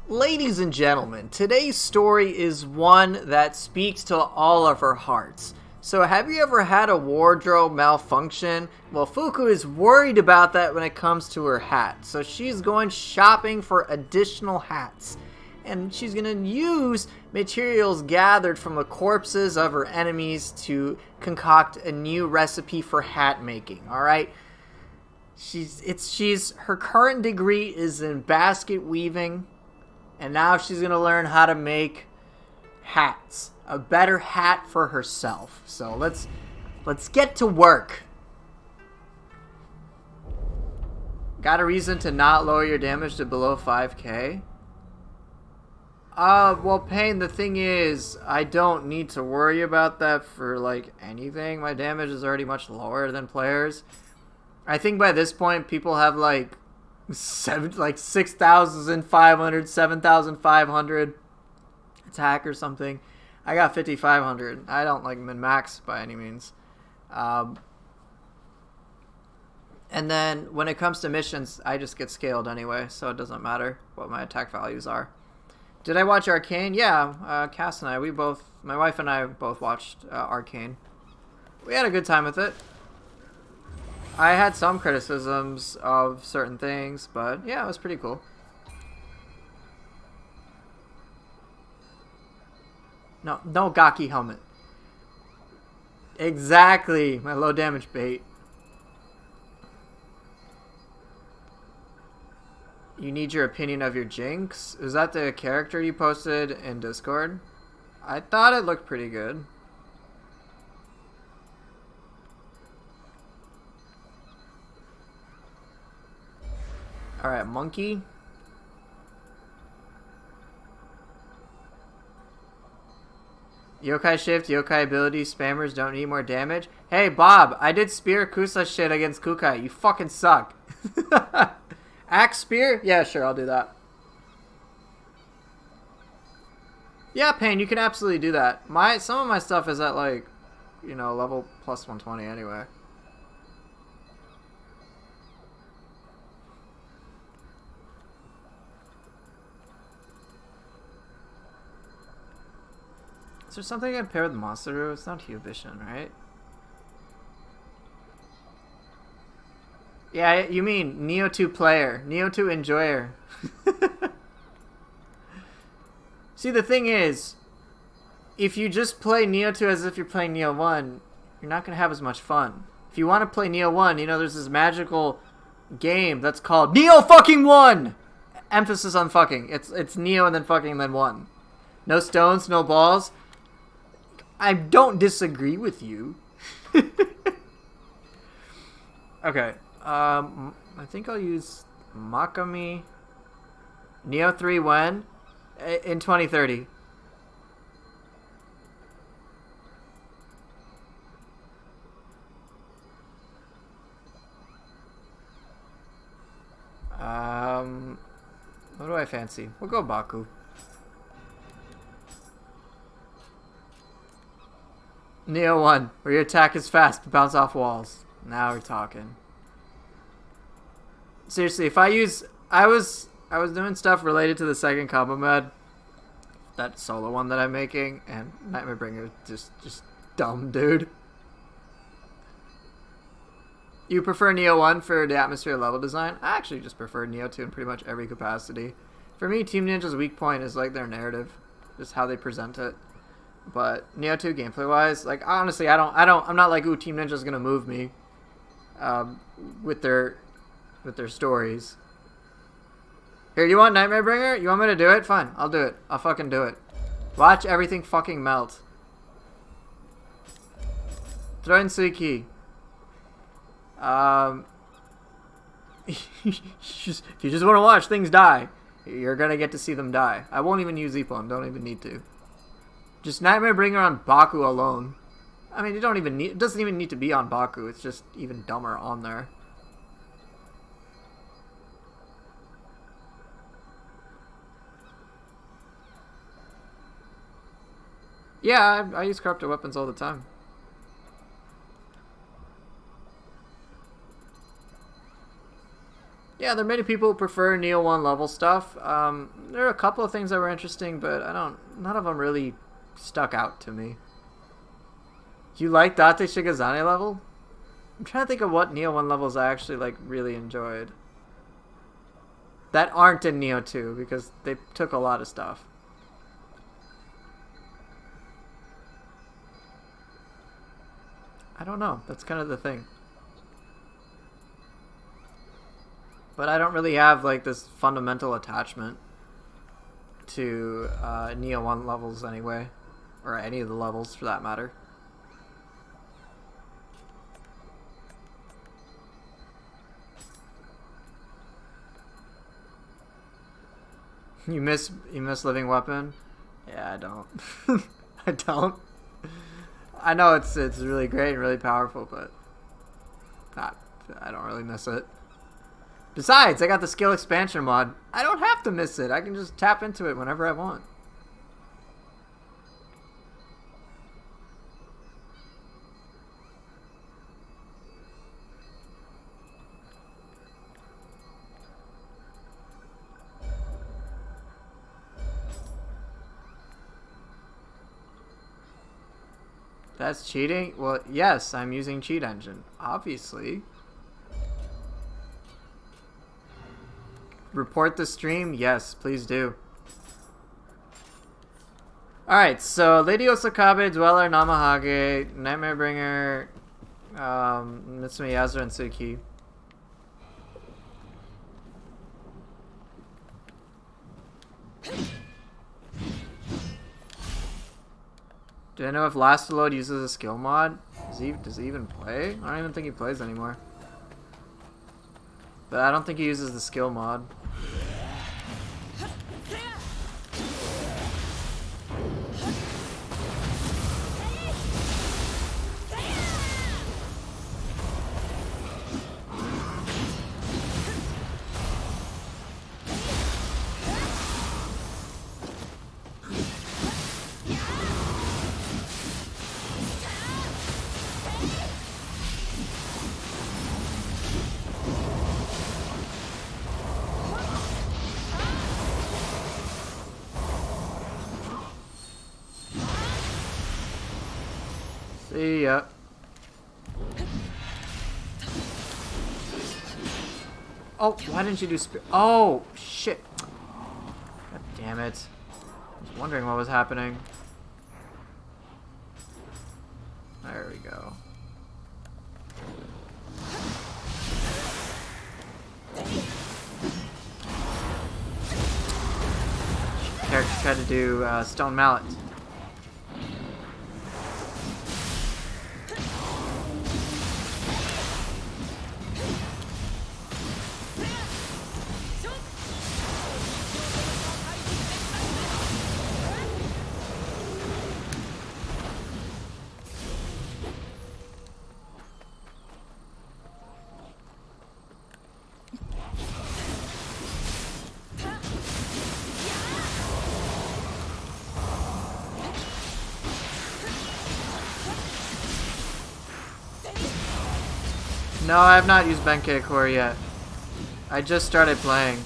Ladies and gentlemen, today's story is one that speaks to all of our hearts. So have you ever had a wardrobe malfunction? Well, Fuku is worried about that when it comes to her hat. So she's going shopping for additional hats. And she's going to use materials gathered from the corpses of her enemies to concoct a new recipe for hat making, alright? Her current degree is in basket weaving. And now she's going to learn how to make hats. A better hat for herself. So let's get to work. Got a reason to not lower your damage to below 5k? Well, Pain, the thing is, I don't need to worry about that for, like, anything. My damage is already much lower than players. I think by this point, people have, like 6,500, 7,500 attack or something. I got 5,500. I don't like min-max by any means. And then when it comes to missions, I just get scaled anyway, so it doesn't matter what my attack values are. Did I watch Arcane? Yeah, Cass and I, my wife and I both watched Arcane. We had a good time with it. I had some criticisms of certain things, but yeah, it was pretty cool. No Gaki helmet. Exactly, my low damage bait. You need your opinion of your Jinx? Is that the character you posted in Discord? I thought it looked pretty good. Alright, monkey. Yokai shift, yokai ability, spammers don't need more damage. Hey, Bob, I did spear Kusa shit against Kukai. You fucking suck. Axe spear? Yeah, sure, I'll do that. Yeah, Pain, you can absolutely do that. Some of my stuff is at, like, you know, level plus 120 anyway. Is there something I can pair with Monsteru? It's not Hubishin, right? Yeah, you mean Nioh 2 player. Nioh 2 enjoyer. See, the thing is, if you just play Nioh 2 as if you're playing Nioh 1, you're not going to have as much fun. If you want to play Nioh 1, you know, there's this magical game that's called Nioh fucking 1! Emphasis on fucking. It's Nioh and then fucking and then 1. No stones, no balls. I don't disagree with you. Okay. I think I'll use Makami. Nioh 3 when? In 2030. What do I fancy? We'll go Baku. Nioh 1, where your attack is fast but bounce off walls. Now we're talking. Seriously, if I use... I was doing stuff related to the second combo mod. That solo one that I'm making. And Nightmare Bringer just dumb, dude. You prefer Nioh 1 for the atmosphere level design? I actually just prefer Nioh 2 in pretty much every capacity. For me, Team Ninja's weak point is like their narrative. Just how they present it. But Nioh 2 gameplay wise, like honestly, I'm not like, ooh, Team Ninja's gonna move me with their stories. Here, you want Nightmare Bringer? You want me to do it? Fine, I'll do it. I'll fucking do it. Watch everything fucking melt. Throw in Suiki. If you just want to watch things die, you're gonna get to see them die. I won't even use Epon, don't even need to. Just Nightmare Bringer on Baku alone. I mean, it doesn't even need to be on Baku. It's just even dumber on there. Yeah, I use corrupted weapons all the time. Yeah, there are many people who prefer Nioh 1 level stuff. There are a couple of things that were interesting, but none of them really stuck out to me. You like Date Shigazane level? I'm trying to think of what Nioh 1 levels I actually like really enjoyed. That aren't in Nioh 2 because they took a lot of stuff. I don't know. That's kind of the thing. But I don't really have like this fundamental attachment to Nioh 1 levels anyway. Or any of the levels for that matter. You miss Living Weapon? Yeah, I don't. I don't. I know it's really great and really powerful, but I don't really miss it. Besides, I got the skill expansion mod. I don't have to miss it. I can just tap into it whenever I want. That's cheating? Well, yes, I'm using cheat engine. Obviously. Report the stream? Yes, please do. Alright, so Lady Osakabe, Dweller, Namahage, Nightmare Bringer, Mitsume Yasura, and Tsuki. Do I know if Last Load uses a skill mod? Does he even play? I don't even think he plays anymore. But I don't think he uses the skill mod. See ya. Oh, why didn't you do oh, shit. God damn it. I was wondering what was happening. There we go. Character tried to do Stone Mallet. No, I have not used Benkei Core yet. I just started playing.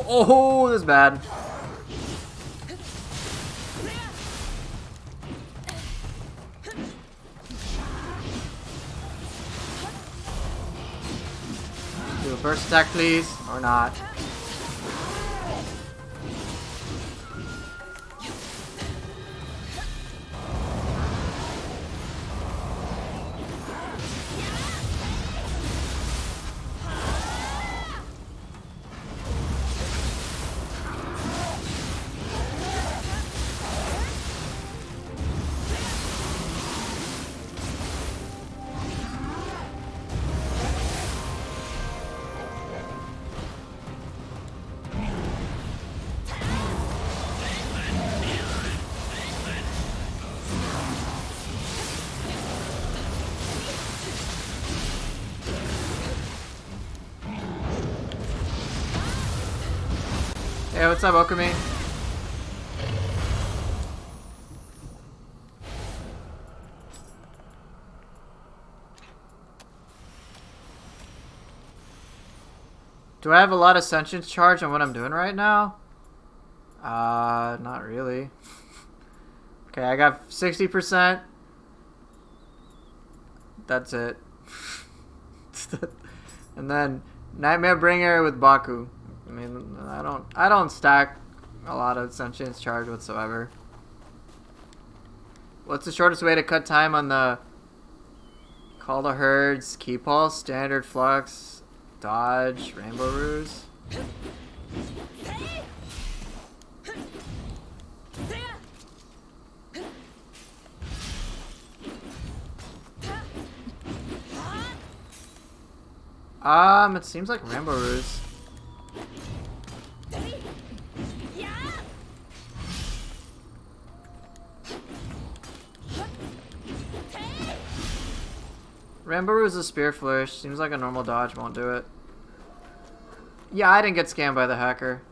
Oh, this is bad. Do a burst attack, please, or not. Hey, what's up, Okami? Do I have a lot of sentience charge on what I'm doing right now? Not really. Okay, I got 60%. That's it. And then Nightmare Bringer with Baku. I mean, I don't stack a lot of sentience charge whatsoever. What's the shortest way to cut time on the Call to Herds, Key Pulse, Standard Flux, Dodge, Rainbow Ruse? It seems like Rainbow Ruse. Rainbow Ruse is Spear Flourish. Seems like a normal dodge won't do it. Yeah, I didn't get scammed by the hacker.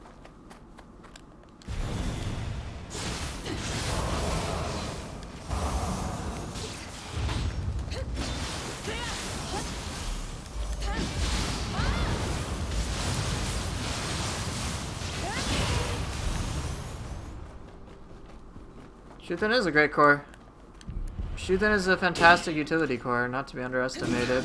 Shuten is a great core. Shuten is a fantastic utility core, not to be underestimated.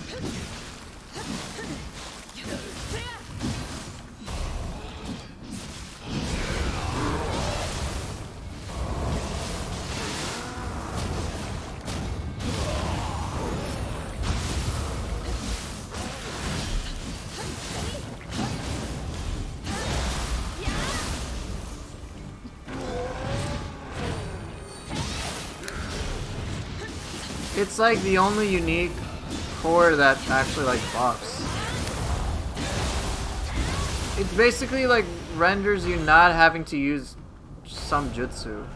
It's like the only unique core that actually like buffs. It basically like renders you not having to use some jutsu.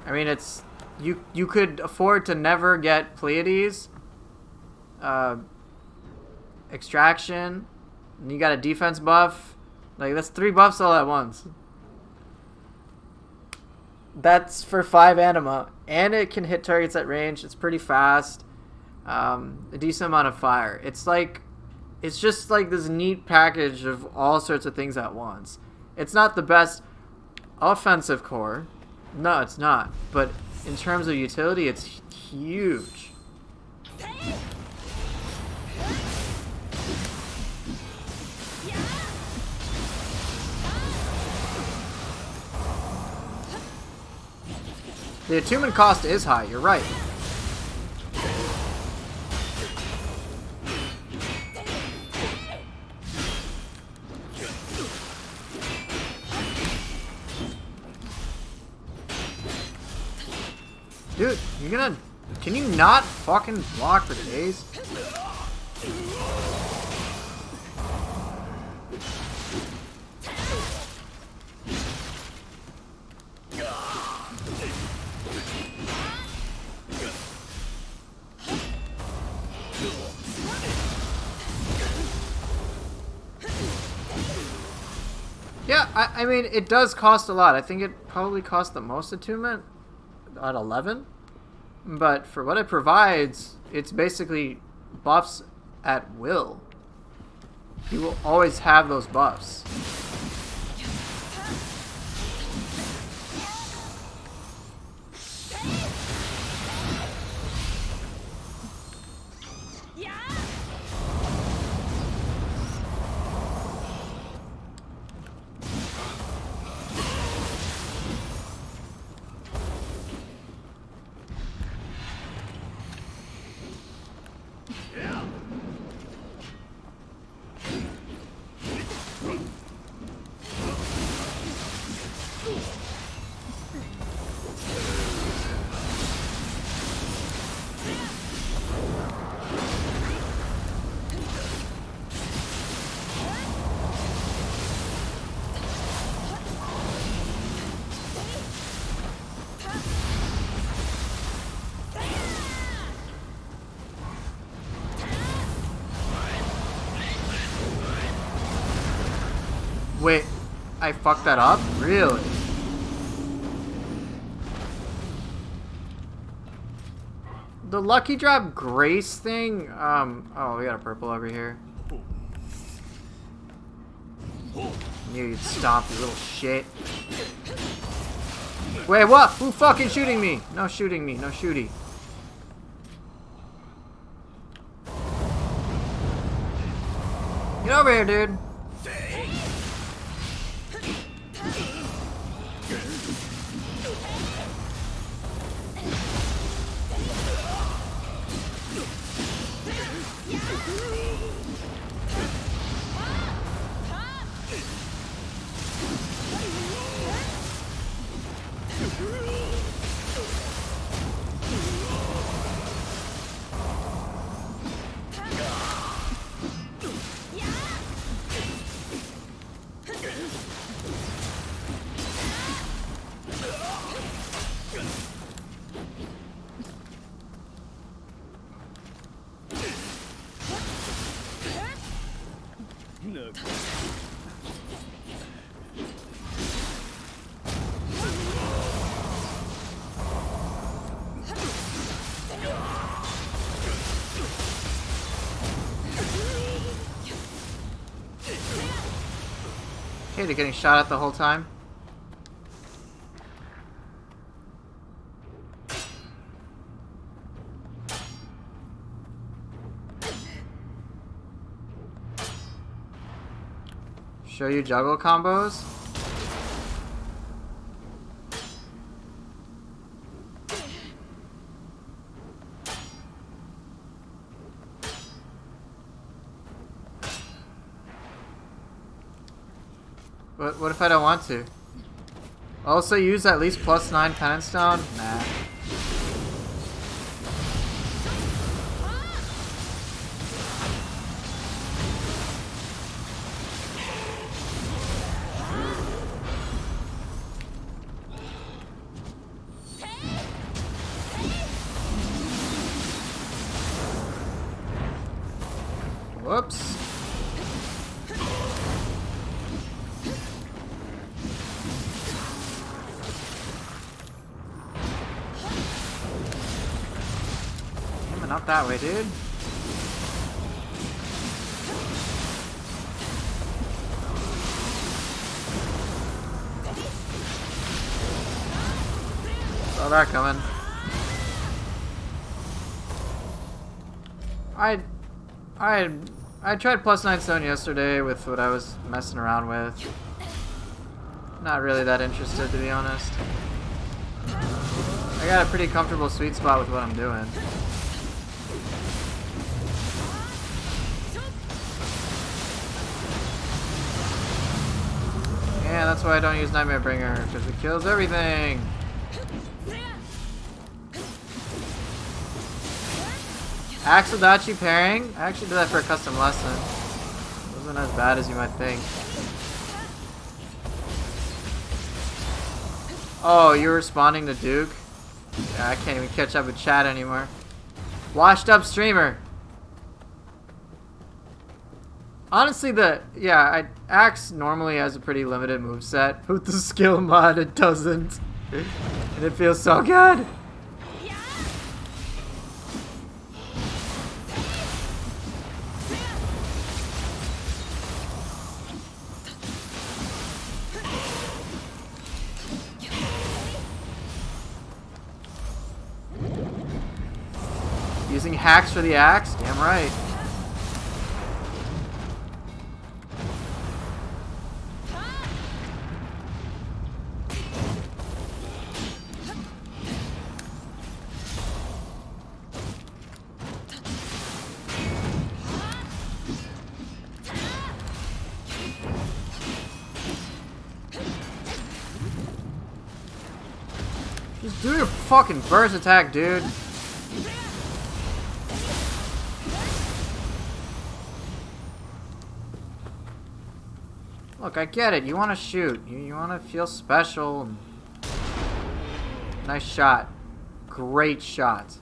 I mean, it's you could afford to never get Pleiades, extraction, and you got a defense buff. Like that's 3 buffs all at once. That's for 5 anima, and it can hit targets at range. It's pretty fast. A decent amount of fire. It's just like this neat package of all sorts of things at once. It's not the best offensive core. No, it's not. But in terms of utility, it's huge. The attunement cost is high, you're right. Dude, can you not fucking block for days? Yeah, I mean, it does cost a lot. I think it probably costs the most attunement at 11. But for what it provides, it's basically buffs at will. You will always have those buffs. Wait, I fucked that up? Really? The lucky drop grace thing, oh, we got a purple over here. Knew you'd stomp, you little shit. Wait, what? Who fucking shooting me? No shooting me, no shooty. Get over here, dude. Okay, they're getting shot at the whole time. Show you juggle combos. What if I don't want to? Also use at least +9 penance stone? Nah. Whoops. Not that way, dude. Saw that coming. I tried +9 stone yesterday with what I was messing around with. Not really that interested, to be honest. I got a pretty comfortable sweet spot with what I'm doing. Yeah, that's why I don't use Nightmare Bringer, because it kills everything. Axeldachi pairing? I actually did that for a custom lesson. It wasn't as bad as you might think. Oh, you're responding to Duke? Yeah, I can't even catch up with chat anymore. Washed up streamer. Honestly, Axe normally has a pretty limited moveset. With the skill mod, it doesn't. And it feels so good. Using hacks for the axe? Damn right. Just do your fucking burst attack, dude. Look, I get it. You want to shoot. You want to feel special. Nice shot. Great shot.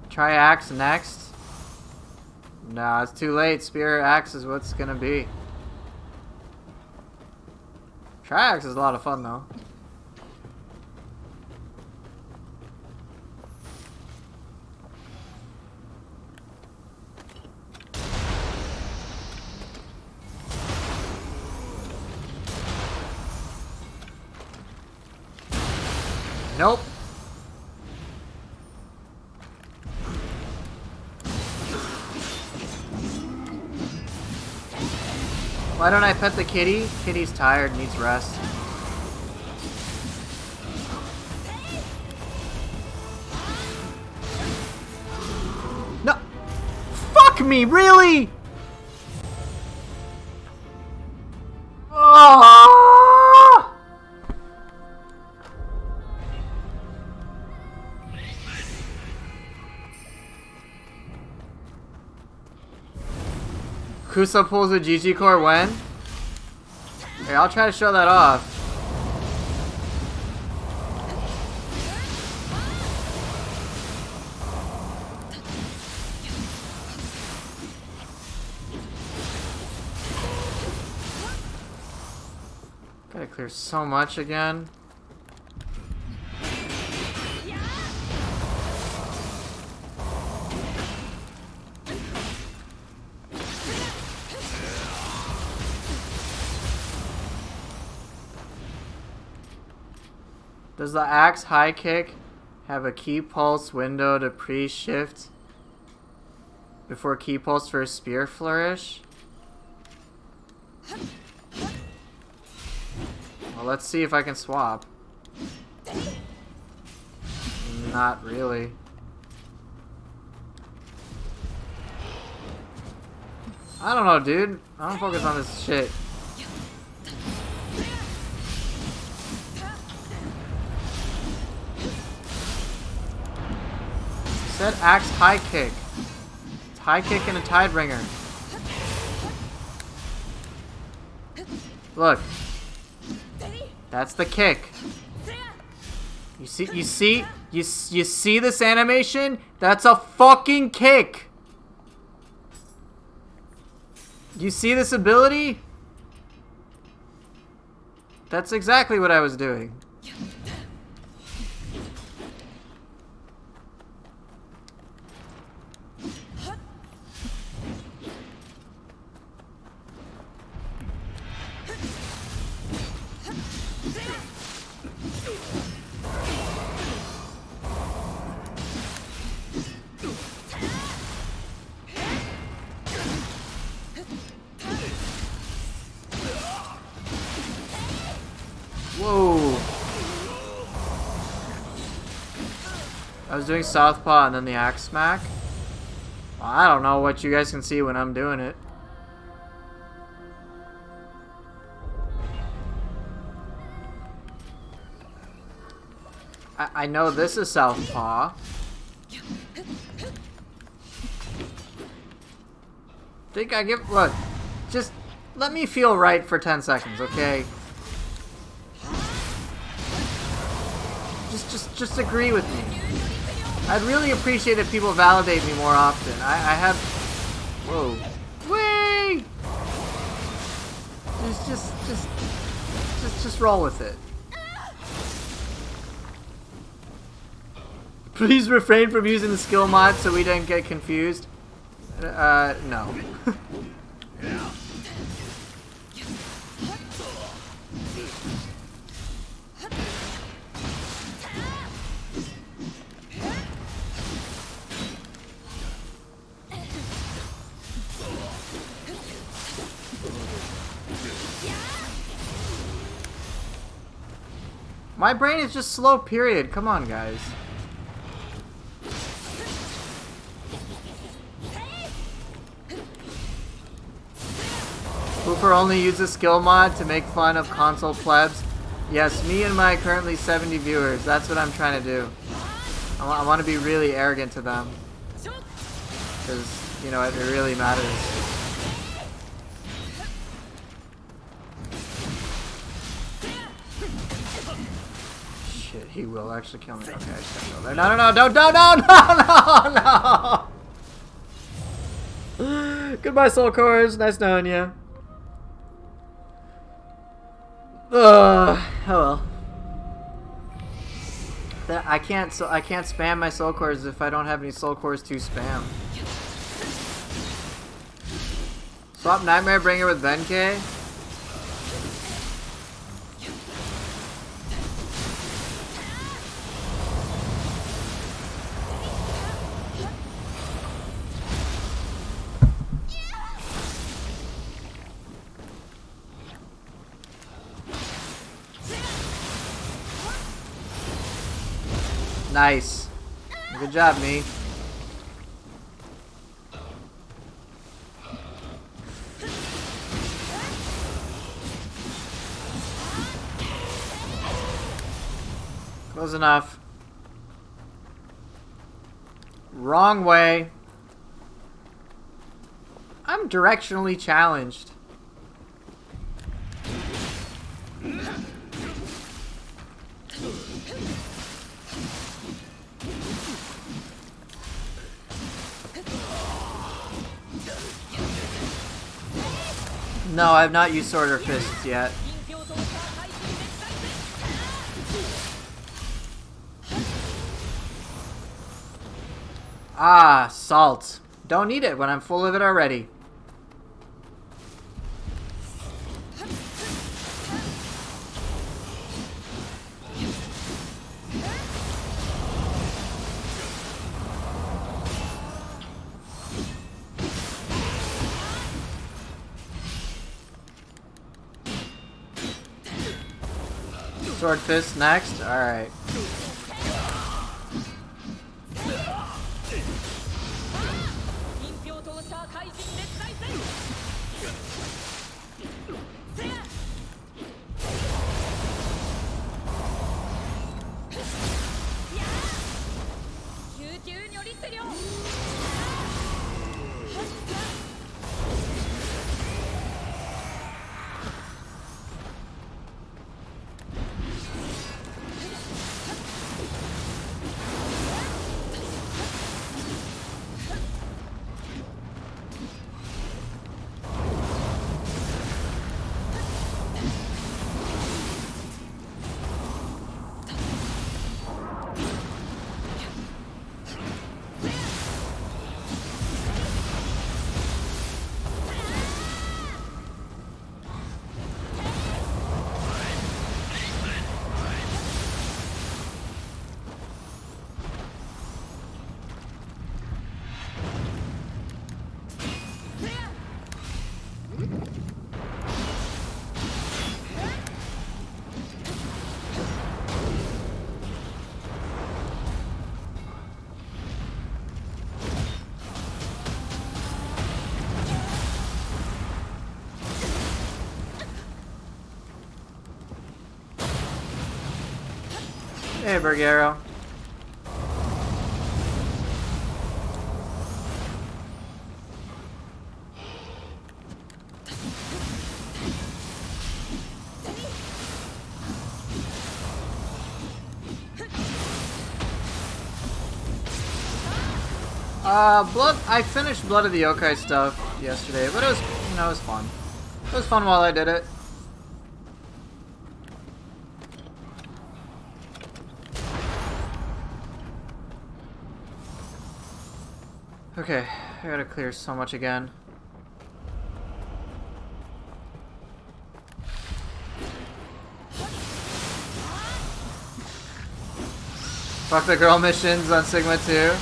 Try axe next. Nah, it's too late. Spear axe is what's gonna be. Tri-axe is a lot of fun though. Nope. Why don't I pet the kitty? Kitty's tired, needs rest. No! Fuck me, really? Oh! Kusa pulls a GG core when? Here, I'll try to show that off. Gotta clear so much again. Does the axe high kick have a key pulse window to pre-shift before key pulse for a spear flourish? Well, let's see if I can swap. Not really. I don't know, dude. I don't focus on this shit. Said axe high kick. It's high kick and a tidebringer. Look. That's the kick. You see this animation? That's a fucking kick. You see this ability? That's exactly what I was doing. Whoa. I was doing southpaw and then the axe smack. Well, I don't know what you guys can see when I'm doing it. I know this is southpaw. Think I give... Look. Just let me feel right for 10 seconds, okay? Just agree with me. I'd really appreciate if people validate me more often. I have... Whoa. Whee! Just roll with it. Please refrain from using the skill mod so we don't get confused. No. My brain is just slow, period. Come on, guys. Hooper only uses skill mod to make fun of console plebs. Yes, me and my currently 70 viewers. That's what I'm trying to do. I want to be really arrogant to them. Because, you know, it really matters. Shit, he will actually kill me. Okay, I just gotta go there. No, don't, no. Goodbye, Soul Cores. Nice knowing you. Oh well. I can't spam my Soul Cores if I don't have any Soul Cores to spam. Swap Nightmare Bringer with Benkei. Nice. Good job, me. Close enough. Wrong way. I'm directionally challenged. No, I have not used Sword or Fists yet. Ah, salt. Don't need it when I'm full of it already. Sword Fist next? Alright. Hey, Bergero. I finished Blood of the Yokai stuff yesterday, but it was, it was fun. It was fun while I did it. Okay, I gotta clear so much again. Fuck the girl missions on Sigma 2.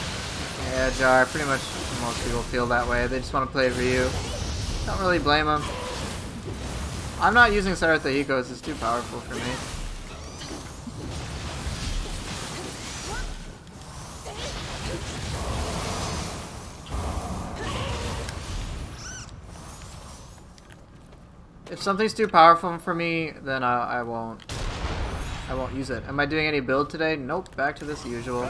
Yeah, Jar, pretty much most people feel that way. They just want to play Ryu. Don't really blame them. I'm not using Saratha Hikos, it's too powerful for me. If something's too powerful for me, then I won't use it. Am I doing any build today? Nope, back to this usual.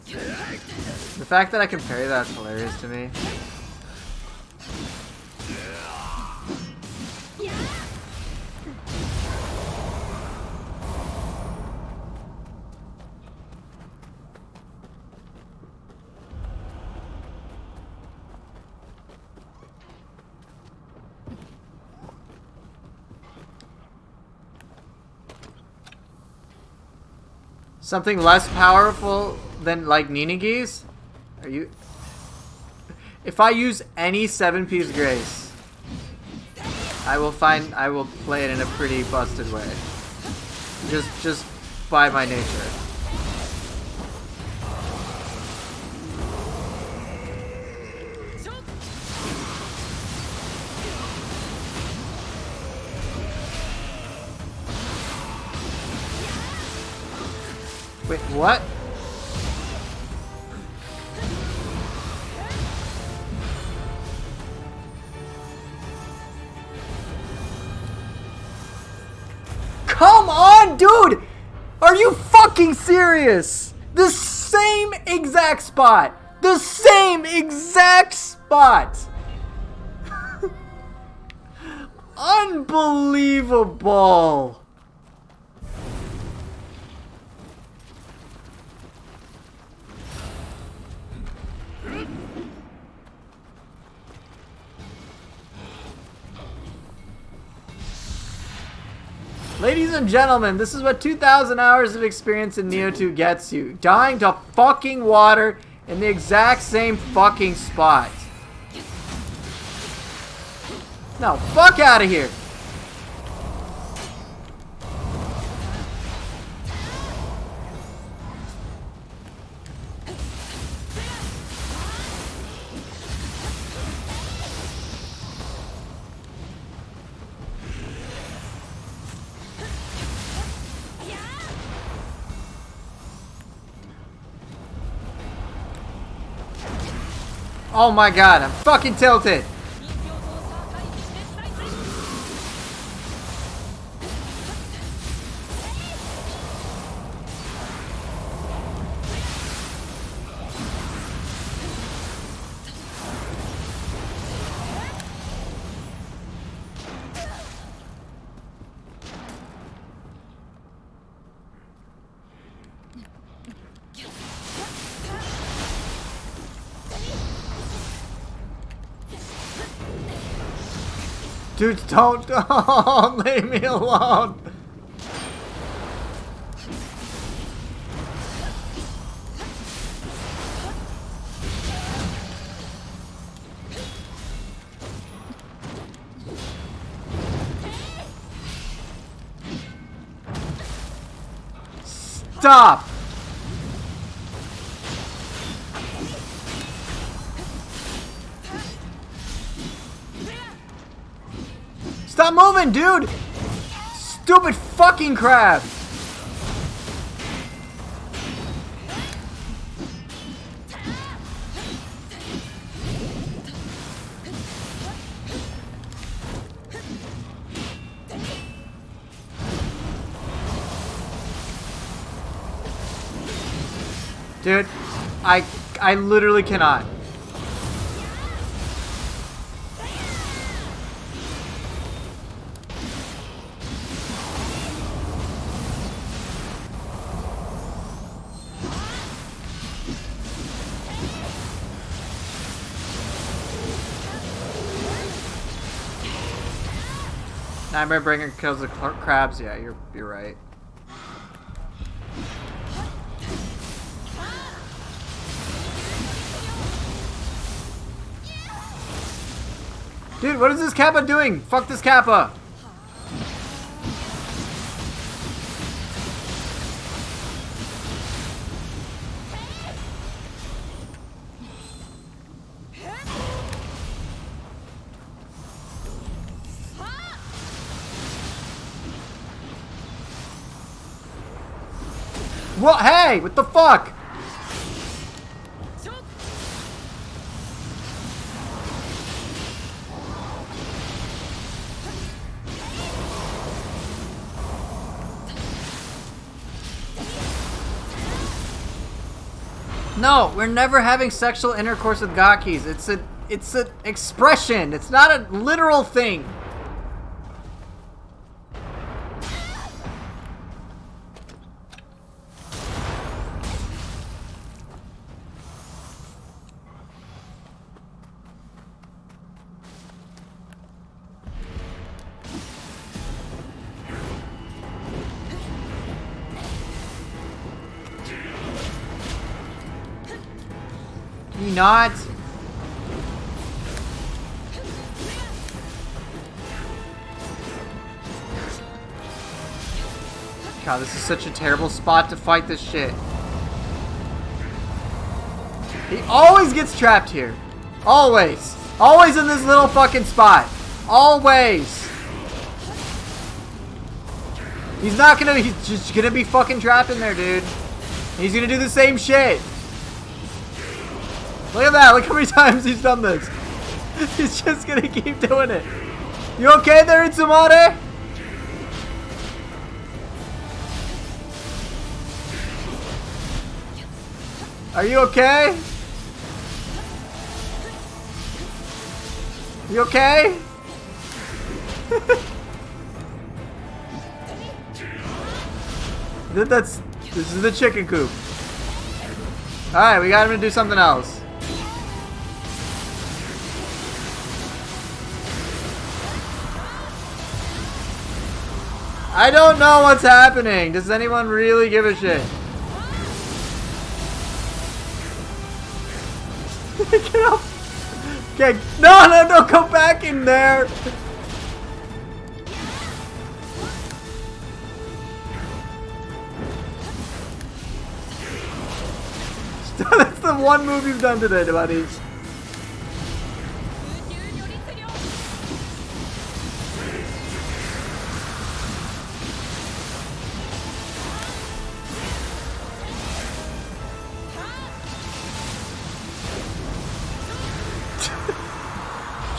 The fact that I can parry that's hilarious to me. Something less powerful than like Ninigi's? Are you... If I use any 7-piece grace, I will play it in a pretty busted way. Just by my nature. Wait, what? Come on, dude! Are you fucking serious? The same exact spot! The same exact spot! Unbelievable! Ladies and gentlemen, this is what 2,000 hours of experience in Nioh 2 gets you. Dying to fucking water in the exact same fucking spot. No, fuck out of here. Oh my god, I'm fucking tilted. Dude, don't leave me alone. Stop. Stop moving, dude! Stupid fucking crab! Dude, I literally cannot. Nightmare Bringer kills the crabs. Yeah, you're right. Dude, what is this Kappa doing? Fuck this Kappa. What? Hey, what the fuck? No, we're never having sexual intercourse with Gakis. It's an expression. It's not a literal thing. You not? God, this is such a terrible spot to fight this shit. He always gets trapped here. Always. Always in this little fucking spot. Always. He's not gonna, he's just gonna be fucking trapped in there, dude. He's gonna do the same shit. Look at that. Look how many times he's done this. He's just gonna keep doing it. You okay there, Itsumare? Are you okay? You okay? This is the chicken coop. Alright, we got him to do something else. I don't know what's happening. Does anyone really give a shit? Get up. Okay. No, don't go back in there. That's the one move you've done today, buddy.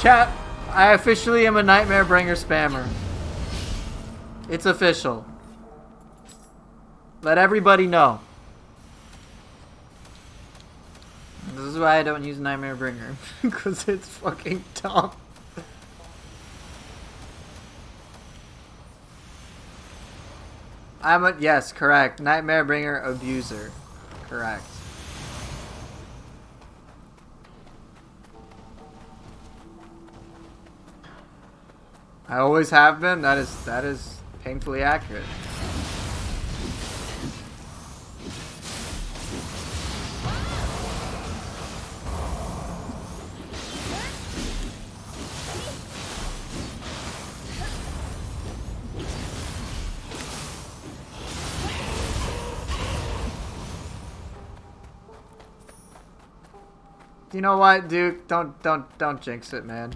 Chat, I officially am a Nightmare Bringer spammer. It's official. Let everybody know. This is why I don't use Nightmare Bringer. Because it's fucking dumb. Yes, correct. Nightmare Bringer abuser. Correct. I always have been. That is painfully accurate. You know what, Duke? Don't jinx it, man.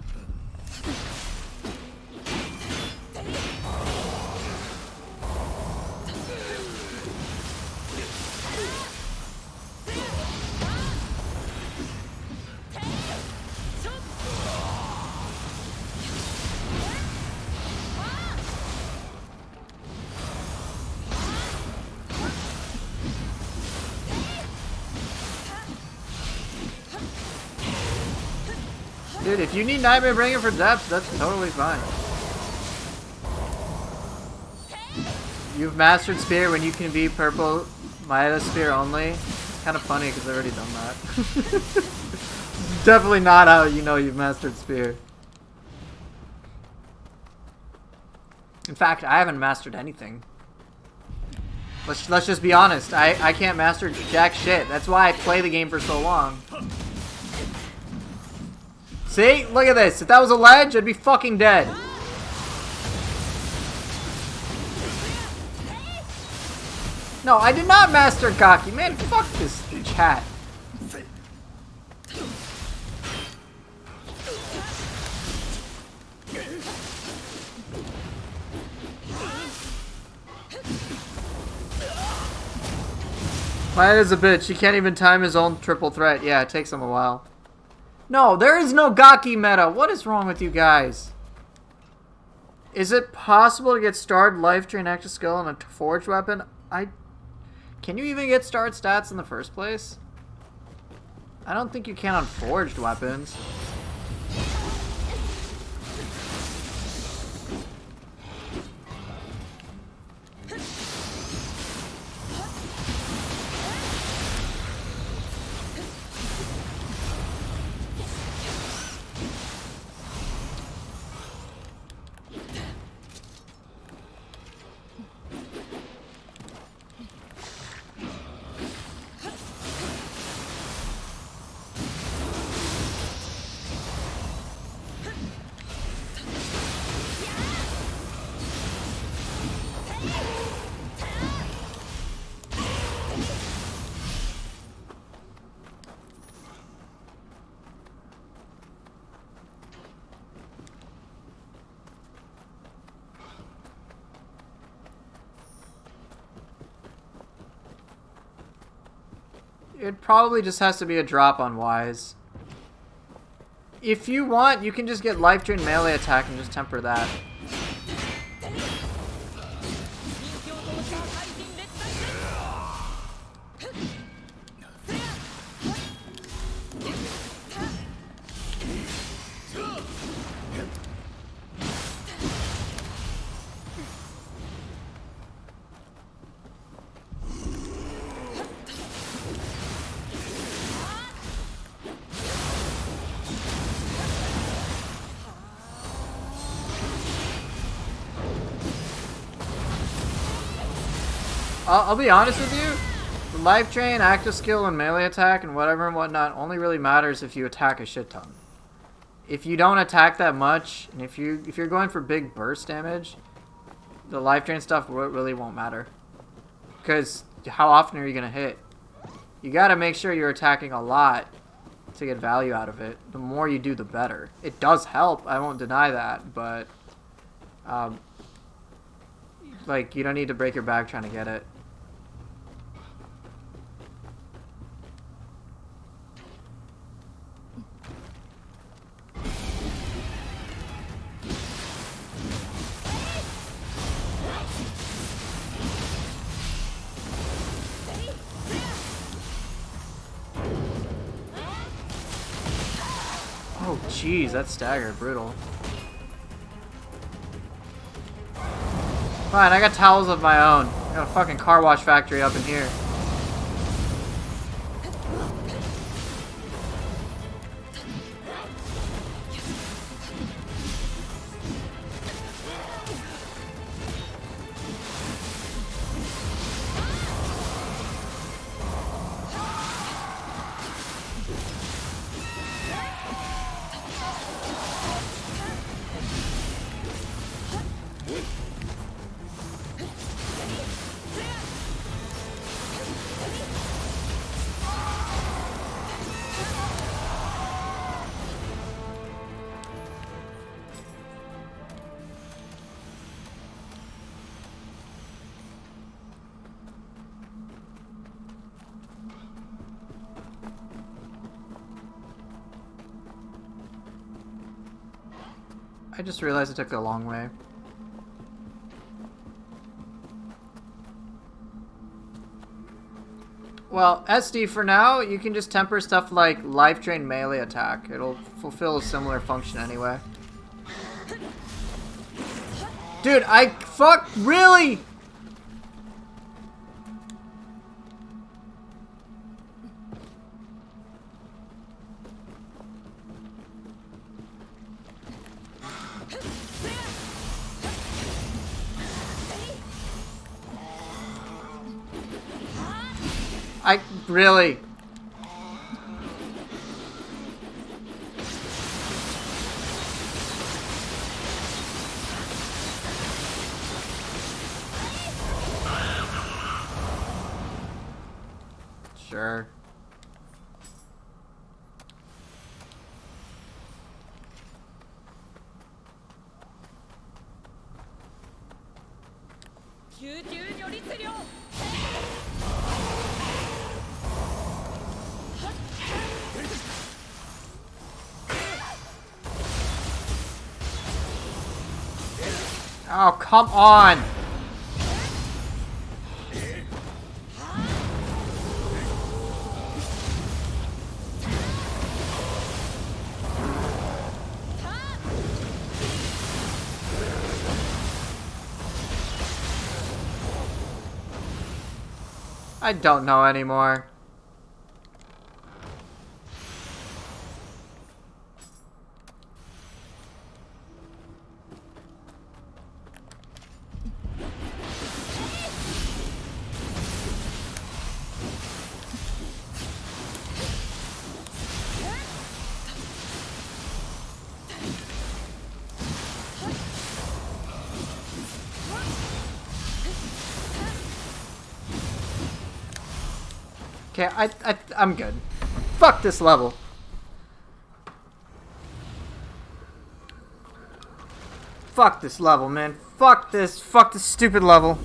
Dude, if you need Nightmare Bringer for depth, that's totally fine. You've mastered Spear when you can be purple Maeda Spear only. It's kind of funny because I've already done that. Definitely not how you know you've mastered Spear. In fact, I haven't mastered anything. Let's just be honest. I can't master jack shit. That's why I play the game for so long. See? Look at this. If that was a ledge, I'd be fucking dead. No, I did not master Gaki. Man, fuck this chat. Maeda's a bitch. He can't even time his own triple threat. Yeah, it takes him a while. No, there is no Gaki meta. What is wrong with you guys? Is it possible to get starred life drain active skill on a forged weapon? Can you even get starred stats in the first place? I don't think you can on forged weapons. It probably just has to be a drop on Wise. If you want, you can just get Life Drain melee attack and just temper that. I'll be honest with you, the Life Drain, active skill, and melee attack, and whatever and whatnot only really matters if you attack a shit ton. If you don't attack that much, and if you're going for big burst damage, the Life Drain stuff really won't matter. Because how often are you going to hit? You got to make sure you're attacking a lot to get value out of it. The more you do, the better. It does help, I won't deny that, but like, you don't need to break your back trying to get it. Oh, jeez, that stagger, brutal. Fine, I got towels of my own. I got a fucking car wash factory up in here. I just realized I took the long way. Well, SD for now, you can just temper stuff like Life Drain melee attack. It'll fulfill a similar function anyway. Dude, really? Really? Sure. Oh, come on! I don't know anymore. Okay, I'm good. Fuck this level. Fuck this level, man. Fuck this stupid level.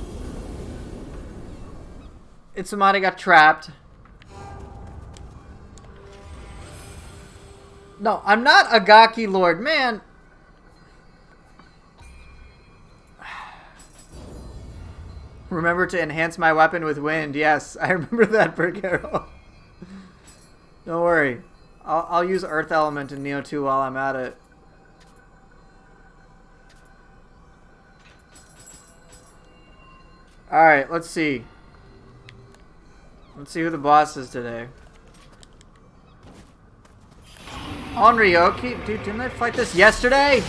Somebody got trapped. No, I'm not a Gaki Lord, man. Remember to enhance my weapon with wind. Yes, I remember that, Brick Arrow. Don't worry. I'll use Earth Element in Nioh 2 while I'm at it. Alright, let's see. Let's see who the boss is today. On Ryoki? Dude, didn't I fight this yesterday?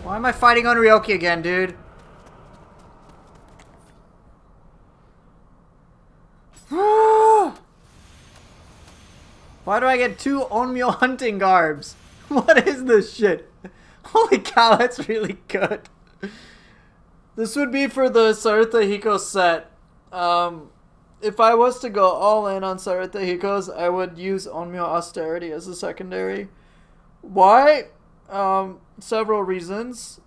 Why am I fighting on Ryoki again, dude? Why do I get 2 Onmyo hunting garbs? What is this shit? Holy cow, that's really good. This would be for the Sarita Hiko set. If I was to go all in on Sarita Hikos, I would use Onmyo Austerity as a secondary. Why? Several reasons.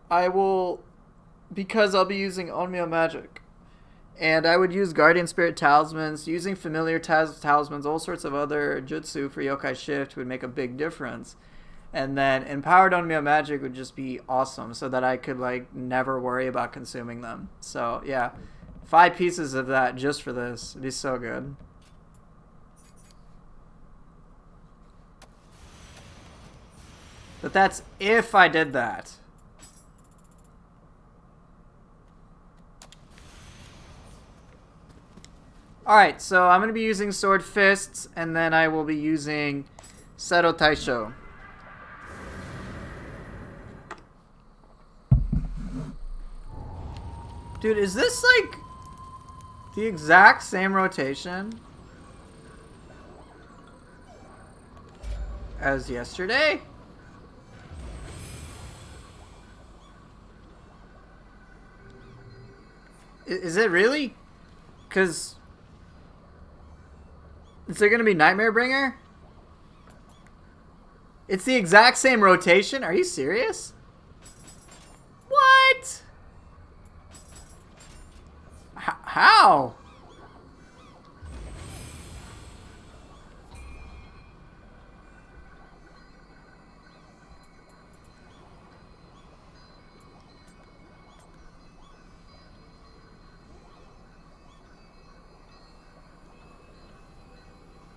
Because I'll be using Onmyo Magic. And I would use Guardian Spirit Talismans, using Familiar Talismans, all sorts of other jutsu for Yokai Shift would make a big difference. And then Empowered Onmyo Magic would just be awesome, so that I could, like, never worry about consuming them. So, yeah. 5 pieces of that just for this. It'd be so good. But that's if I did that. Alright, so I'm going to be using Sword Fists, and then I will be using Seto Taisho. Dude, is this like the exact same rotation as yesterday? Is it really? Because is there going to be Nightmare Bringer? It's the exact same rotation? Are you serious? What? How?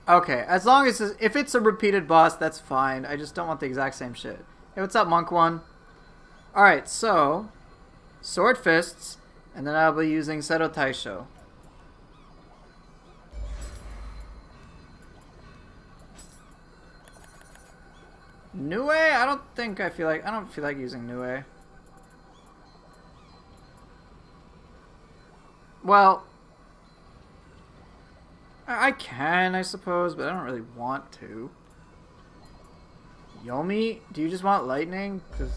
Okay, as long as if it's a repeated boss, that's fine. I just don't want the exact same shit. Hey, what's up, Monk One? Alright, so Sword Fists, and then I'll be using Seto Taisho. Nioh? I don't feel like using Nioh. Well, I can, I suppose, but I don't really want to. Yomi? Do you just want lightning? Because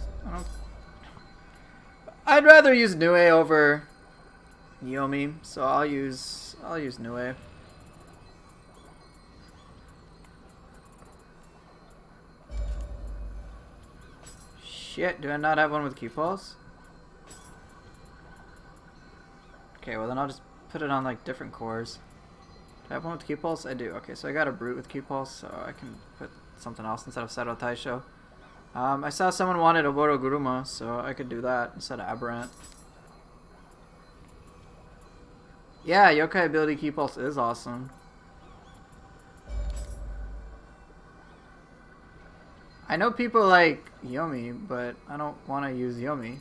I'd rather use Nioh over Yomi, so I'll use Nioh. Shit, do I not have one with Q pulse? Okay, well then I'll just put it on like different cores. Do I have one with Q pulse? I do. Okay, so I got a brute with Q pulse, so I can put something else instead of Seto Taisho. I saw someone wanted Oboro Guruma, so I could do that instead of Aberrant. Yeah, Yokai ability Q pulse is awesome. I know people like Yomi, but I don't want to use Yomi.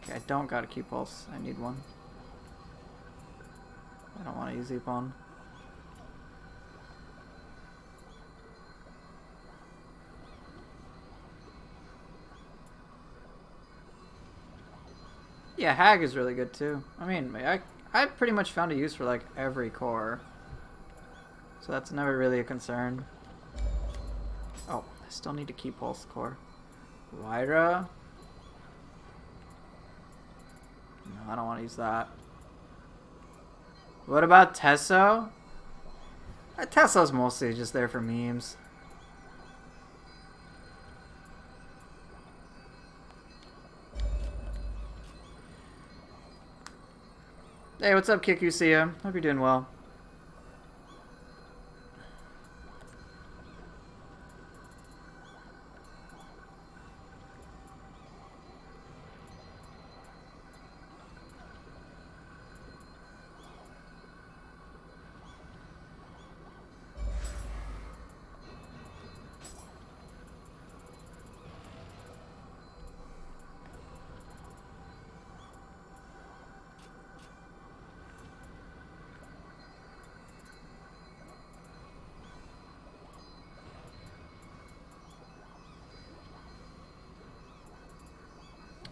Okay, I don't got a Q pulse. I need one. I don't want to use Ippon. Yeah, Hag is really good too. I mean, I pretty much found a use for like every core. So that's never really a concern. Oh, I still need to keep Pulse core. Lyra? No, I don't want to use that. What about Tesso? Tesso's mostly just there for memes. Hey, what's up, Kikusia? Hope you're doing well.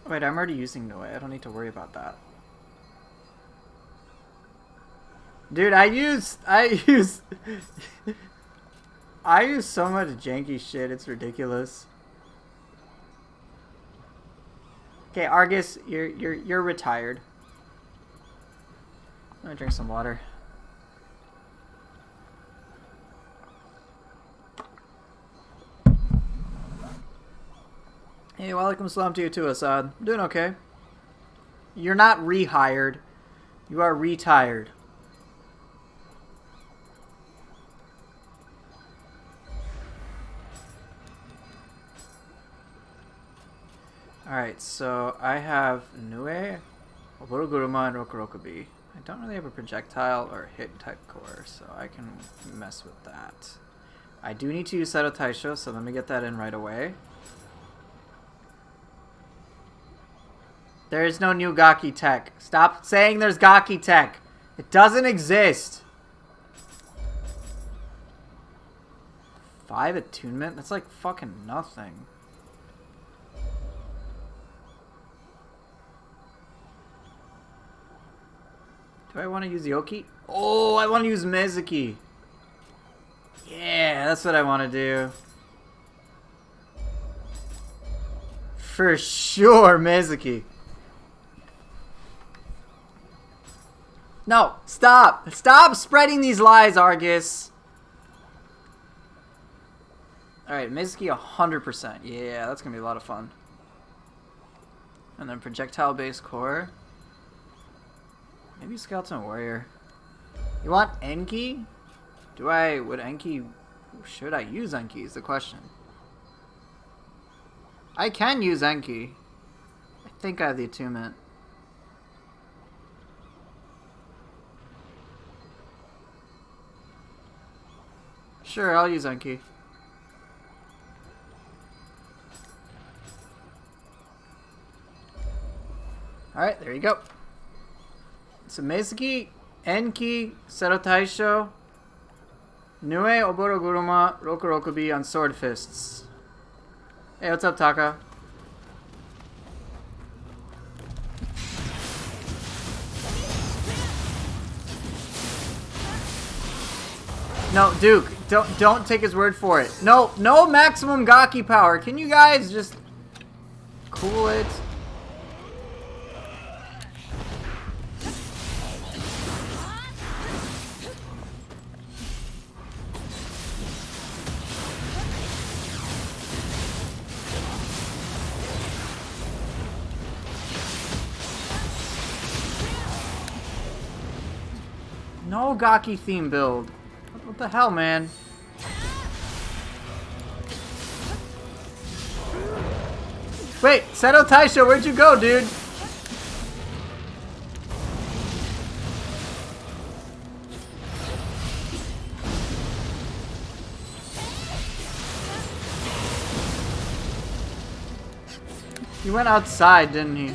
Wait, I'm already using Nioh. I don't need to worry about that. Dude, I use so much janky shit, it's ridiculous. Okay, Argus, you're retired. I'm gonna drink some water. Hey, walaikum salam to you too, Assad. I'm doing okay. You're not rehired. You are retired. Alright, so I have Nioh, Oboro Guruma, and Rokurokubi. I don't really have a projectile or hit type core, so I can mess with that. I do need to use Seto Taisho, so let me get that in right away. There is no new Gaki tech. Stop saying there's Gaki tech. It doesn't exist. 5 attunement? That's like fucking nothing. Do I want to use Yoki? Oh, I want to use Mizuki. Yeah, that's what I want to do. For sure, Mizuki. No, stop. Stop spreading these lies, Argus. Alright, Mizuki 100%. Yeah, that's going to be a lot of fun. And then projectile base core. Maybe Skeleton Warrior. You want Enki? Would Enki... Should I use Enki is the question. I can use Enki. I think I have the attunement. Sure, I'll use Enki. Alright, there you go. So Meisuki, Enki, Seto Taisho, Nioh, Oboro Guruma, Roku Rokubi on Sword Fists. Hey, what's up, Taka? No, Duke, don't take his word for it. No maximum Gaki power. Can you guys just cool it? No Gaki theme build. What the hell, man? Wait, Seto Taisho, where'd you go, dude? He went outside, didn't he?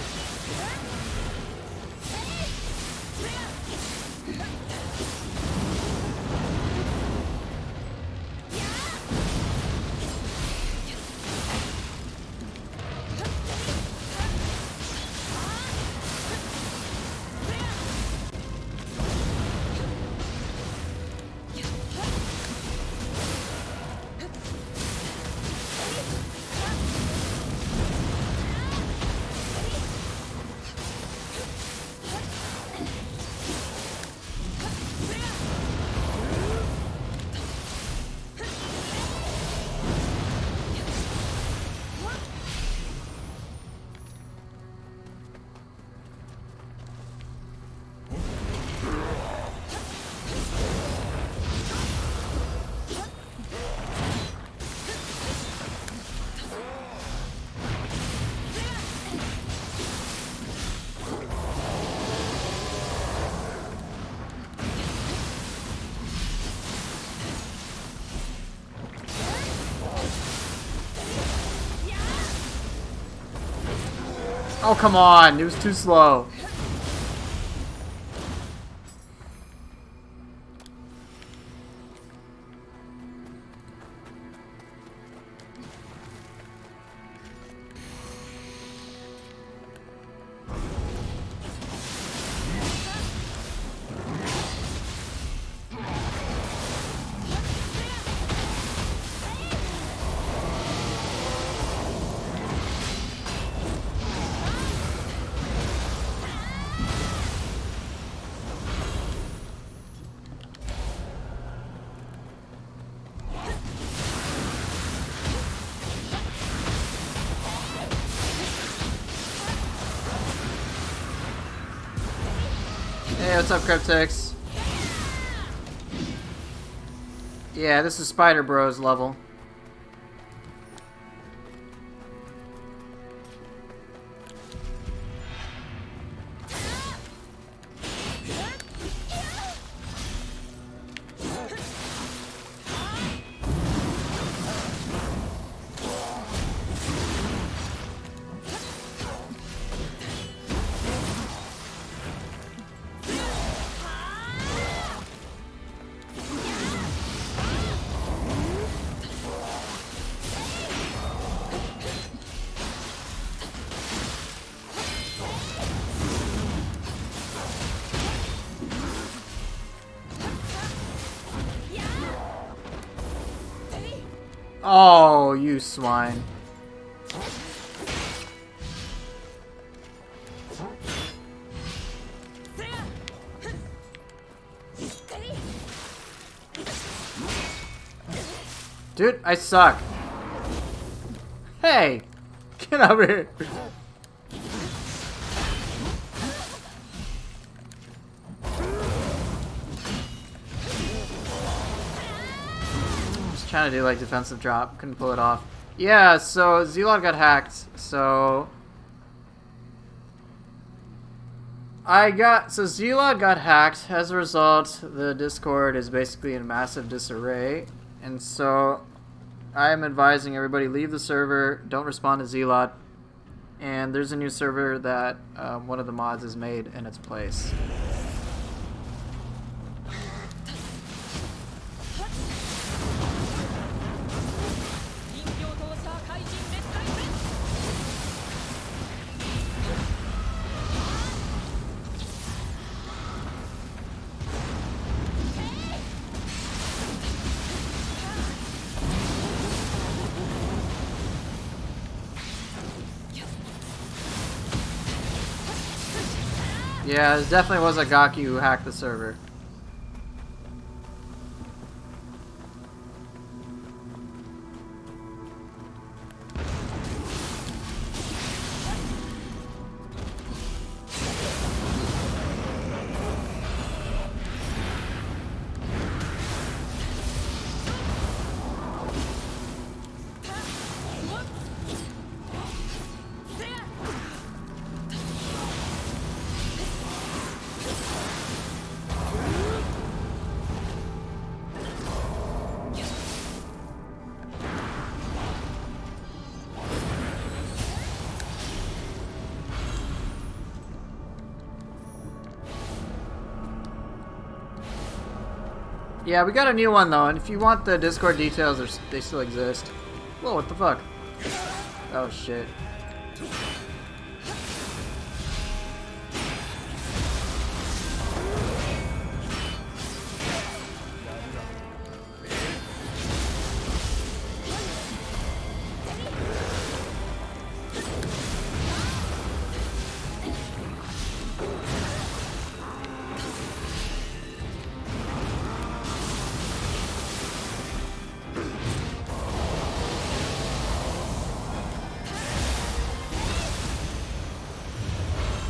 Oh, come on. It was too slow. Hey, what's up, Cryptix? Yeah, this is Spider Bros level. Oh, you swine. Dude, I suck. Hey! Get over here. Trying to do like defensive drop, couldn't pull it off. Yeah, so Zlod got hacked, so Zlod got hacked. As a result, the Discord is basically in massive disarray. And so I am advising everybody leave the server, don't respond to Zelot, and there's a new server that one of the mods has made in its place. Yeah, it definitely was a Gaki who hacked the server. Yeah, we got a new one though, and if you want the Discord details, they still exist. Whoa, what the fuck? Oh shit.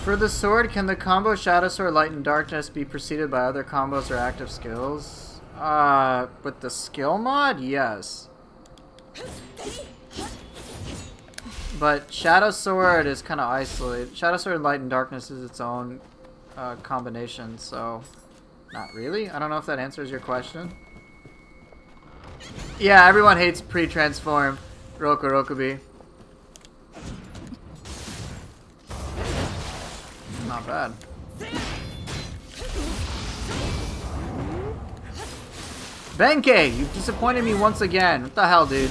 For the sword, can the combo Shadow Sword, Light and Darkness be preceded by other combos or active skills? With the skill mod, yes. But Shadow Sword is kind of isolated. Shadow Sword, Light and Darkness is its own combination, so not really. I don't know if that answers your question. Yeah, everyone hates pre-transform Rokurokubi. Not bad. Benkei, you've disappointed me once again. What the hell, dude?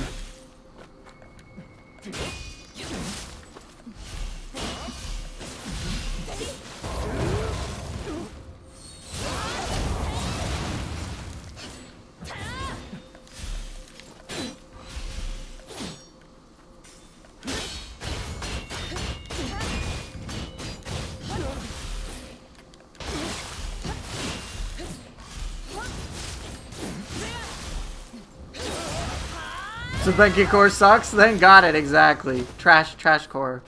So Benkei core sucks? Then got it, exactly. Trash core.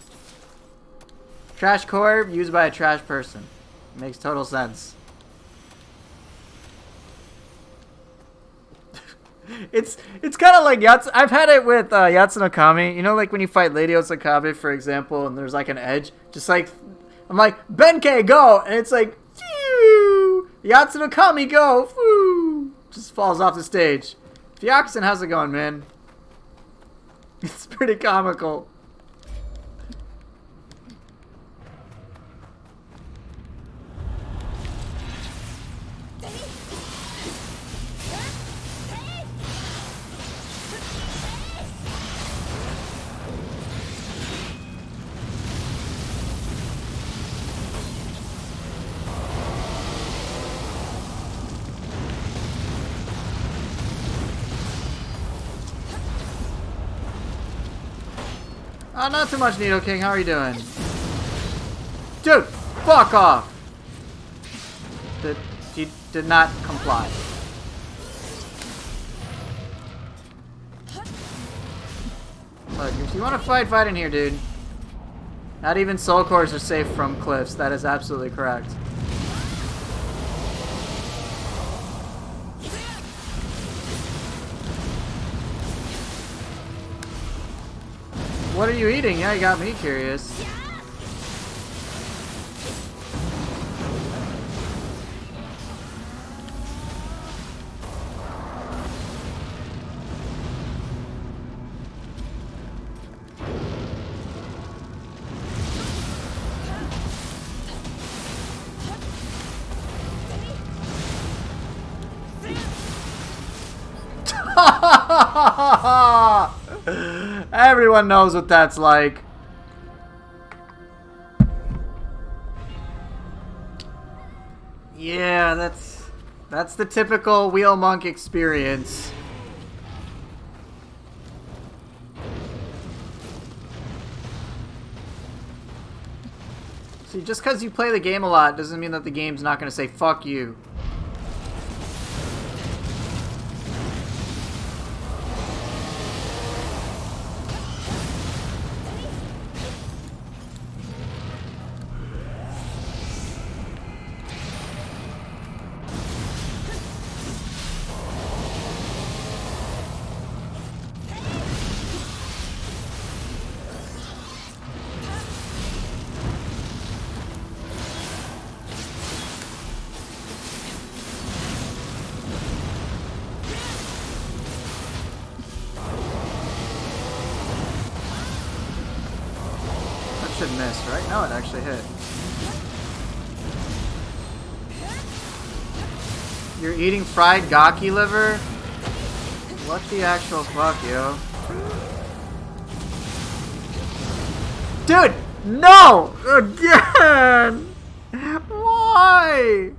Trash core used by a trash person. Makes total sense. It's kind of like Yatsu. I've had it with Yatsunokami. You know, like when you fight Lady Osakabe, for example, and there's like an edge. Just like, I'm like, Benkei, go! And it's like, phew! Yatsunokami, go! Phew! Just falls off the stage. Fyakusen, how's it going, man? It's pretty comical. Not too much, Nioh King. How are you doing? Dude, fuck off! He did not comply. Look, if you want to fight in here, dude. Not even soul cores are safe from cliffs. That is absolutely correct. What are you eating? Yeah, you got me curious. Everyone knows what that's like. Yeah, that's the typical wheel monk experience. See, just because you play the game a lot doesn't mean that the game's not going to say fuck you. Should miss, right? No, it actually hit. You're eating fried gaki liver? What the actual fuck, yo? Dude! No! Again! Why?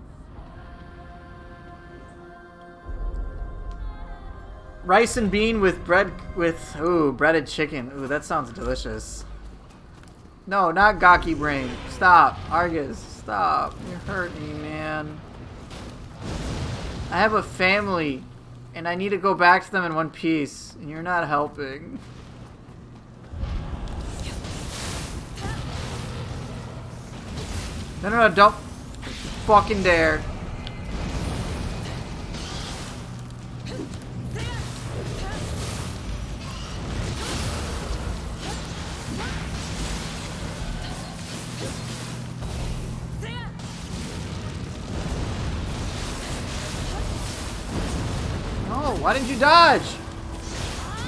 Rice and bean with bread with breaded chicken. Ooh, that sounds delicious. No, not Gaki brain. Stop. Argus, stop. You hurt me, man. I have a family, and I need to go back to them in one piece, and you're not helping. No, don't fucking dare. Why didn't you dodge?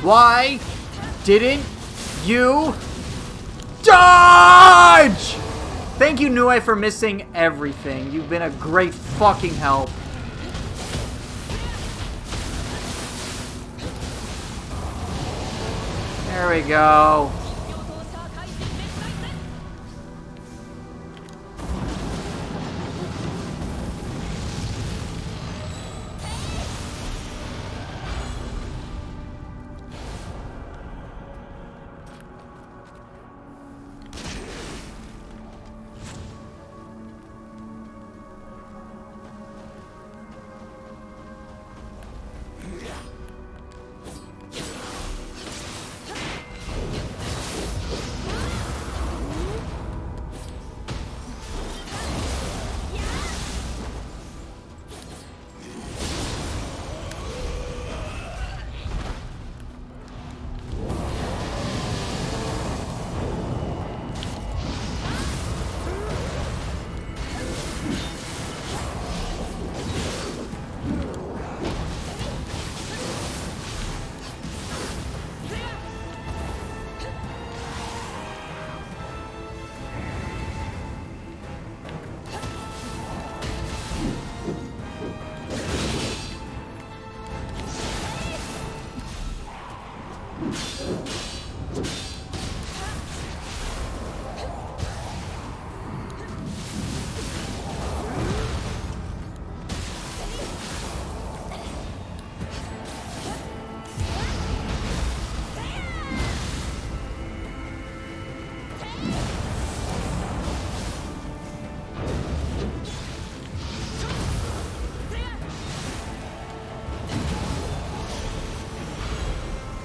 Why didn't you dodge? Thank you, Nioh, for missing everything. You've been a great fucking help. There we go.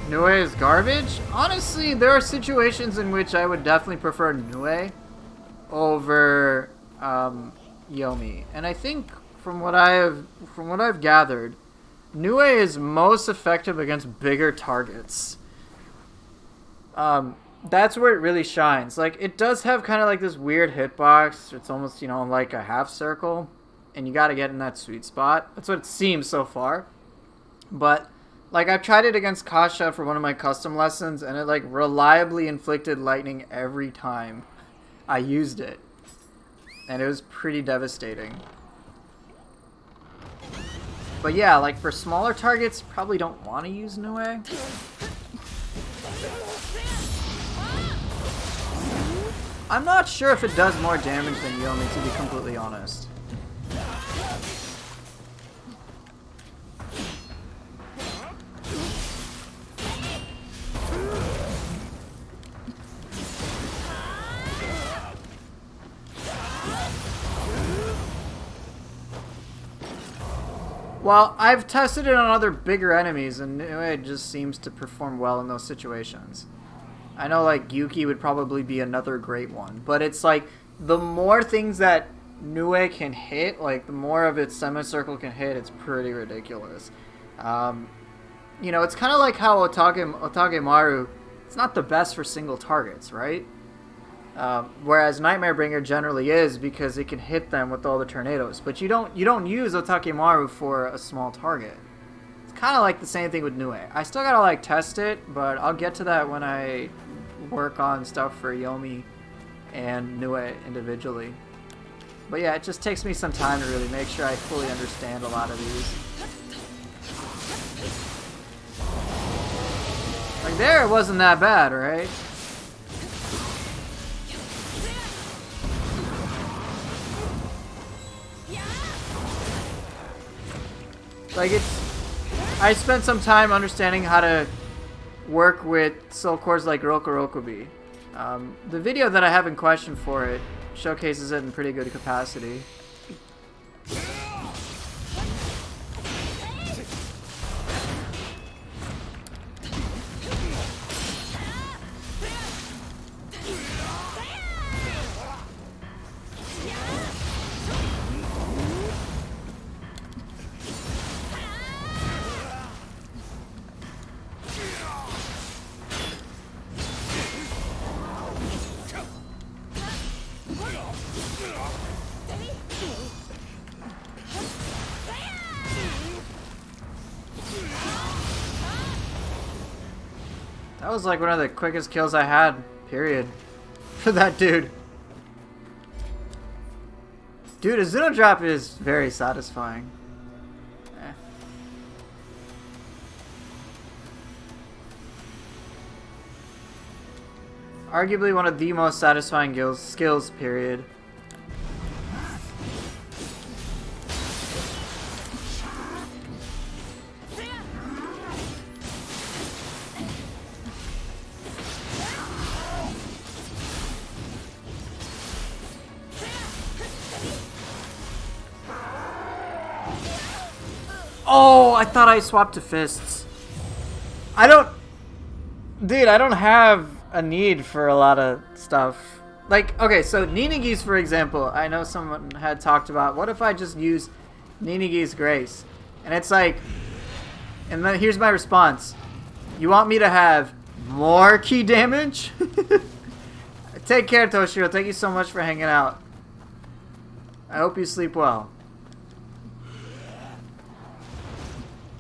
Nioh is garbage? Honestly, there are situations in which I would definitely prefer Nioh over Yomi. And I think from what I've gathered, Nioh is most effective against bigger targets. That's where it really shines. Like, it does have kind of like this weird hitbox. It's almost, you know, like a half circle. And you got to get in that sweet spot. That's what it seems so far. But like, I've tried it against Kasha for one of my custom lessons, and it, like, reliably inflicted lightning every time I used it. And it was pretty devastating. But yeah, like for smaller targets, probably don't want to use Nioh. I'm not sure if it does more damage than Yomi, to be completely honest. Well, I've tested it on other bigger enemies, and it just seems to perform well in those situations. I know, like, Yuki would probably be another great one, but it's like, the more things that Nioh can hit, like, the more of its semicircle can hit, it's pretty ridiculous. You know, it's kind of like how Otagemaru, it's not the best for single targets, right? Whereas Nightmare Bringer generally is, because it can hit them with all the tornadoes. But you don't use Otagemaru for a small target. It's kind of like the same thing with Nioh. I still gotta like test it, but I'll get to that when I work on stuff for Yomi and Nioh individually. But yeah, it just takes me some time to really make sure I fully understand a lot of these. Like there, it wasn't that bad, right? Like I spent some time understanding how to work with soul cores like Rokurokubi. The video that I have in question for it showcases it in pretty good capacity. That was like one of the quickest kills I had, period, for that dude. Dude, a Zuno drop is very satisfying. Arguably one of the most satisfying skills, period. Oh, I thought I swapped to fists. I don't have a need for a lot of stuff. Like, okay, so Ninigi's, for example, I know someone had talked about, what if I just use Ninigi's Grace? And it's like, and then here's my response. You want me to have more key damage? Take care, Toshiro. Thank you so much for hanging out. I hope you sleep well.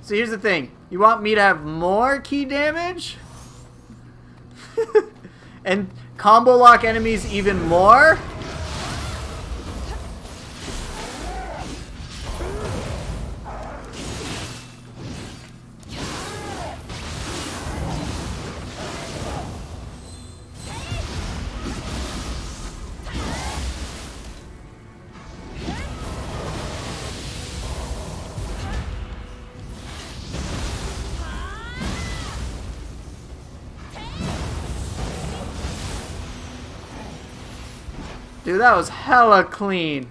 So here's the thing. You want me to have more key damage? And combo lock enemies even more? Dude, that was hella clean.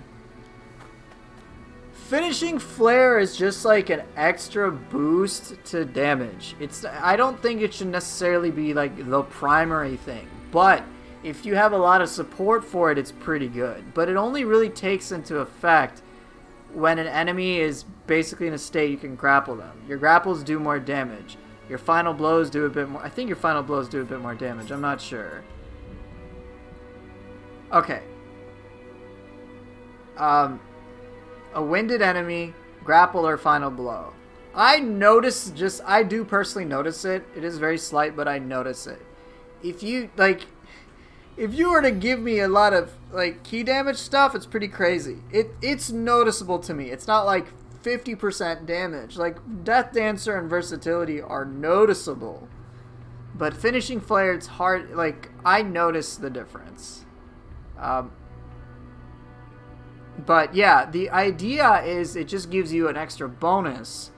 Finishing Flare is just like an extra boost to damage. I don't think it should necessarily be like the primary thing, but if you have a lot of support for it, it's pretty good. But it only really takes into effect when an enemy is basically in a state you can grapple them. Your grapples do more damage. Your final blows do a bit more. I think your final blows do a bit more damage. I'm not sure. Okay. A winded enemy, grapple or final blow. I do personally notice it. It is very slight, but I notice it. If you were to give me a lot of like key damage stuff, it's pretty crazy. It's noticeable to me. It's not like 50% damage. Like, Death Dancer and Versatility are noticeable. But Finishing Flare, it's hard. Like, I notice the difference. But yeah, the idea is it just gives you an extra bonus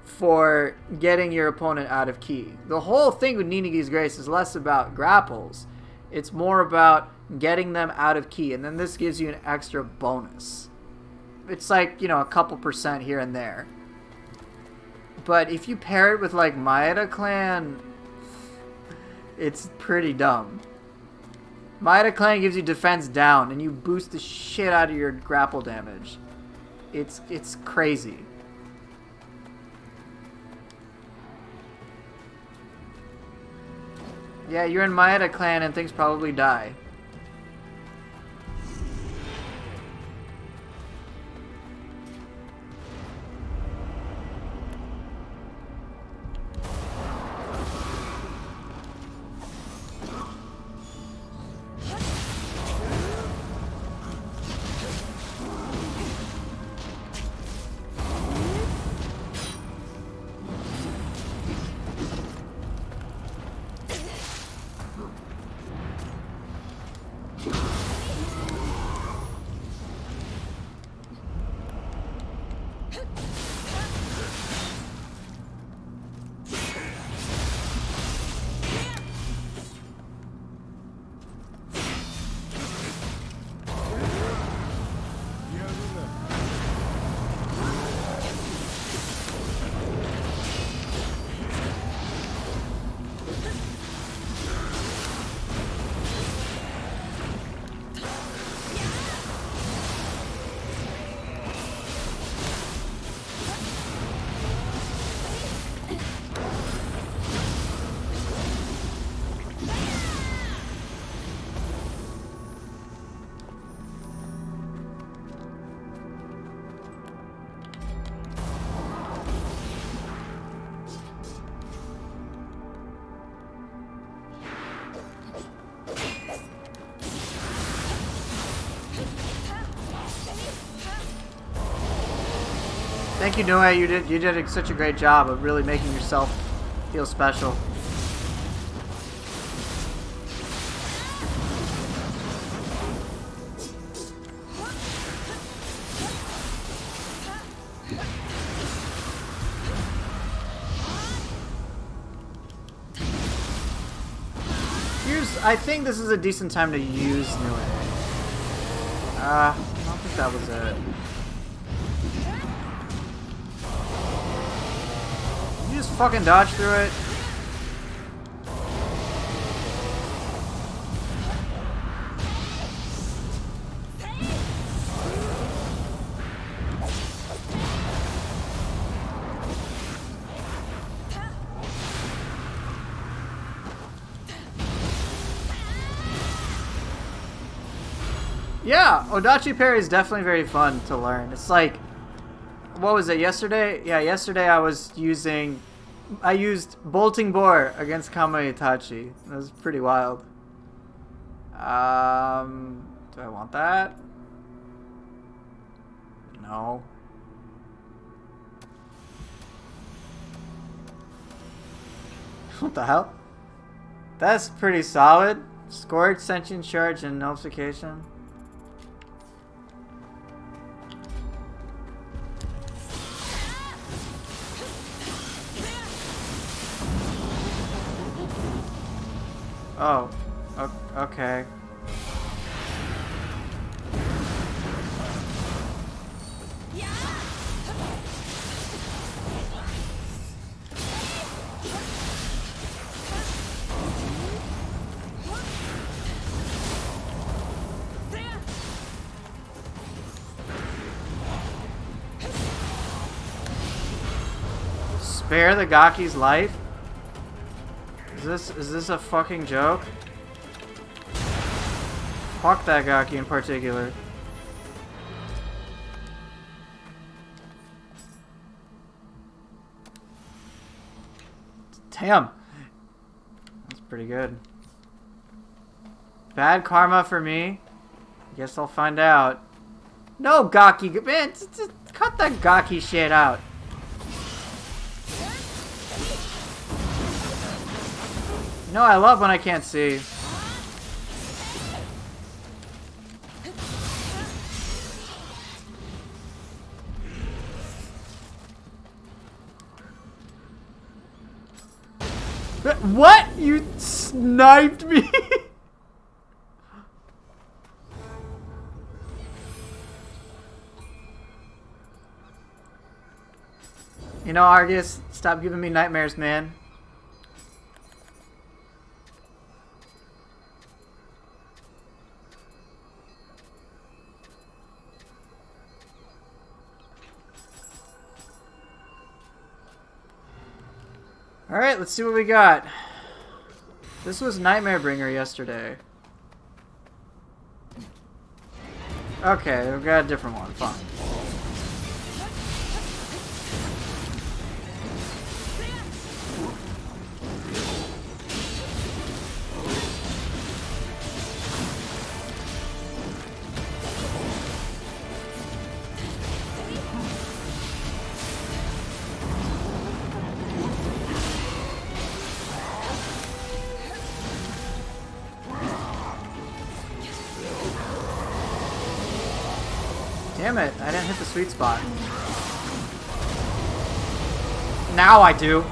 for getting your opponent out of ki. The whole thing with Ninigi's Grace is less about grapples. It's more about getting them out of ki. And then this gives you an extra bonus. It's like, you know, a couple percent here and there. But if you pair it with, like, Maeda Clan, it's pretty dumb. Maeda Clan gives you defense down, and you boost the shit out of your grapple damage. It's crazy. Yeah, you're in Maeda Clan and things probably die. Thank you, Nioh. You did such a great job of really making yourself feel special. I think this is a decent time to use Nioh. I don't think that was it. You just fucking dodge through it. Yeah, Odachi parry is definitely very fun to learn. It's like, what was it, yesterday? Yeah, yesterday I used Bolting Boar against Kama Itachi. That was pretty wild. Do I want that? No. What the hell? That's pretty solid. Scorch, Sentient Charge, and Nullification. Oh, okay. Spare the Gaki's life? Is this a fucking joke? Fuck that Gaki in particular. Damn. That's pretty good. Bad karma for me. Guess I'll find out. No, Gaki, man, Cut that gawky shit out. You know, I love when I can't see. What? You sniped me? You know, Argus, stop giving me nightmares, man. Alright, let's see what we got. This was Nightmare Bringer yesterday. Okay, we've got a different one. Fine. Damn it, I didn't hit the sweet spot. Now I do.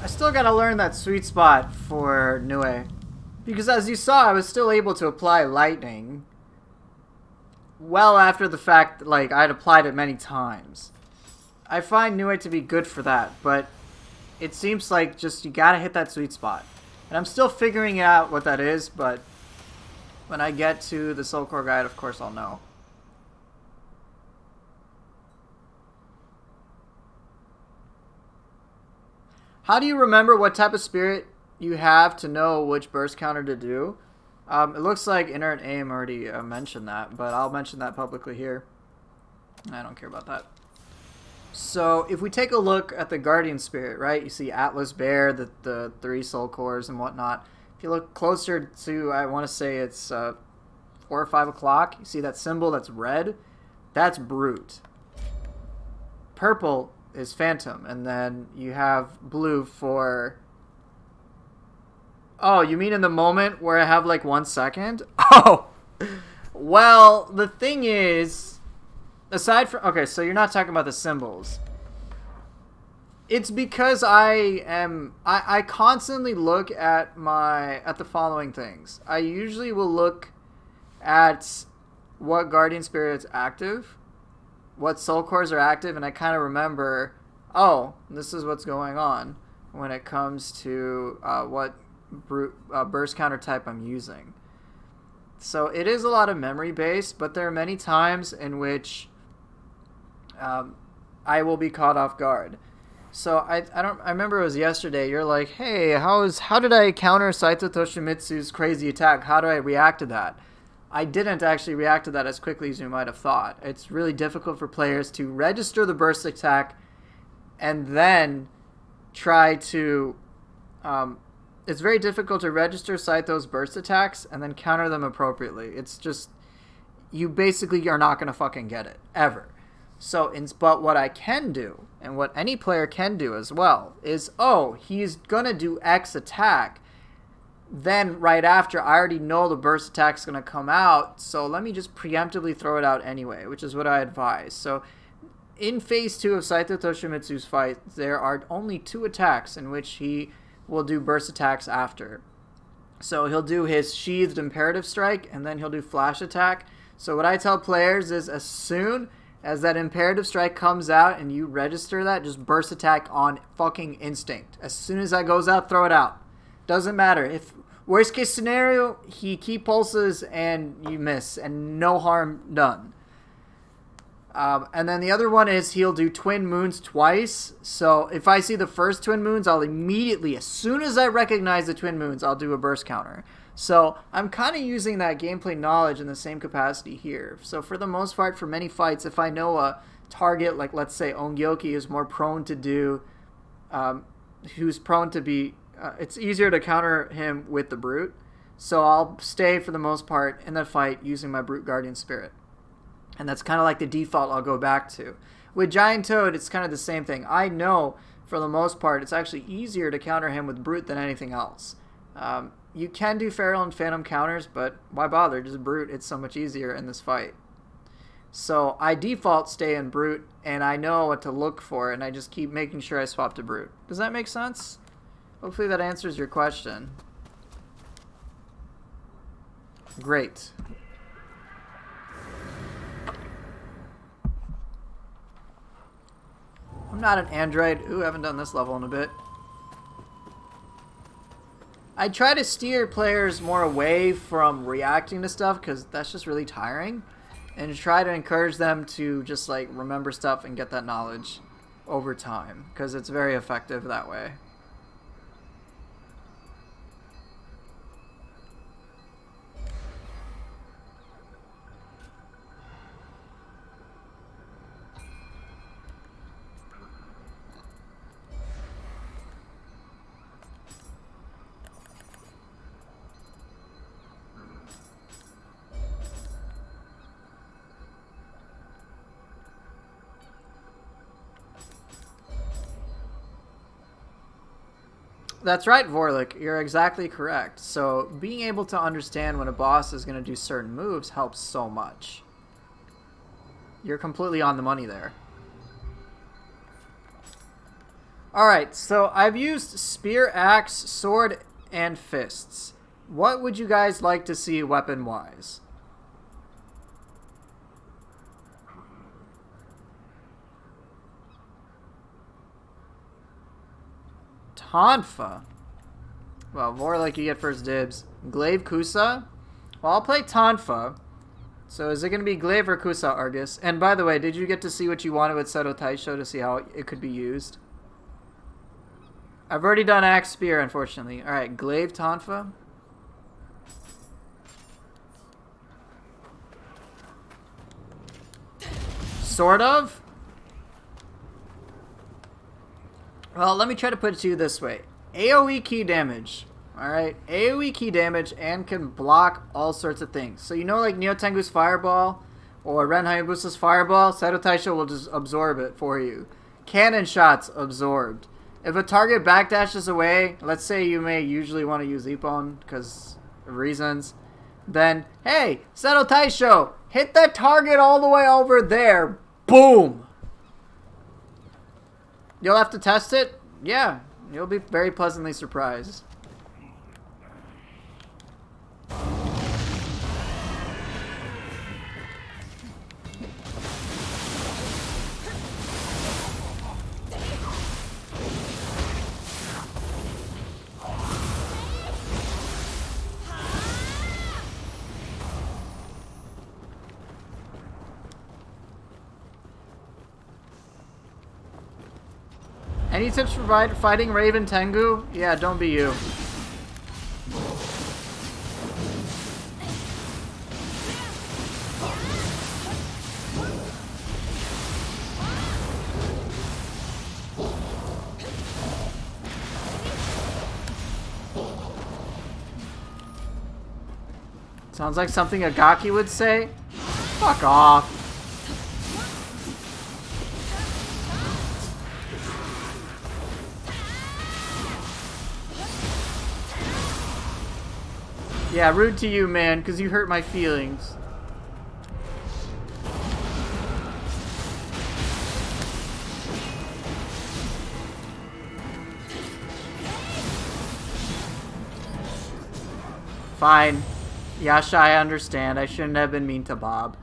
I still gotta learn that sweet spot for Nioh. Because as you saw, I was still able to apply lightning well after the fact, like, I'd applied it many times. I find Nioh to be good for that, but it seems like just you gotta hit that sweet spot. And I'm still figuring out what that is, but when I get to the Soul Core guide, of course I'll know. How do you remember what type of spirit you have to know which burst counter to do? It looks like Inherent Aim already mentioned that, but I'll mention that publicly here. I don't care about that. So if we take a look at the Guardian Spirit, right? You see Atlas Bear, the 3 Soul Cores and whatnot. If you look closer to, I want to say it's 4 or 5 o'clock, you see that symbol that's red? That's Brute. Purple is Phantom, and then you have blue for... Oh, you mean in the moment where I have like 1 second? Oh! Well, the thing is, aside from... Okay, so you're not talking about the symbols. It's because I constantly look at the following things. I usually will look at what Guardian Spirit's active, what Soul Cores are active, and I kind of remember, oh, this is what's going on when it comes to what burst counter type I'm using. So it is a lot of memory based, but there are many times in which I will be caught off guard. So I remember it was yesterday. You're like, hey, how did I counter Saito Toshimitsu's crazy attack? How do I react to that? I didn't actually react to that as quickly as you might have thought. It's really difficult for players to register the burst attack and then try to... it's very difficult to register Saito's burst attacks and then counter them appropriately. It's just... you basically are not going to fucking get it. Ever. But what I can do, and what any player can do as well, is, oh, he's going to do X attack. Then right after, I already know the burst attack's going to come out, so let me just preemptively throw it out anyway, which is what I advise. So in Phase 2 of Saito Toshimitsu's fight, there are only 2 attacks in which he will do burst attacks after. So he'll do his Sheathed Imperative Strike, and then he'll do Flash Attack. So what I tell players is, as soon as that Imperative Strike comes out and you register that, just burst attack on fucking instinct. As soon as that goes out, throw it out. Doesn't matter. If worst case scenario, he key pulses and you miss and no harm done. And then the other one is he'll do Twin Moons twice. So if I see the first Twin Moons, I'll immediately, as soon as I recognize the Twin Moons, I'll do a burst counter. So I'm kind of using that gameplay knowledge in the same capacity here. So for the most part, for many fights, if I know a target, like let's say Ongyoki is more prone to do, who's prone to be, it's easier to counter him with the Brute. So I'll stay for the most part in the fight using my Brute Guardian Spirit. And that's kind of like the default I'll go back to. With Giant Toad, it's kind of the same thing. I know for the most part it's actually easier to counter him with Brute than anything else. You can do Feral and Phantom counters, but why bother? Just Brute, it's so much easier in this fight. So I default stay in Brute, and I know what to look for, and I just keep making sure I swap to Brute. Does that make sense? Hopefully that answers your question. Great. I'm not an android. Ooh, I haven't done this level in a bit. I try to steer players more away from reacting to stuff because that's just really tiring. And try to encourage them to just like remember stuff and get that knowledge over time because it's very effective that way. That's right, Vorlik. You're exactly correct. So being able to understand when a boss is going to do certain moves helps so much. You're completely on the money there. Alright, so I've used Spear, Axe, Sword, and Fists. What would you guys like to see weapon-wise? Tonfa. Well, more like you get first dibs. Glaive Kusa. Well, I'll play Tonfa. So is it going to be Glaive or Kusa, Argus? And by the way, did you get to see what you wanted with Seto Taisho to see how it could be used? I've already done Axe Spear, unfortunately. Alright, Glaive Tonfa. Sort of. Well, let me try to put it to you this way. AoE key damage. Alright? AoE key damage and can block all sorts of things. So you know like Nioh Tengu's Fireball or Ren Hayabusa's Fireball? Seto Taisho will just absorb it for you. Cannon shots absorbed. If a target backdashes away, let's say you may usually want to use Ippon because of reasons, then, hey, Seto Taisho, hit that target all the way over there. Boom! You'll have to test it? Yeah, you'll be very pleasantly surprised. Any tips for fighting Raven Tengu? Yeah, don't be you. Sounds like something Agaki would say. Fuck off. Yeah, rude to you, man, because you hurt my feelings. Fine. Yasha, I understand. I shouldn't have been mean to Bob.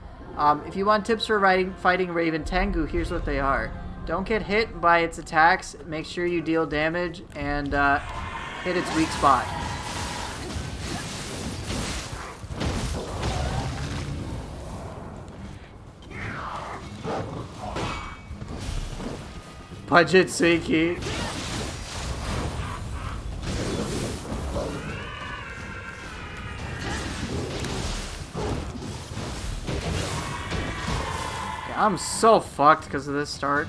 If you want tips for fighting Raven Tengu, here's what they are. Don't get hit by its attacks. Make sure you deal damage and hit its weak spot. Budget Suiki. I'm so fucked because of this start.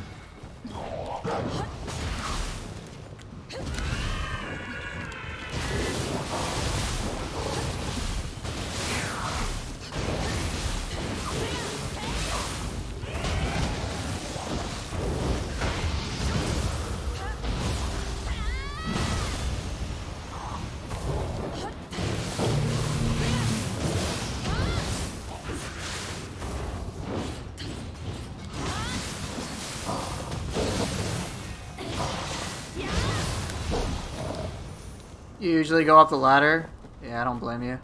You usually go up the ladder? Yeah, I don't blame you.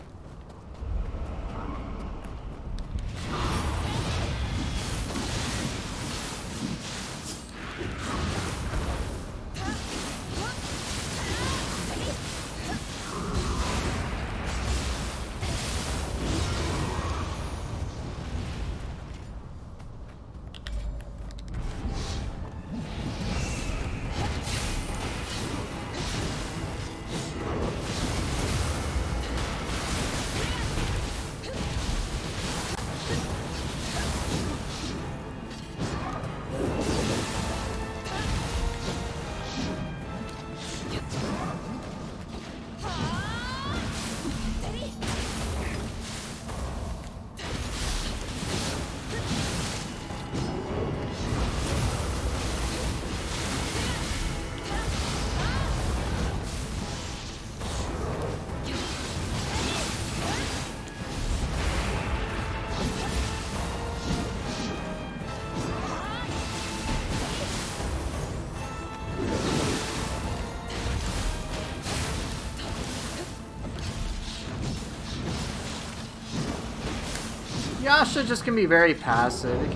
Yasha just can be very passive. It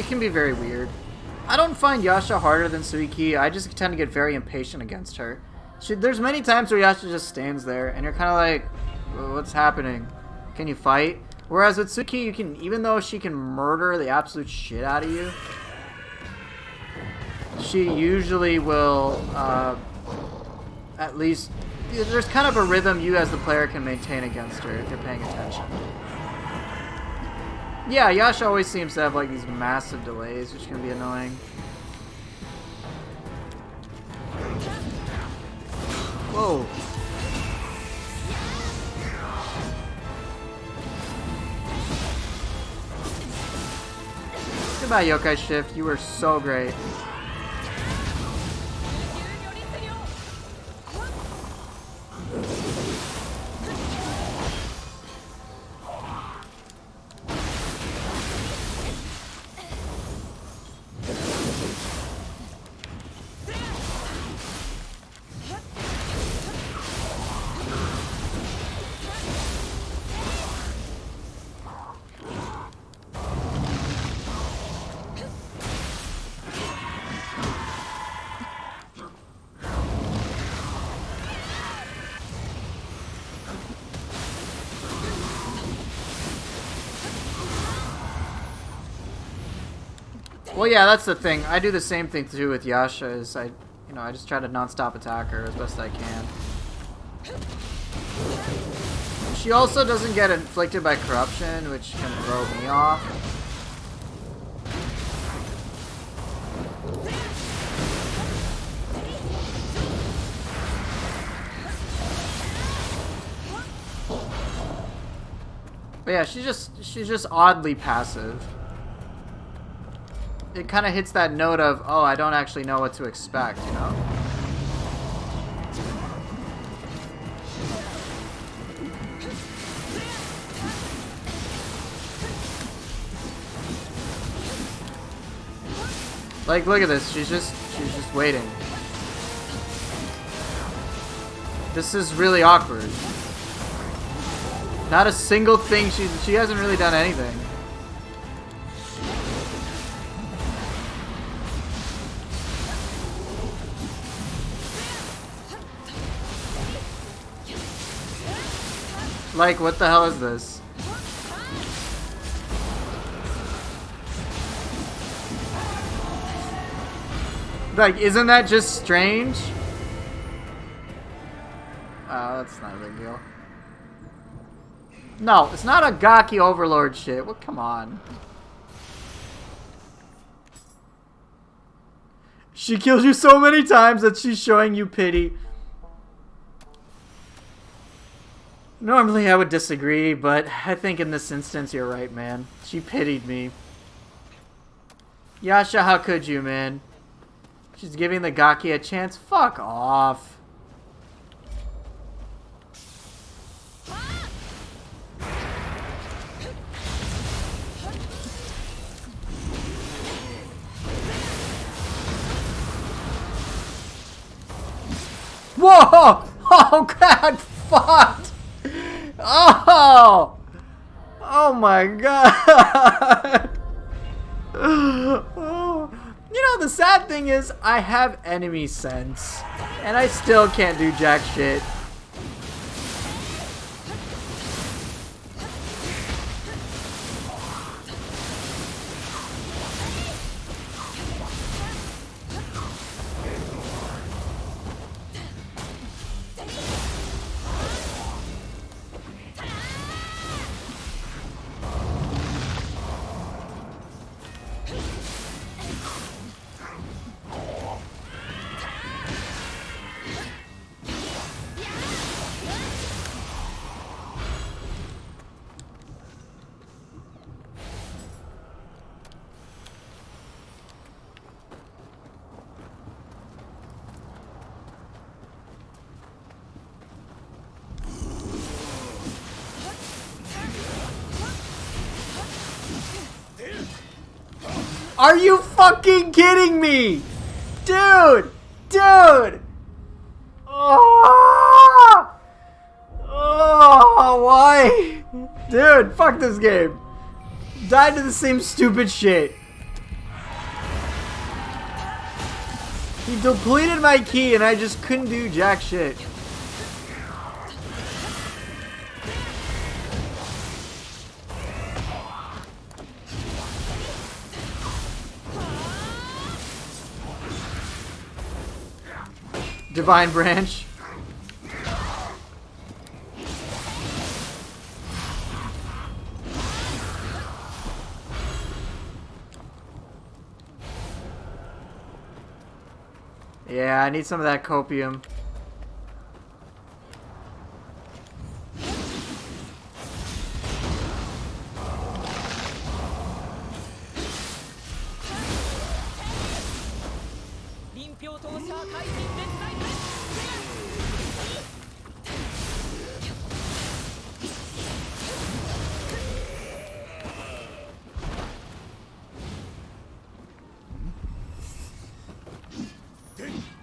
can be very weird. I don't find Yasha harder than Suiki. I just tend to get very impatient against her. There's many times where Yasha just stands there and you're kind of like, well, what's happening? Can you fight? Whereas with Suiki, you can, even though she can murder the absolute shit out of you, she usually will at least, there's kind of a rhythm you as the player can maintain against her if you're paying attention. Yeah, Yasha always seems to have like these massive delays, which can be annoying. Whoa. Goodbye, Yokai Shift. You were so great. Well, yeah, that's the thing. I do the same thing too with Yasha. Is I just try to non-stop attack her as best I can. She also doesn't get inflicted by corruption, which can throw me off. But yeah, she's just oddly passive. It kind of hits that note of, oh, I don't actually know what to expect, you know? Like, look at this. She's just waiting. This is really awkward. Not a single thing. She hasn't really done anything. Like, what the hell is this? Like, isn't that just strange? Oh, that's not a big deal. No, it's not a Gaki Overlord shit. Well, come on. She kills you so many times that she's showing you pity. Normally I would disagree, but I think in this instance you're right, man. She pitied me. Yasha, how could you, man? She's giving the Gaki a chance? Fuck off. Whoa! Oh god, fuck! Oh! Oh my god! Oh. You know, the sad thing is, I have enemy sense, and I still can't do jack shit. Are you fucking kidding me? Dude! Dude! Oh! Oh, why? Dude, fuck this game. Died to the same stupid shit. He depleted my key and I just couldn't do jack shit. Divine Branch. Yeah, I need some of that copium.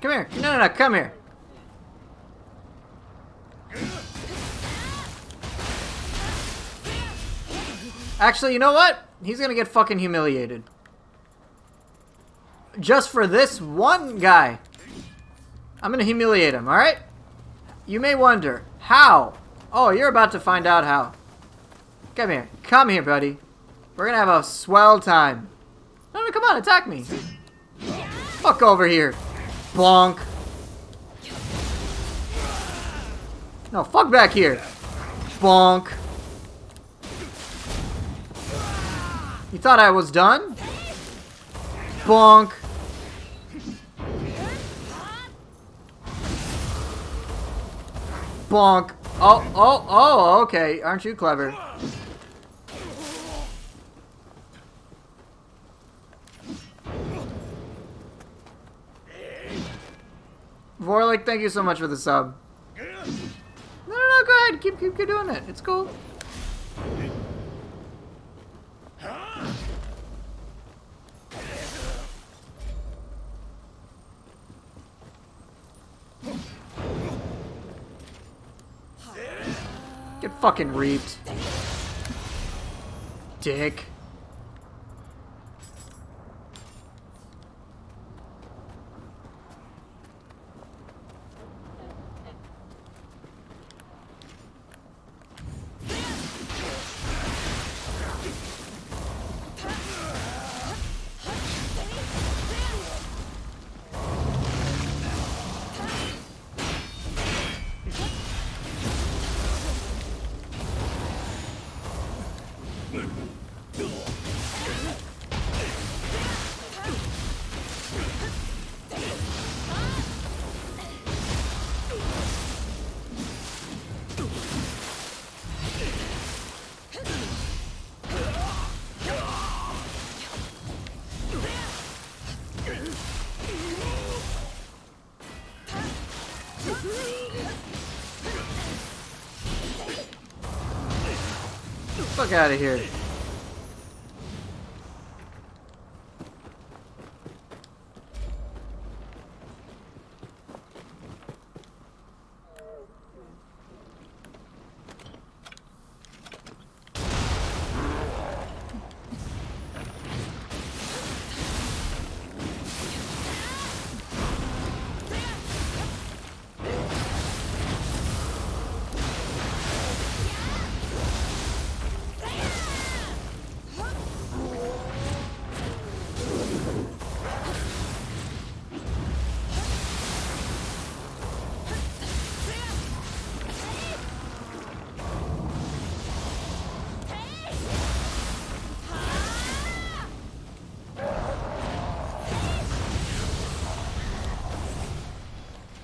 Come here. No, come here. Actually, you know what? He's gonna get fucking humiliated. Just for this one guy. I'm gonna humiliate him, alright? You may wonder, how? Oh, you're about to find out how. Come here. Come here, buddy. We're gonna have a swell time. No, no, come on, attack me. Fuck over here. Bonk. No, fuck back here. Bonk. You thought I was done? Bonk. Bonk. Oh, okay. Aren't you clever? Vorlik, thank you so much for the sub. No, go ahead. Keep doing it. It's cool. Get fucking reaped. Dick. Fuck out of here.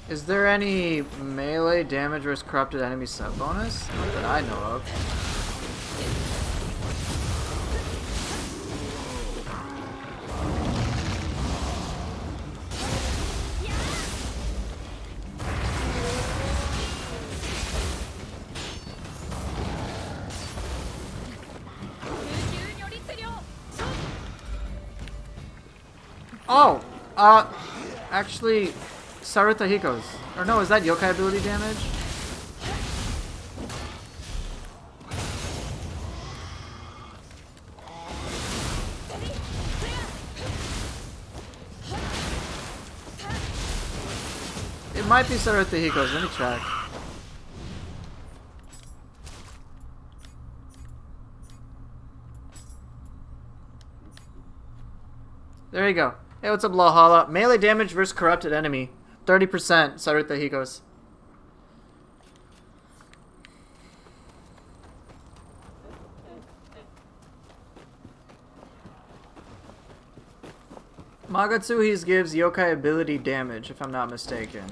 Is there any melee damage versus corrupted enemy sub bonus? Not that I know of. Oh! Actually, Saruta Hiko's. Or no, is that yokai ability damage? It might be Saruta Hiko's. Let me check. There you go. Hey, what's up, Lahala? Melee damage versus corrupted enemy. 30% Saruta Hiko's. Magatsuhi's gives yokai ability damage, if I'm not mistaken.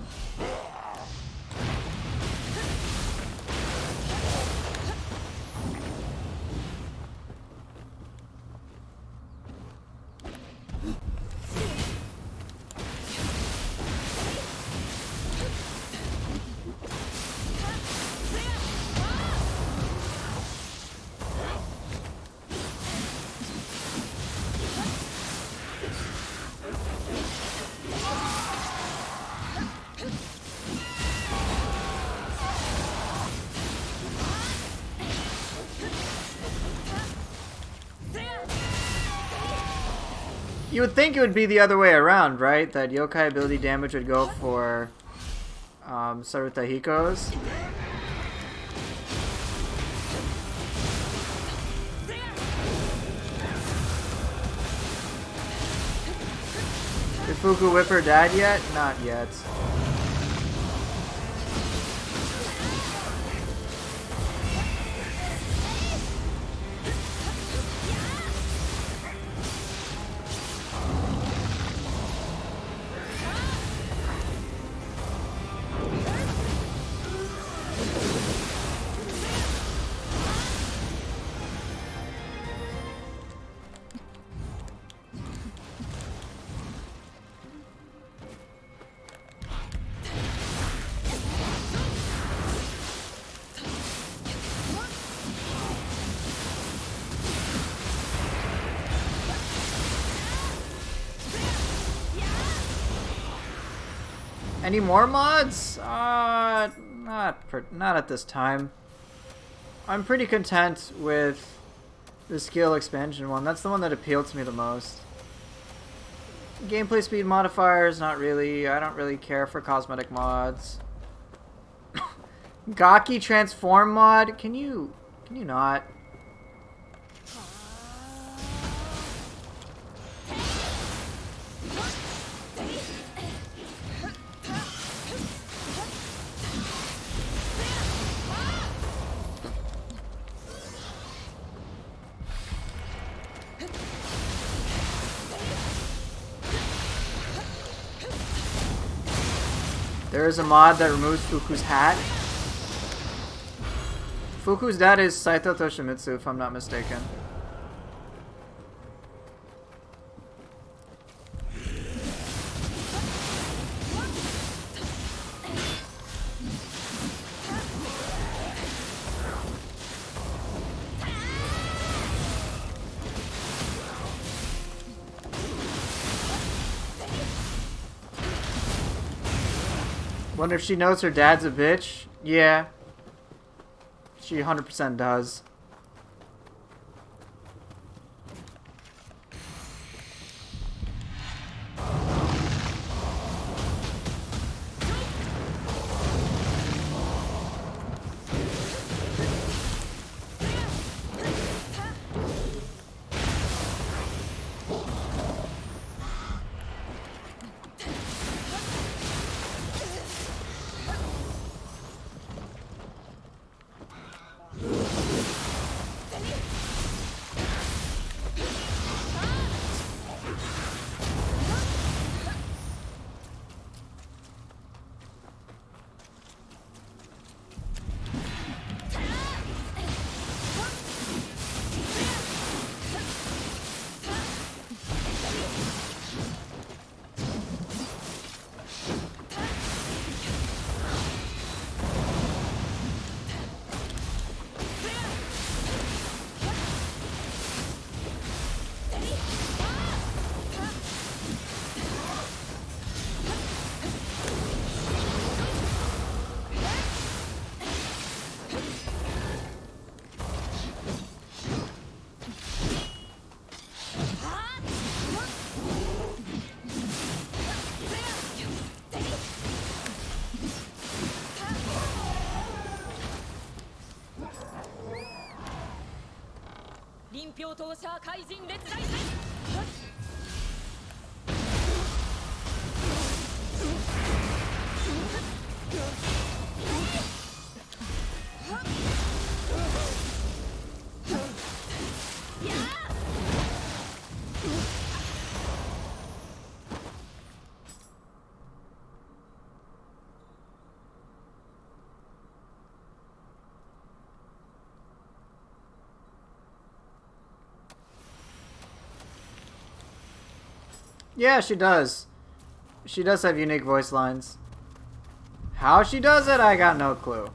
You would think it would be the other way around, right? That yokai ability damage would go for Saruta Hiko's. Did Fuku whip her dad yet? Not yet. Any more mods? Not at this time. I'm pretty content with the skill expansion one. That's the one that appealed to me the most. Gameplay speed modifiers, not really. I don't really care for cosmetic mods. Gaki transform mod? Can you not? There is a mod that removes Fuku's hat. Fuku's dad is Saito Toshimitsu, if I'm not mistaken. Wonder if she knows her dad's a bitch? Yeah. She 100% does. Yeah, she does. She does have unique voice lines. How she does it, I got no clue.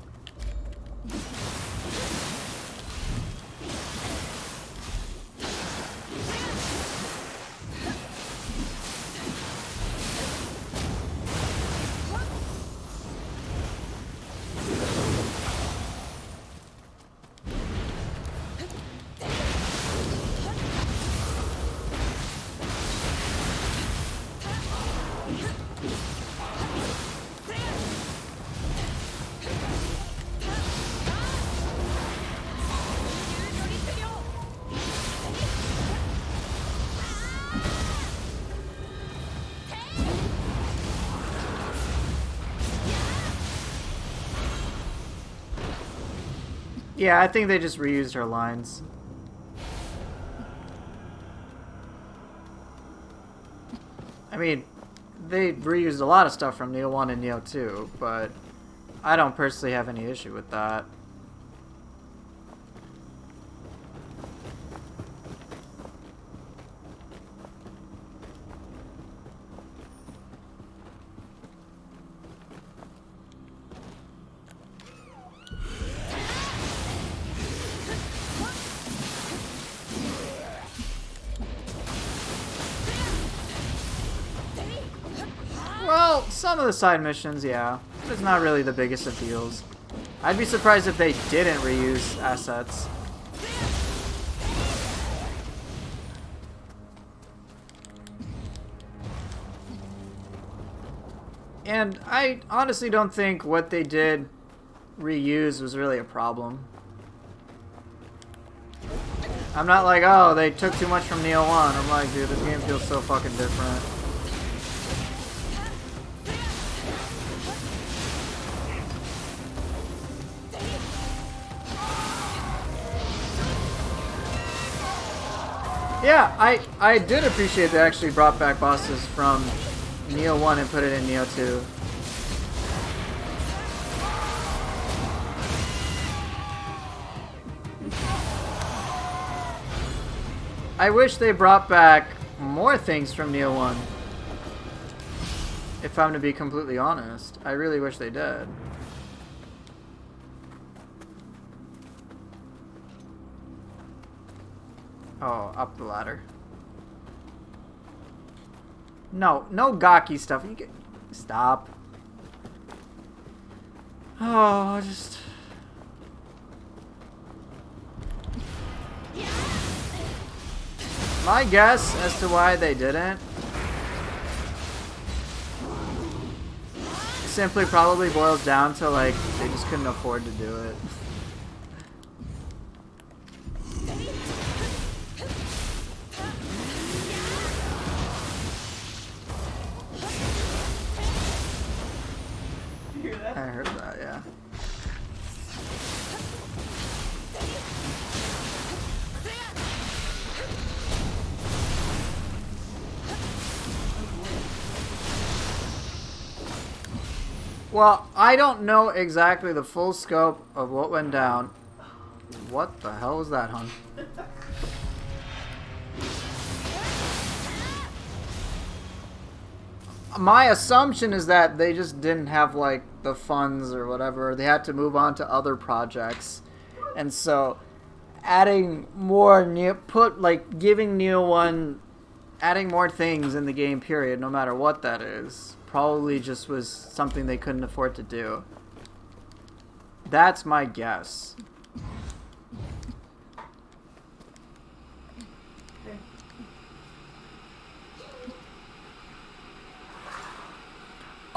Yeah, I think they just reused her lines. I mean, they reused a lot of stuff from Nioh 1 and Nioh 2, but I don't personally have any issue with that. Well, some of the side missions, yeah. It's not really the biggest of deals. I'd be surprised if they didn't reuse assets. And I honestly don't think what they did reuse was really a problem. I'm not like, oh, they took too much from Nioh 1. I'm like, dude, this game feels so fucking different. Yeah, I did appreciate they actually brought back bosses from Nioh 1 and put it in Nioh 2. I wish they brought back more things from Nioh 1. If I'm to be completely honest. I really wish they did. Oh, up the ladder. No, no gaki stuff. You can stop. Oh, just. My guess as to why they didn't simply probably boils down to like they just couldn't afford to do it. I heard that, yeah. Well, I don't know exactly the full scope of what went down. What the hell was that, hon? My assumption is that they just didn't have like the funds or whatever. They had to move on to other projects, and so adding more giving Nioh 1, adding more things in the game period, no matter what that is, probably just was something they couldn't afford to do. That's my guess.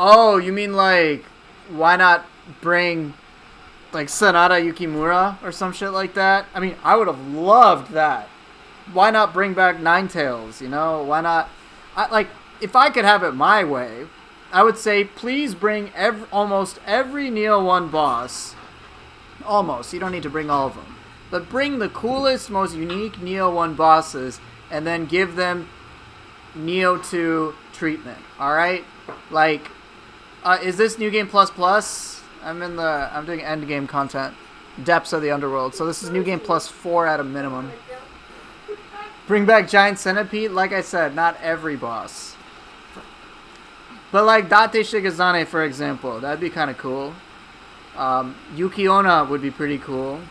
Oh, you mean like, why not bring like Sanada Yukimura or some shit like that? I mean, I would have loved that. Why not bring back Ninetales, you know? Why not? If I could have it my way, I would say please bring almost every Nioh 1 boss. Almost. You don't need to bring all of them. But bring the coolest, most unique Nioh 1 bosses and then give them Nioh 2 treatment. Alright? Like, is this New Game Plus Plus? I'm doing end game content. Depths of the Underworld. So this is New Game Plus 4 at a minimum. Bring back Giant Centipede? Like I said, not every boss. But like Date Shigazane, for example. That'd be kind of cool. Yuki Onna would be pretty cool.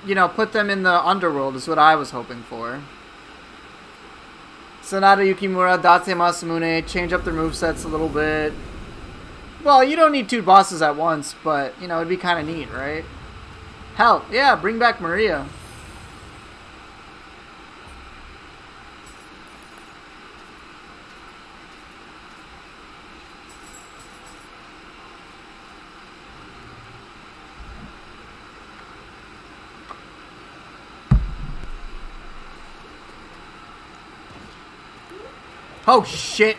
You know, put them in the underworld is what I was hoping for. Sanada Yukimura, Date Masamune, change up their movesets a little bit. Well, you don't need two bosses at once, but, you know, it'd be kind of neat, right? Hell, yeah, bring back Maria. Oh shit!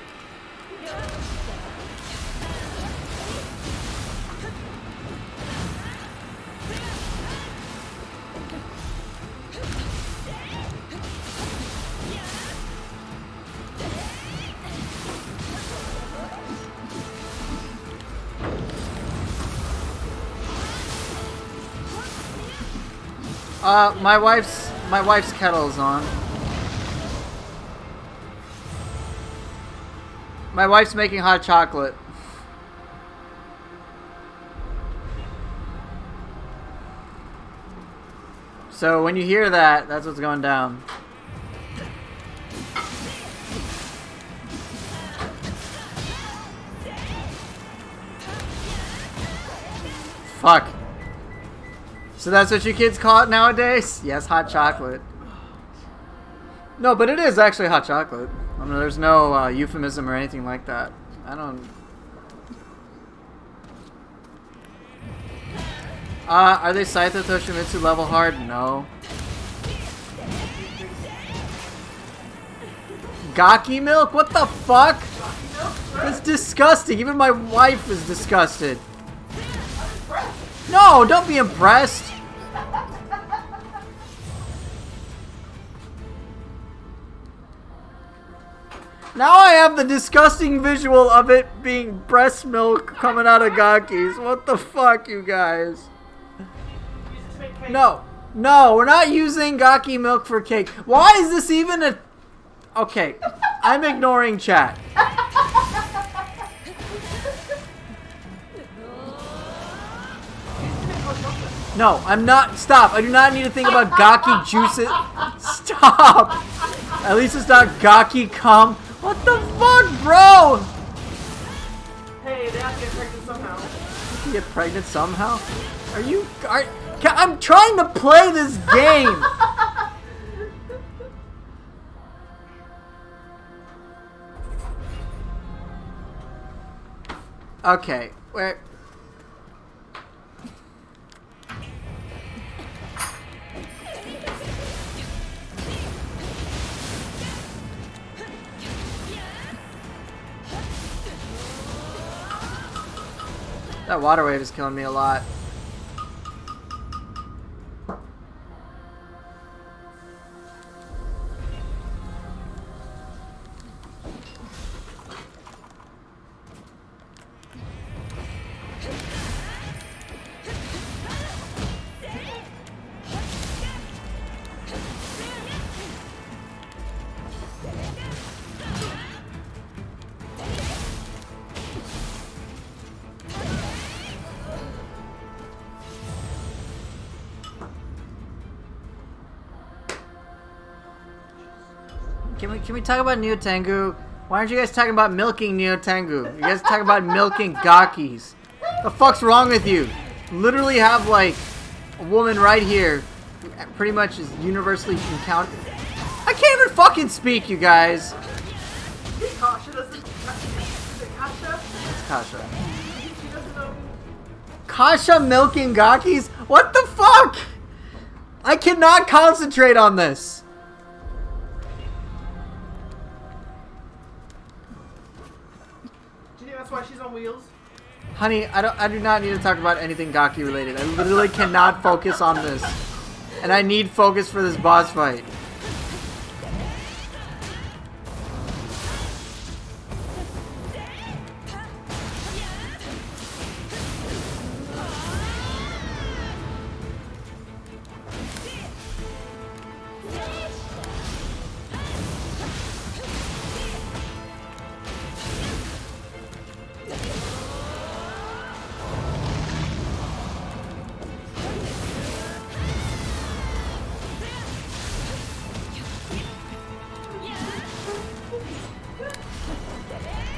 My wife's kettle's on. My wife's making hot chocolate. So when you hear that, that's what's going down. Fuck. So that's what you kids call it nowadays? Yes, hot chocolate. No, but it is actually hot chocolate. I mean, there's no euphemism or anything like that. I don't... are they Saito Toshimitsu level hard? No. Gaki milk? What the fuck? That's disgusting. Even my wife is disgusted. No, don't be impressed. Now I have the disgusting visual of it being breast milk coming out of Gaki's. What the fuck, you guys? No. No, we're not using Gaki milk for cake. Why is this even a... Okay, I'm ignoring chat. No, I'm not. Stop. I do not need to think about Gaki juices. Stop. At least it's not Gaki cum. What the fuck, bro? Hey, they have to get pregnant somehow. You can get pregnant somehow? Are you... I'm trying to play this game. Okay, wait. That water wave is killing me a lot. Can we talk about Nioh Tengu? Why aren't you guys talking about milking Nioh Tengu? You guys talking about milking Gakis. The fuck's wrong with you? Literally have like a woman right here who pretty much is universally encountered. I can't even fucking speak, you guys. Kasha doesn't... Is it Kasha? It's Kasha. She doesn't know. Kasha milking Gakis? What the fuck? I cannot concentrate on this. That's why she's on wheels. Honey, I do not need to talk about anything Gaki related. I literally cannot focus on this. And I need focus for this boss fight.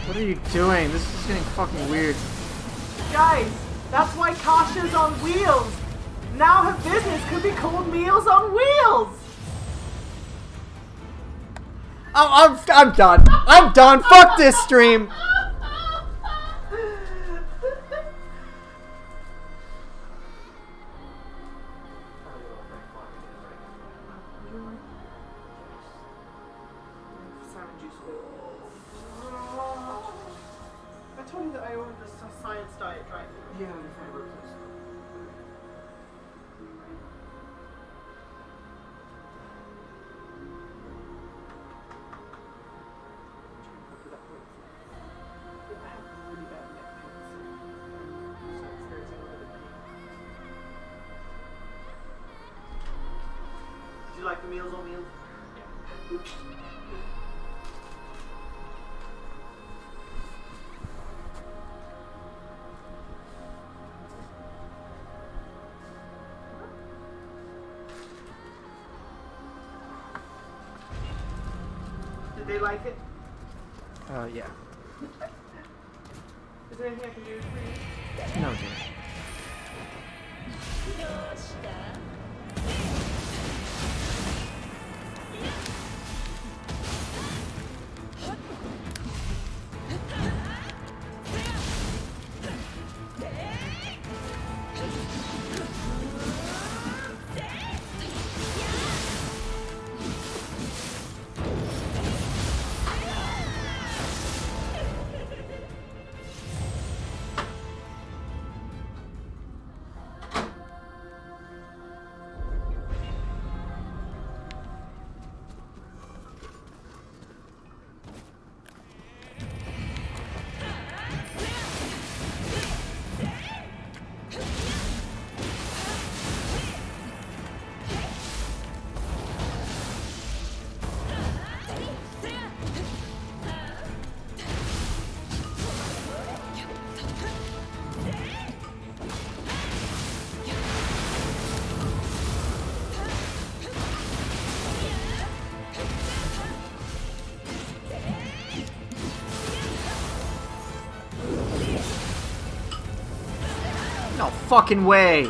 What are you doing? This is getting fucking weird. Guys, that's why Kasha's on wheels. Now her business could be called Meals on Wheels. Oh, I'm done. I'm done. Fuck this stream. you like the Meals on Wheels? Yeah. Did they like it? Yeah. Is there anything I can do for you? No, dear. No fucking way!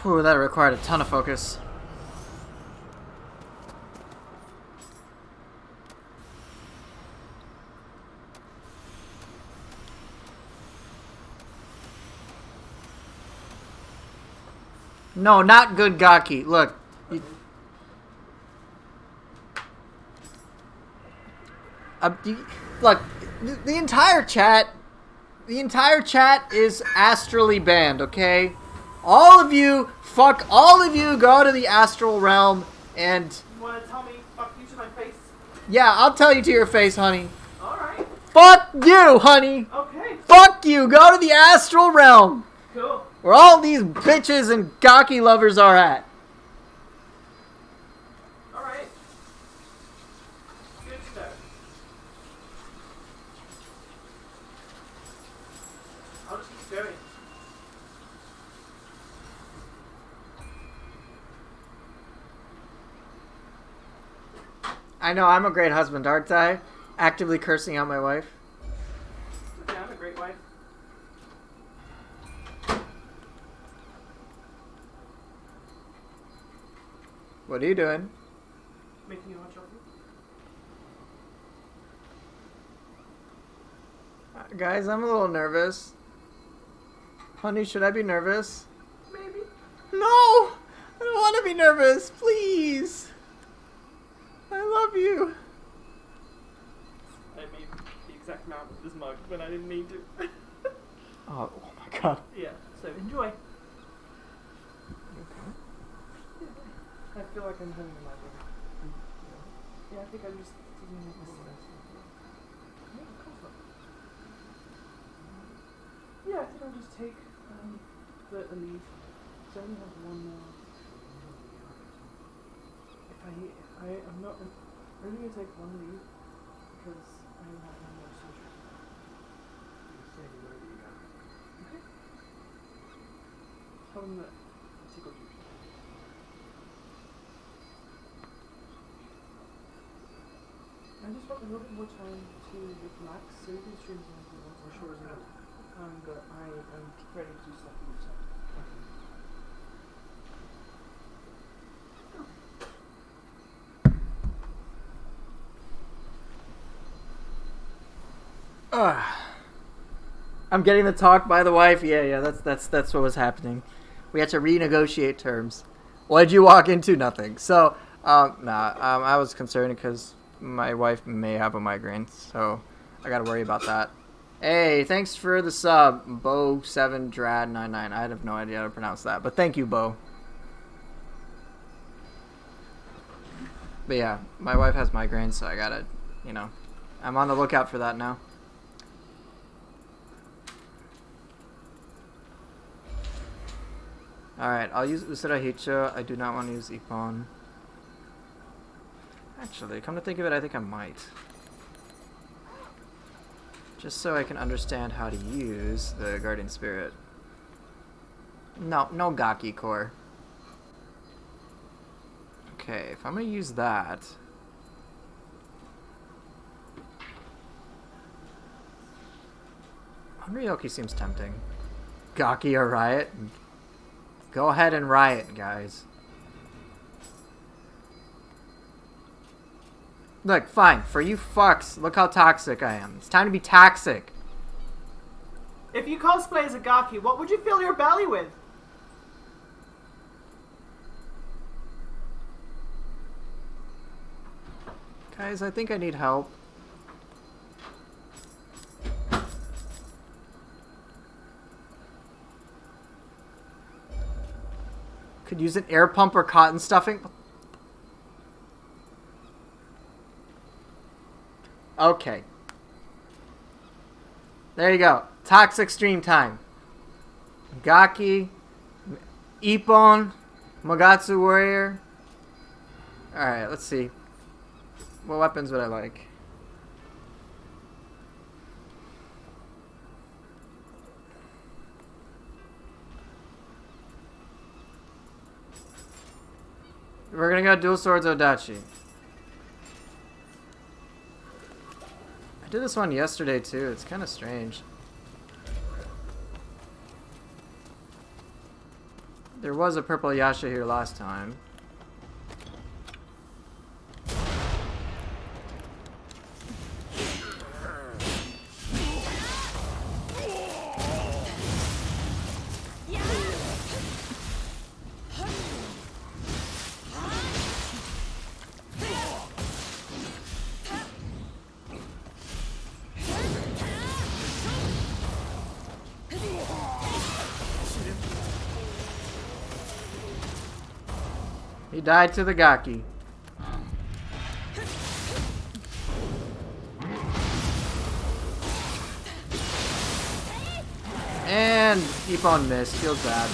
Whew, that required a ton of focus. No, not good Gaki. Look. Look, the entire chat is astrally banned, okay? All of you, go to the astral realm and... You wanna tell me fuck you to my face? Yeah, I'll tell you to your face, honey. Alright. Fuck you, honey! Okay. Fuck you! Go to the astral realm! Cool. Where all these bitches and Gaki lovers are at. Alright. Good start. I'll just keep going. I know, I'm a great husband, aren't I? Actively cursing out my wife. Okay, I'm a great wife. What are you doing? Making you hot chocolate? Guys, I'm a little nervous. Honey, should I be nervous? Maybe. No! I don't want to be nervous, please! I love you. I made the exact amount of this mug when I didn't mean to. Oh my god. Yeah, so enjoy. I feel like I'm having a migraine. Yeah, I think I'm just taking a little rest. Yeah, I think I'll just take a leave. So I only have one more. I'm only gonna take one leave because I only have one more surgery. Okay. Tell them that I tickled you. I just want a little bit more time to relax so you can stream something else. I'm sure it's but I am ready to do stuff for you. So. I'm getting the talk by the wife. Yeah, that's what was happening. We had to renegotiate terms. What did you walk into? Nothing. So, I was concerned because my wife may have a migraine, so I gotta worry about that. Hey, thanks for the sub, Bo7Drad99. I have no idea how to pronounce that, but thank you, Bo. But yeah, my wife has migraines, so I gotta, I'm on the lookout for that now. Alright, I'll use Usura Hicho. I do not want to use Ippon. Actually, come to think of it, I think I might. Just so I can understand how to use the Guardian Spirit. No Gaki core. Okay, if I'm going to use that... Unryoki seems tempting. Gaki or Riot? Go ahead and riot, guys. Look, fine. For you fucks, look how toxic I am. It's time to be toxic. If you cosplay as a Gaki, what would you fill your belly with? Guys, I think I need help. Could use an air pump or cotton stuffing. Okay. There you go. Toxic stream time. Gaki, Ippon, Mogatsu Warrior. Alright, let's see. What weapons would I like? We're gonna go dual swords Odachi. I did this one yesterday too. It's kind of strange. There was a purple Yasha here last time. He died to the Gaki. And keep on missed. Feels bad.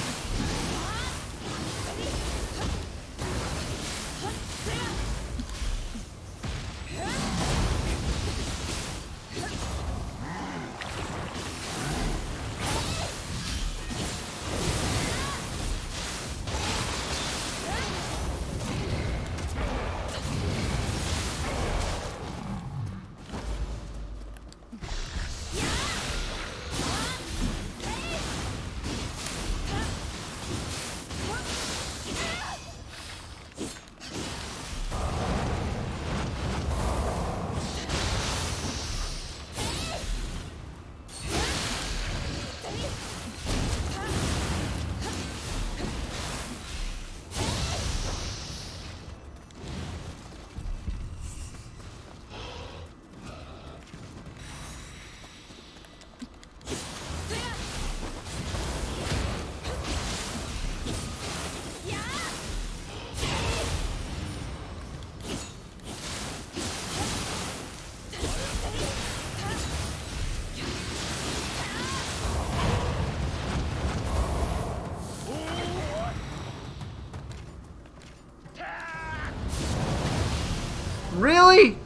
Really?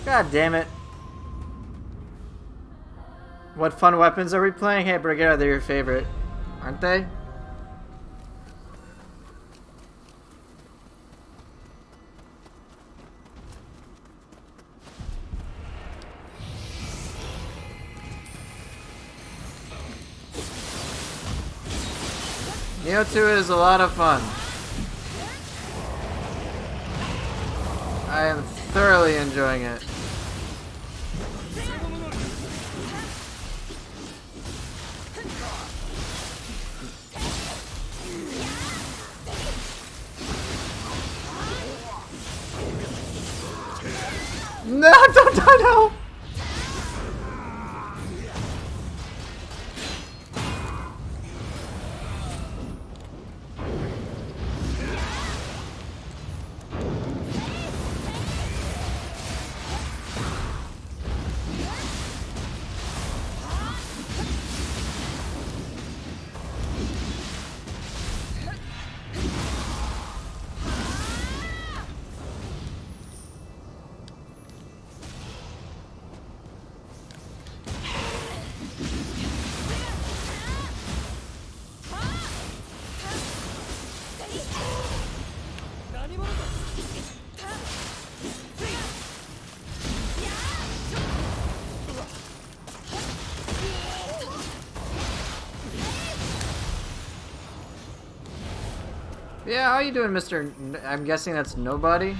God damn it. What fun weapons are we playing? Hey, Brigitte, they're your favorite, aren't they? Nioh 2 is a lot of fun. I am thoroughly enjoying it. No, don't die now! Yeah, how you doing, Mr. I'm guessing that's nobody?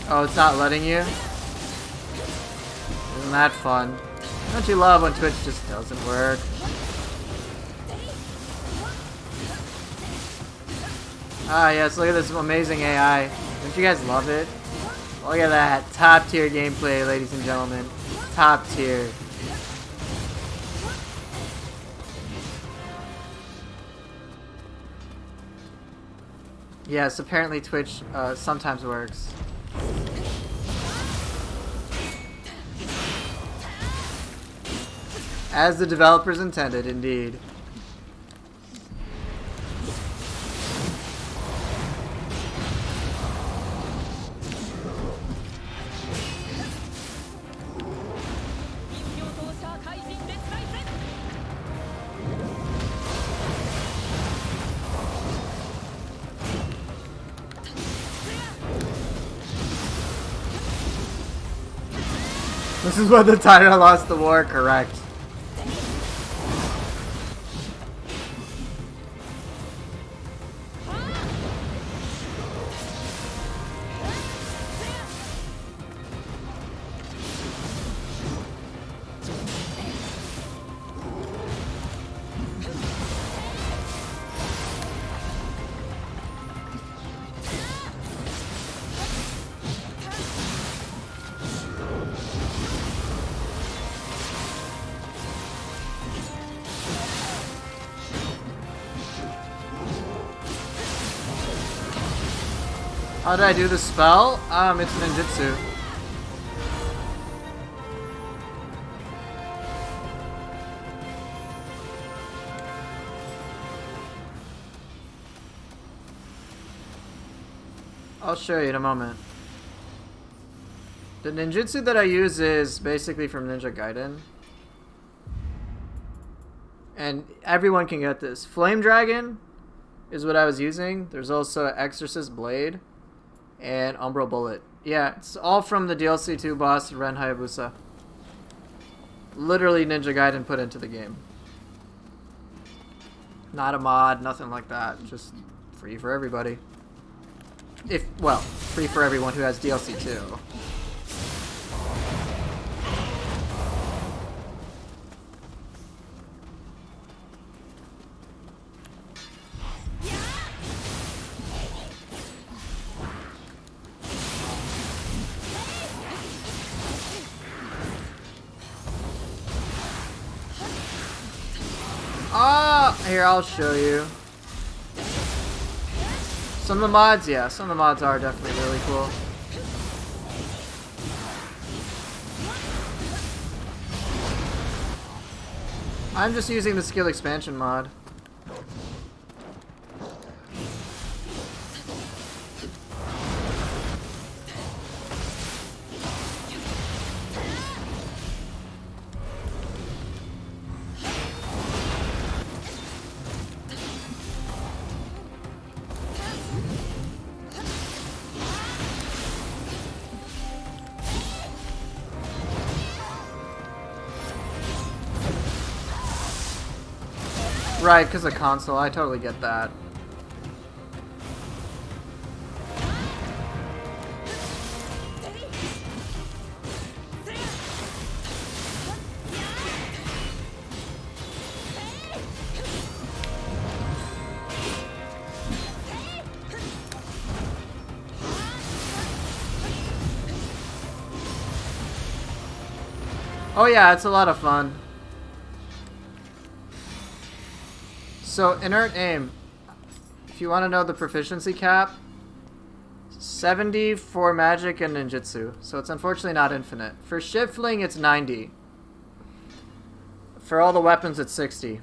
Oh, it's not letting you? Isn't that fun? Don't you love when Twitch just doesn't work? Ah, yes, look at this amazing AI. Don't you guys love it? Look at that. Top tier gameplay, ladies and gentlemen. Top tier. Yes, apparently Twitch sometimes works. As the developers intended, indeed. This is when the tyrant lost the war, correct. How did I do the spell? It's ninjutsu. I'll show you in a moment. The ninjutsu that I use is basically from Ninja Gaiden. And everyone can get this. Flame Dragon is what I was using. There's also Exorcist Blade and Umbral Bullet. Yeah, it's all from the DLC 2 boss, Ren Hayabusa. Literally Ninja Gaiden put into the game. Not a mod, nothing like that. Just free for everybody. Well, free for everyone who has DLC 2. Here, I'll show you. Some of the mods, yeah, some of the mods are definitely really cool. I'm just using the skill expansion mod. Right, because of console, I totally get that. Oh yeah, it's a lot of fun. So, inert aim, if you want to know the proficiency cap, 70 for magic and ninjutsu, so it's unfortunately not infinite. For shiftling, it's 90. For all the weapons, it's 60.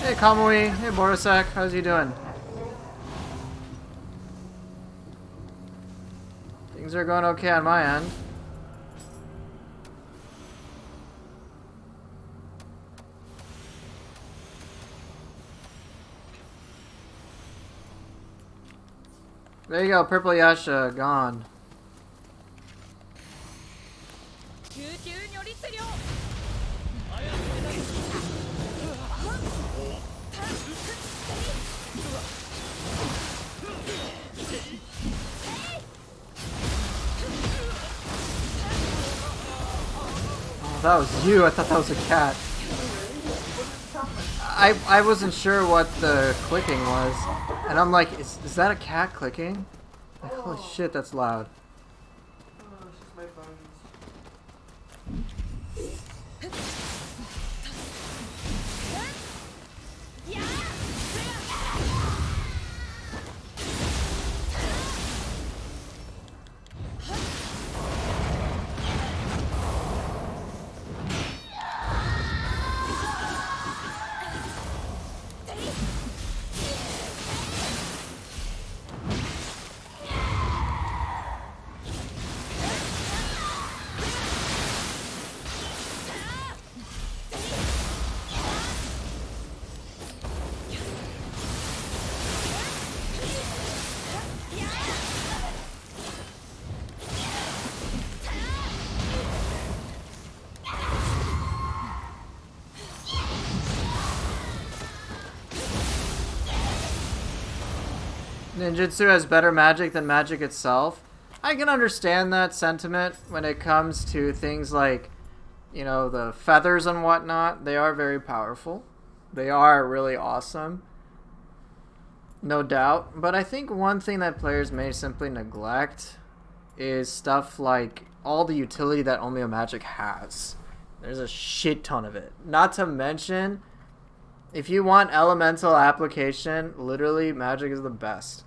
Hey Kamui, hey Borosek, how's you doing? Things are going okay on my end. There you go, Purple Yasha, gone. That was you. I thought that was a cat. I wasn't sure what the clicking was. And I'm like, is that a cat clicking? Holy shit, that's loud. Oh, it's just my bones. Ninjutsu has better magic than magic itself. I can understand that sentiment when it comes to things like, you know, the feathers and whatnot. They are very powerful. They are really awesome. No doubt. But I think one thing that players may simply neglect is stuff like all the utility that Omeo Magic has. There's a shit ton of it. Not to mention, if you want elemental application, literally magic is the best.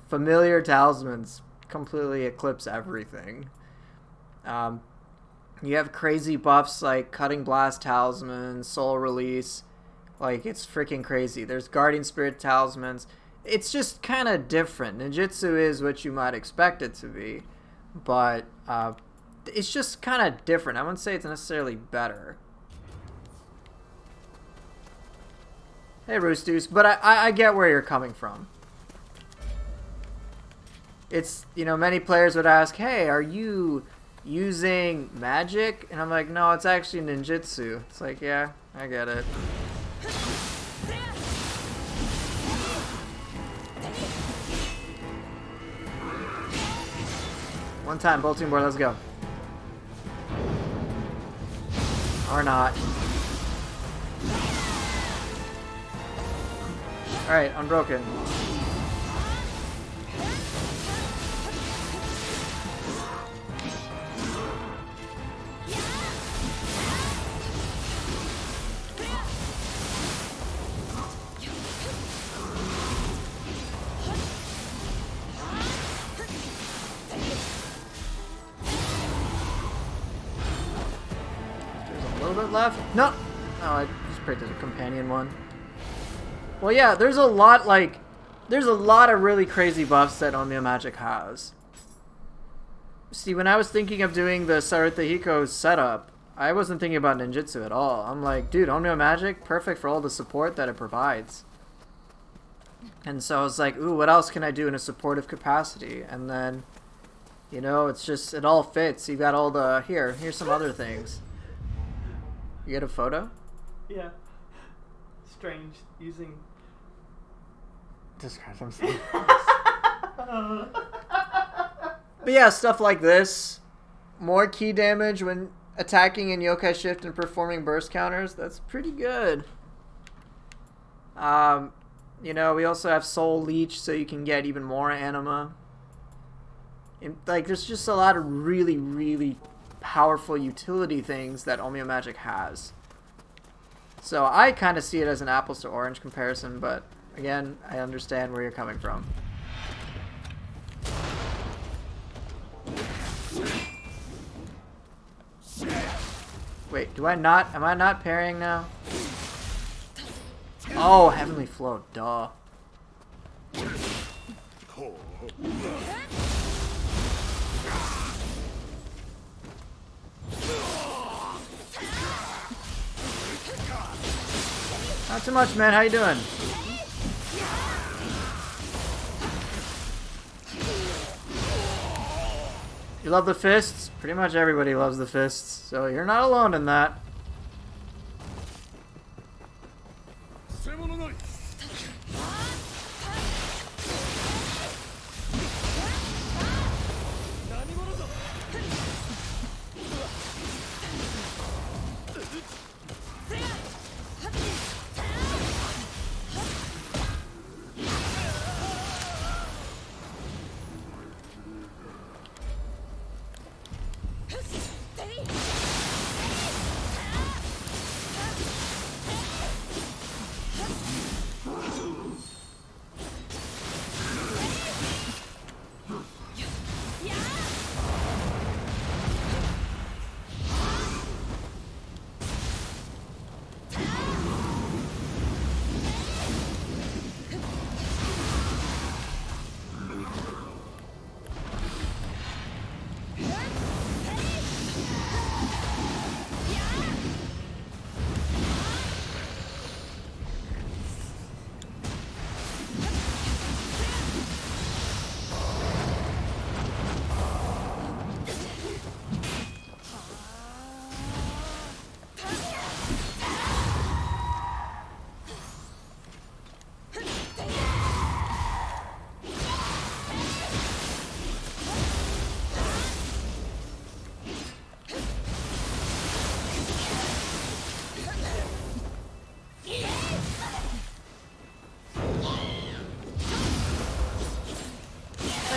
Familiar talismans completely eclipse everything. You have crazy buffs like Cutting Blast Talisman, Soul Release. Like, it's freaking crazy. There's Guardian Spirit Talismans. It's just kind of different. Ninjutsu is what you might expect it to be. But it's just kind of different. I wouldn't say it's necessarily better. Hey, Roostus. But I get where you're coming from. It's, you know, many players would ask, hey, are you using magic? And I'm like, no, it's actually ninjutsu. It's like, yeah, I get it. One time, bolting board, let's go. Or not. Alright, unbroken. Left? No! Oh, I just picked a companion one. Well, yeah, there's a lot of really crazy buffs that Omeo Magic has. See, when I was thinking of doing the Sarutohiko setup, I wasn't thinking about ninjutsu at all. I'm like, dude, Omeo Magic, perfect for all the support that it provides. And so I was like, ooh, what else can I do in a supportive capacity? And then, you know, it's just, it all fits. You got all the, here's some other things. You get a photo? Yeah. Strange using. Just I'm saying. But yeah, stuff like this. More ki damage when attacking in Yokai Shift and performing burst counters. That's pretty good. You know, we also have Soul Leech, so you can get even more anima. And, like, there's just a lot of really, really powerful utility things that Omeo Magic has. So I kind of see it as an apples to orange comparison, but again, I understand where you're coming from. Wait, am I not parrying now? Oh, Heavenly Flow, duh. Not too much, man. How you doing? You love the fists? Pretty much everybody loves the fists, so you're not alone in that.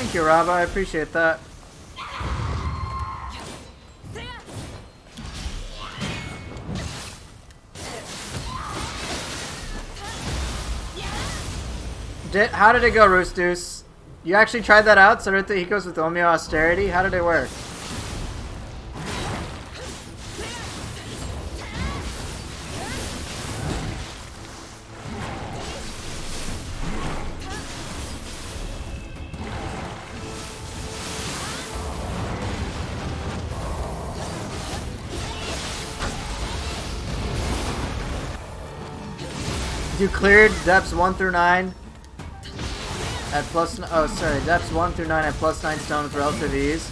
Thank you, Rob. I appreciate that. How did it go, Roostus? You actually tried that out? Saruta Hiko's with Omio Austerity? How did it work? You cleared depths 1 through 9 at plus. Oh, sorry, depths 1 through 9 at plus 9 stone with relative ease.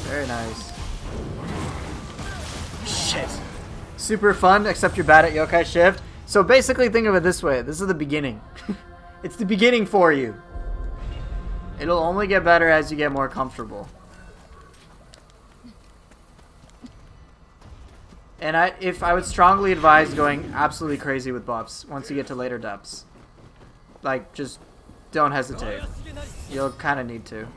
Very nice. Shit. Super fun, except you're bad at yokai shift. So basically, think of it this way: this is the beginning. It's the beginning for you. It'll only get better as you get more comfortable. And I would strongly advise going absolutely crazy with buffs once you get to later depths. Like, just don't hesitate. You'll kind of need to.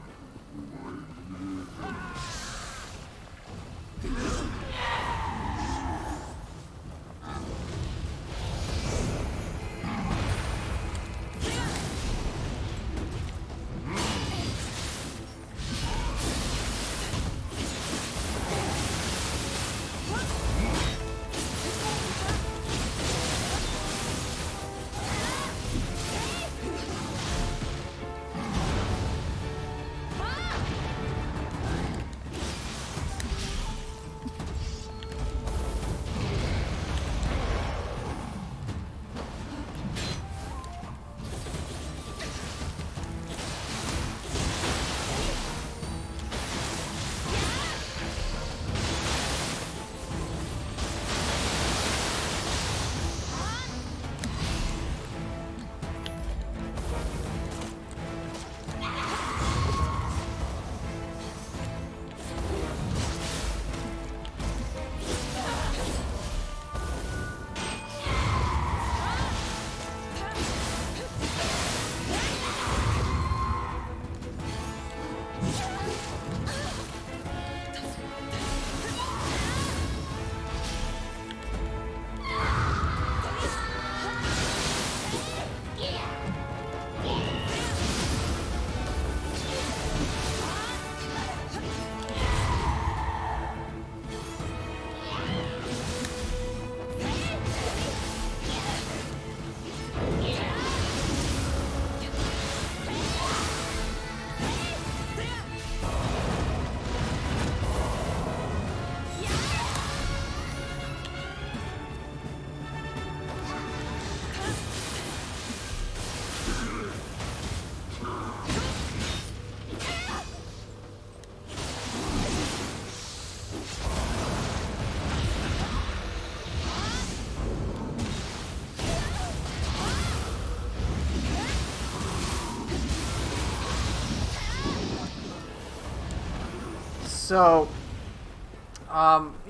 So,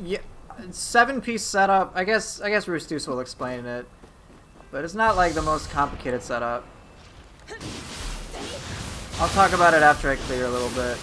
yeah, 7-piece setup. I guess Roostus will explain it, but it's not like the most complicated setup. I'll talk about it after I clear a little bit.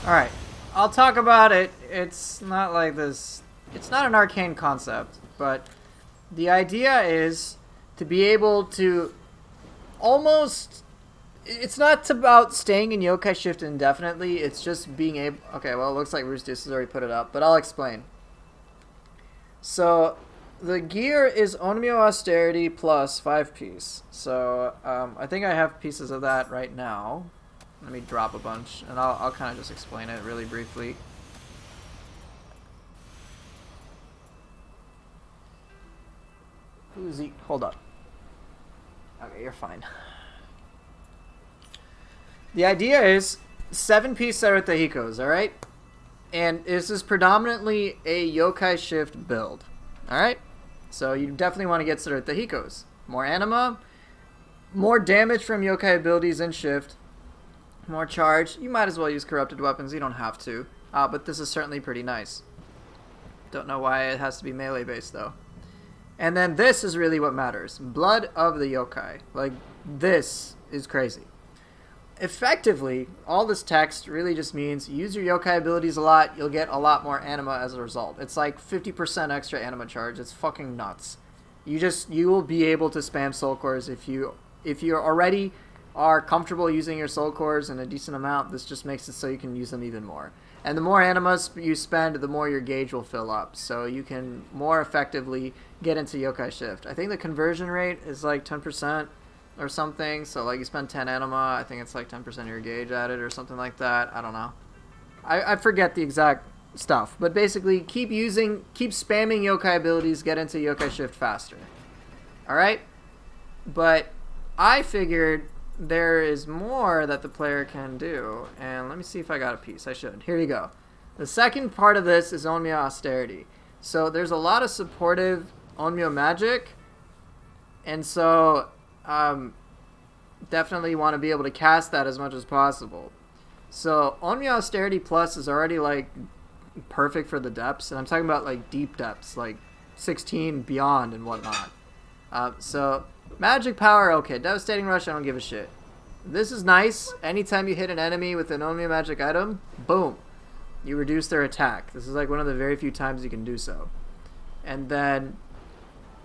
Alright, I'll talk about it. It's not like this. It's not an arcane concept, but the idea is to be able to almost It's not about staying in yokai shift indefinitely. It's just being able... Okay, well, it looks like Roostus has already put it up, but I'll explain. So, the gear is Onmyo Austerity plus 5-piece. So, I think I have pieces of that right now. Let me drop a bunch, and I'll kind of just explain it really briefly. Hold up. Okay, you're fine. The idea is 7-piece Sarutahikos, alright? And this is predominantly a yokai shift build. Alright? So you definitely want to get Sarutahikos. More anima, more damage from yokai abilities in shift, more charge. You might as well use corrupted weapons, you don't have to. But this is certainly pretty nice. Don't know why it has to be melee based though. And then this is really what matters. Blood of the yokai. Like, this is crazy. Effectively, all this text really just means use your yokai abilities a lot, you'll get a lot more anima as a result. It's like 50% extra anima charge. It's fucking nuts. You will be able to spam soul cores if you already are comfortable using your soul cores in a decent amount. This just makes it so you can use them even more. And the more animas you spend, the more your gauge will fill up. So you can more effectively get into yokai shift. I think the conversion rate is like 10% or something. So like you spend 10 anima, I think it's like 10% of your gauge added or something like that. I don't know. I forget the exact stuff. But basically keep spamming yokai abilities, get into yokai shift faster. Alright? But I figured there is more that the player can do. And let me see if I got a piece. I should. Here you go. The second part of this is Onmyo Austerity. So there's a lot of supportive Onmyo magic. And so definitely want to be able to cast that as much as possible. So Onmyo Austerity Plus is already like perfect for the depths. And I'm talking about like deep depths, like 16 beyond and whatnot. So magic power, okay. Devastating Rush, I don't give a shit. This is nice. Anytime you hit an enemy with an Onmyo magic item, boom, you reduce their attack. This is like one of the very few times you can do so. And then,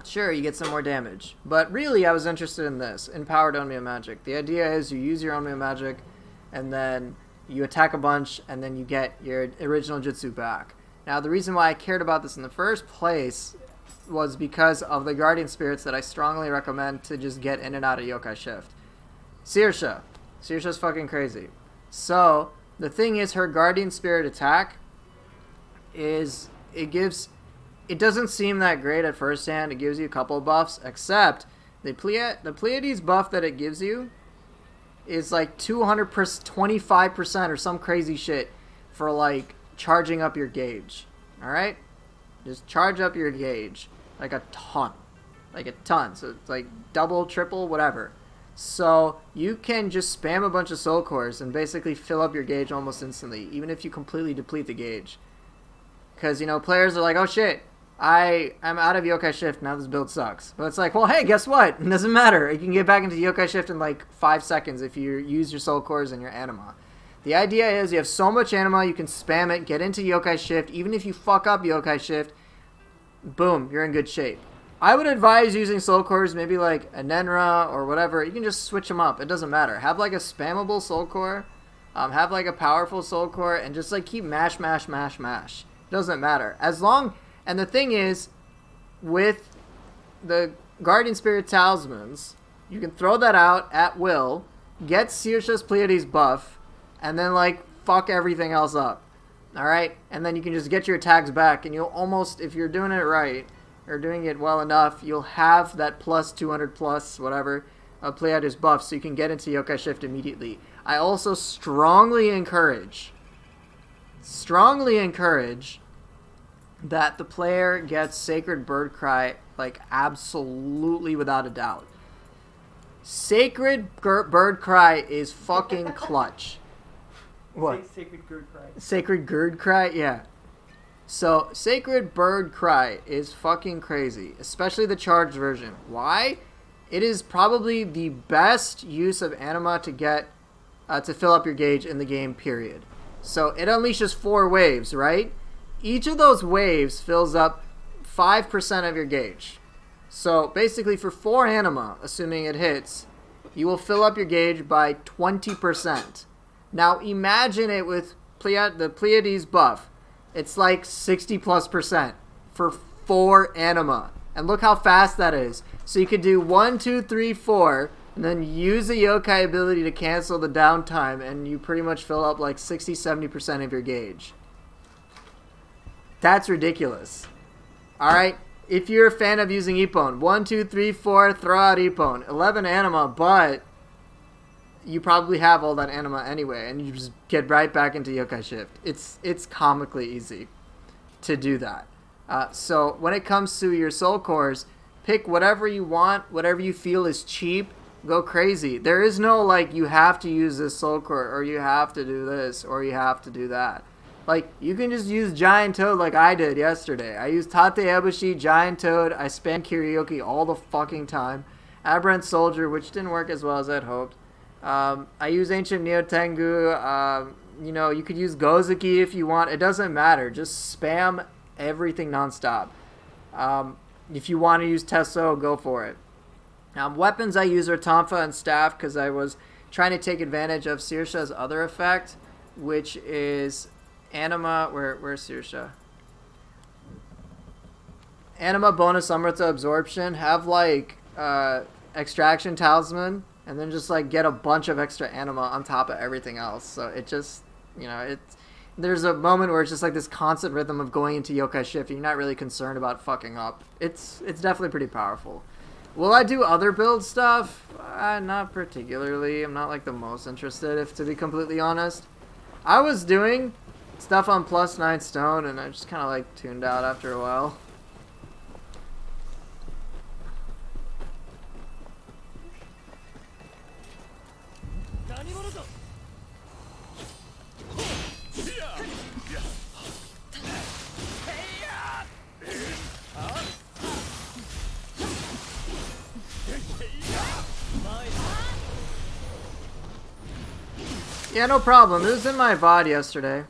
sure, you get some more damage. But really, I was interested in this, Empowered Onmyo Magic. The idea is you use your Onmyo Magic, and then you attack a bunch, and then you get your original jutsu back. Now, the reason why I cared about this in the first place was because of the Guardian Spirits that I strongly recommend to just get in and out of yokai shift. Sirsha's fucking crazy. So, the thing is, her Guardian Spirit attack is, it doesn't seem that great at first hand. It gives you a couple of buffs, except the Pleiades buff that it gives you is like 25% or some crazy shit for like charging up your gauge. Alright? Just charge up your gauge. Like a ton. So it's like double, triple, whatever. So you can just spam a bunch of soul cores and basically fill up your gauge almost instantly, even if you completely deplete the gauge. Because, you know, players are like, oh shit, I'm out of yokai shift, now this build sucks. But it's like, well, hey, guess what? It doesn't matter. You can get back into yokai shift in like 5 seconds if you use your soul cores and your anima. The idea is you have so much anima, you can spam it, get into yokai shift. Even if you fuck up yokai shift, boom, you're in good shape. I would advise using soul cores, maybe like a Nenra or whatever. You can just switch them up. It doesn't matter. Have like a spammable soul core. Have like a powerful soul core and just like keep mash. Doesn't matter. And the thing is, with the Guardian Spirit Talismans, you can throw that out at will, get Sirsha's Pleiades buff, and then like fuck everything else up. Alright? And then you can just get your attacks back, and you'll almost, if you're doing it right, or doing it well enough, you'll have that plus 200 plus whatever Pleiades buff, so you can get into yokai shift immediately. I also strongly encourage that the player gets Sacred Bird Cry, like absolutely without a doubt. Sacred Bird Cry is fucking clutch. What? Sacred Bird Cry. Sacred Bird Cry? Yeah. So, Sacred Bird Cry is fucking crazy, especially the charged version. Why? It is probably the best use of anima to get to fill up your gauge in the game, period. So, it unleashes 4 waves, right? Each of those waves fills up 5% of your gauge. So, basically for 4 anima, assuming it hits, you will fill up your gauge by 20%. Now imagine it with the Pleiades buff. It's like 60+% for 4 anima. And look how fast that is. So you could do 1, 2, 3, 4, and then use the yokai ability to cancel the downtime, and you pretty much fill up like 60-70% of your gauge. That's ridiculous. Alright, if you're a fan of using Ippon, 1, 2, 3, 4, throw out Ippon. 11 anima, but you probably have all that anima anyway, and you just get right back into yokai shift. It's comically easy to do that. So when it comes to your soul cores, pick whatever you want, whatever you feel is cheap, go crazy. There is no like you have to use this soul core, or you have to do this, or you have to do that. Like, you can just use Giant Toad like I did yesterday. I used Tate Ebushi, Giant Toad, I spammed Kiryoki all the fucking time. Aberrant Soldier, which didn't work as well as I'd hoped. I use Ancient Nioh Tengu. You know, you could use Gozuki if you want. It doesn't matter. Just spam everything nonstop. If you want to use Tesso, go for it. Weapons I use are Tonfa and Staff because I was trying to take advantage of Sirsha's other effect, which is Anima. Where's Sirsha? Anima bonus Amrita absorption. Have like Extraction Talisman, and then just like get a bunch of extra anima on top of everything else. So it just, you know, there's a moment where it's just like this constant rhythm of going into yokai shift, and you're not really concerned about fucking up. It's definitely pretty powerful. Will I do other build stuff? Not particularly. I'm not like the most interested, if to be completely honest. I was doing stuff on +9 stone, and I just kind of like tuned out after a while. Yeah, no problem. It was in my VOD yesterday.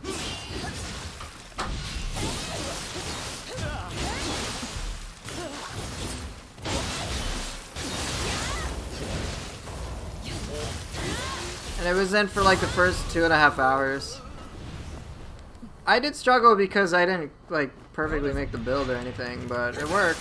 And it was in for like the first 2.5 hours. I did struggle because I didn't like perfectly make the build or anything, but it worked.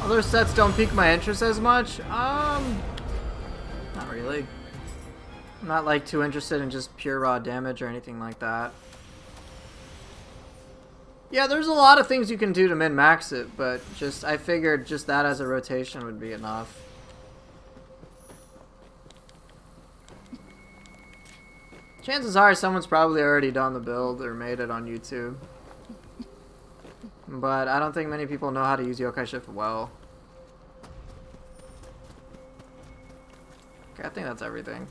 Other sets don't pique my interest as much. Not really. I'm not like too interested in just pure raw damage or anything like that. Yeah, there's a lot of things you can do to min-max it, but just I figured just that as a rotation would be enough. Chances are someone's probably already done the build or made it on YouTube. But I don't think many people know how to use yokai shift well. Okay, I think that's everything.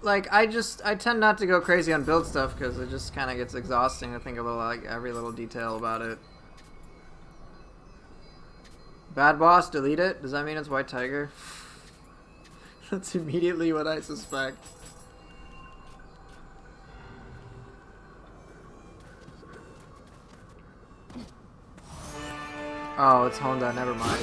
like, I tend not to go crazy on build stuff because it just kind of gets exhausting to think about, like, every little detail about it. Bad boss, delete it? Does that mean it's White Tiger? That's immediately what I suspect. Oh, it's Honda, never mind.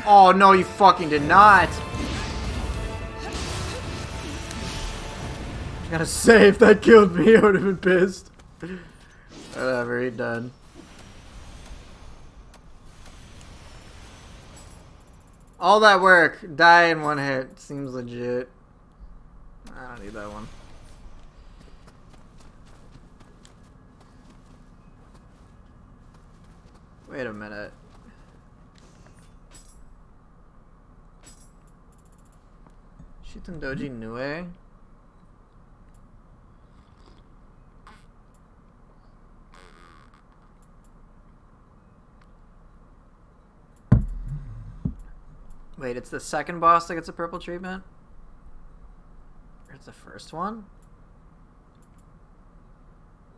Oh, no, you fucking did not. I gotta say, if that killed me, I would have been pissed. Whatever, he done. All that work, die in one hit. Seems legit. I don't need that one. Wait a minute. Shuten Doji Nioh? Wait, it's the second boss that gets a purple treatment? Or it's the first one?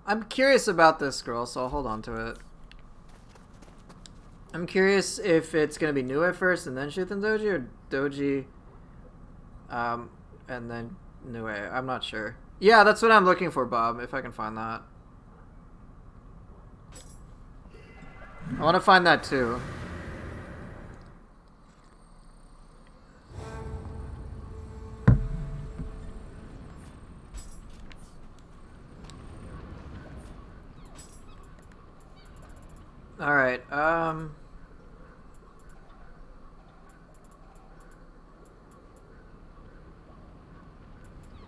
I'm curious about this scroll, so I'll hold on to it. I'm curious if it's gonna be Nioh first and then Shuten Doji, or Doji and then Nioh. I'm not sure. Yeah, that's what I'm looking for, Bob, if I can find that. I want to find that too. Alright,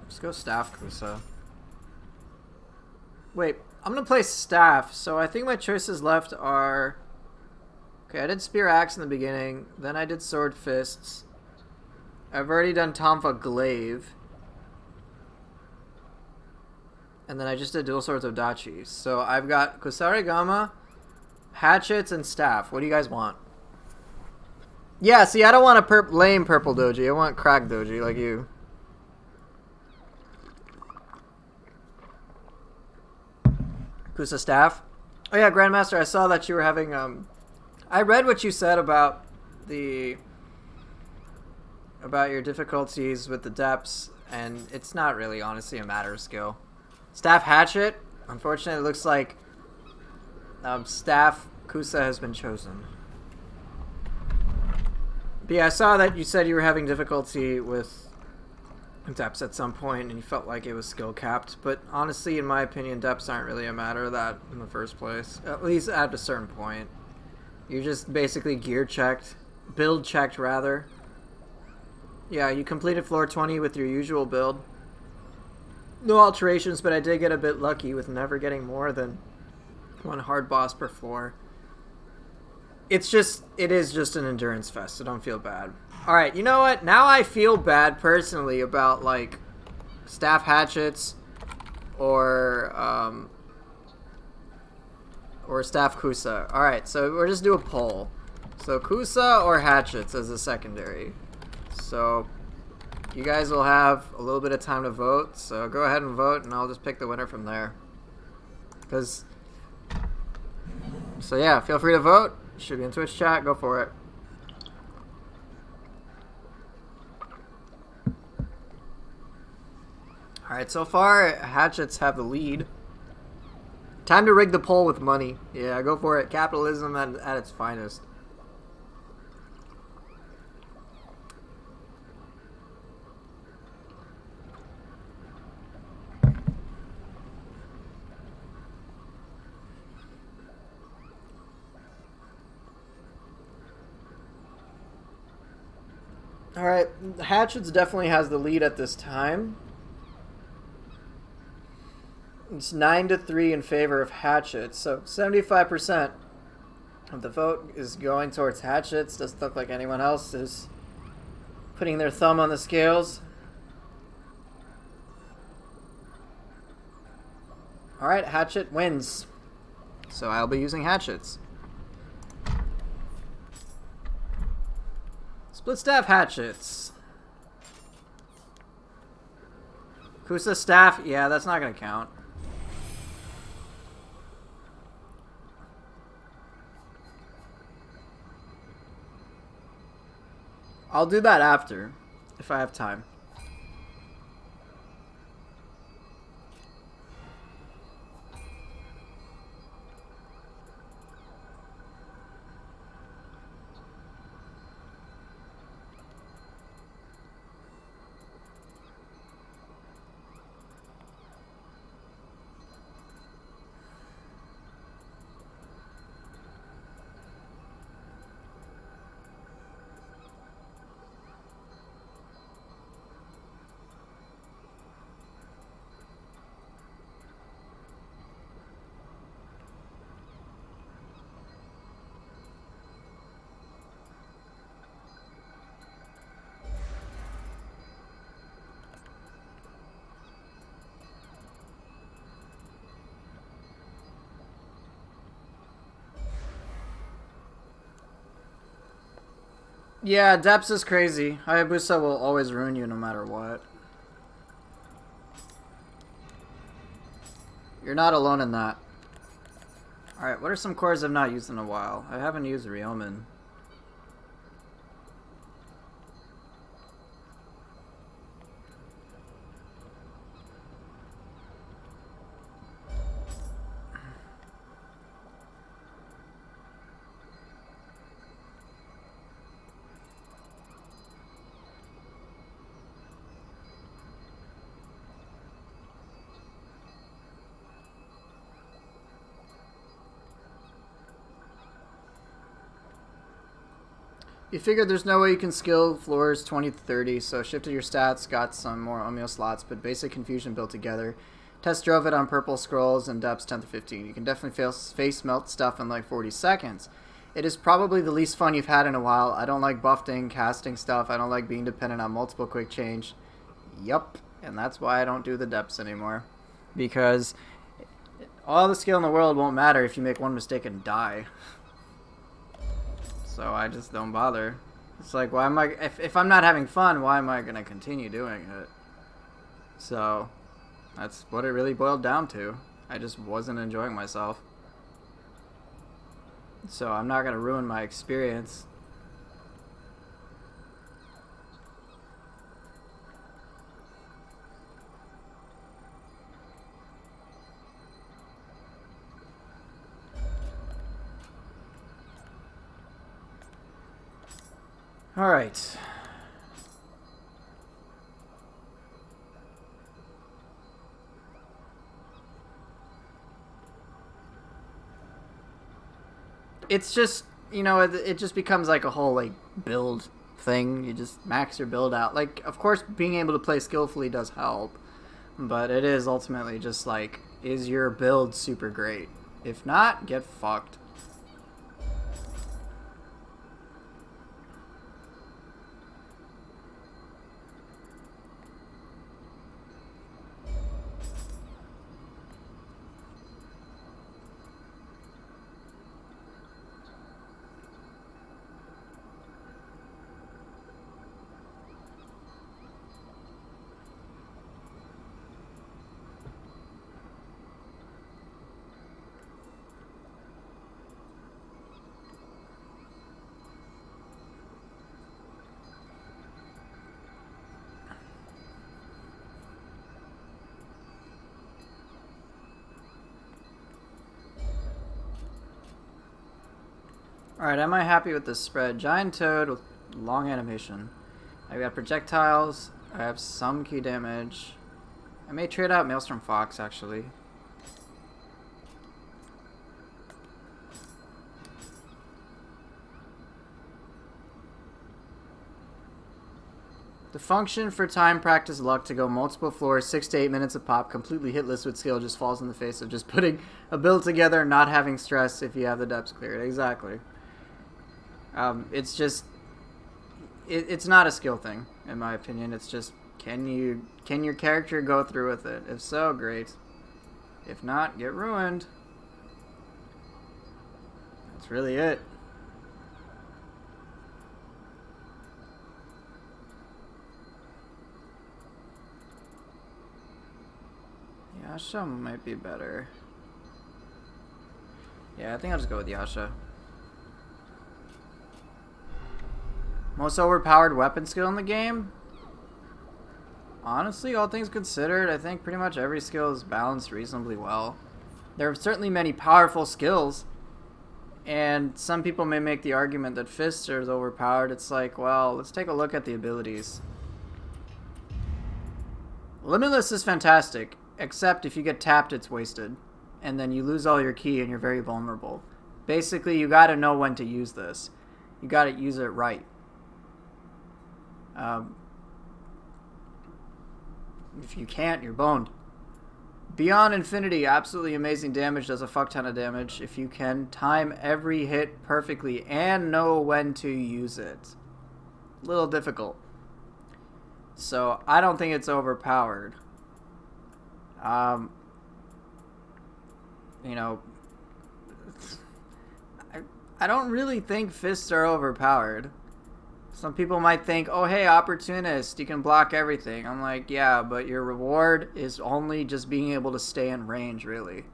let's go Staff Kusa. Wait, I'm gonna play Staff, so I think my choices left are... Okay, I did Spear Axe in the beginning, then I did Sword Fists. I've already done Tonfa Glaive. And then I just did Dual Swords of Dachi. So I've got Kusarigama, Hatchets, and Staff. What do you guys want? Yeah, see, I don't want a lame purple doji. I want crack doji like you. Kusa Staff. Oh yeah, Grandmaster, I saw that you were having... I read what you said about your difficulties with the depths, and it's not really, honestly, a matter of skill. Staff Hatchet. Unfortunately, it looks like Staff Kusa has been chosen. But yeah, I saw that you said you were having difficulty with depths at some point and you felt like it was skill capped, but honestly, in my opinion, depths aren't really a matter of that in the first place. At least at a certain point. You're just basically gear checked. Build checked, rather. Yeah, you completed floor 20 with your usual build. No alterations, but I did get a bit lucky with never getting more than One hard boss per floor. It is just an endurance fest, so don't feel bad. Alright, you know what? Now I feel bad personally about, like, staff hatchets or staff Kusa. Alright, so we'll just do a poll. So Kusa or hatchets as a secondary. So you guys will have a little bit of time to vote, so go ahead and vote and I'll just pick the winner from there. So yeah, feel free to vote. Should be in Twitch chat, go for it. Alright, so far hatchets have the lead. Time to rig the poll with money. Yeah, go for it. Capitalism at its finest. Alright, hatchets definitely has the lead at this time. It's 9-3 in favor of hatchets, so 75% of the vote is going towards hatchets. Doesn't look like anyone else is putting their thumb on the scales. Alright, hatchet wins. So I'll be using hatchets. Split staff hatchets. Kusa staff, yeah, that's not going to count. I'll do that after, if I have time. Yeah, Depths is crazy. Hayabusa will always ruin you no matter what. You're not alone in that. Alright, what are some cores I've not used in a while? I haven't used Ryomen. You figured there's no way you can skill floors 20 to 30, so shifted your stats, got some more Omeo slots, but basic confusion built together. Test drove it on purple scrolls and depths 10 to 15. You can definitely face melt stuff in like 40 seconds. It is probably the least fun you've had in a while. I don't like buffing, casting stuff. I don't like being dependent on multiple quick change. Yup, and that's why I don't do the depths anymore. Because all the skill in the world won't matter if you make one mistake and die. So I just don't bother. It's like, why am I... If I'm not having fun, why am I going to continue doing it? So that's what it really boiled down to. I just wasn't enjoying myself. So I'm not going to ruin my experience. All right. It's just, you know, it just becomes like a whole, like, build thing. You just max your build out. Like, of course, being able to play skillfully does help. But it is ultimately just like, is your build super great? If not, get fucked. Alright, am I happy with this spread? Giant Toad with long animation. I got projectiles. I have some key damage. I may trade out Maelstrom Fox, actually. The function for time practice luck to go multiple floors, 6 to 8 minutes a pop, completely hitless with skill, just falls in the face of just putting a build together and not having stress if you have the depths cleared. Exactly. It's just, it's not a skill thing, in my opinion. It's just, can your character go through with it? If so, great. If not, get ruined. That's really it. Yasha might be better. Yeah, I think I'll just go with Yasha. Most overpowered weapon skill in the game? Honestly, all things considered, I think pretty much every skill is balanced reasonably well. There are certainly many powerful skills, and some people may make the argument that Fists are overpowered. It's like, well, let's take a look at the abilities. Limitless is fantastic, except if you get tapped, it's wasted. And then you lose all your ki and you're very vulnerable. Basically, you gotta know when to use this. You gotta use it right. If you can't, you're boned. Beyond Infinity, absolutely amazing damage, does a fuck ton of damage. If you can time every hit perfectly and know when to use it. A little difficult. So, I don't think it's overpowered. You know, I don't really think Fists are overpowered. Some people might think, oh hey, opportunist, you can block everything. I'm like, yeah, but your reward is only just being able to stay in range, really.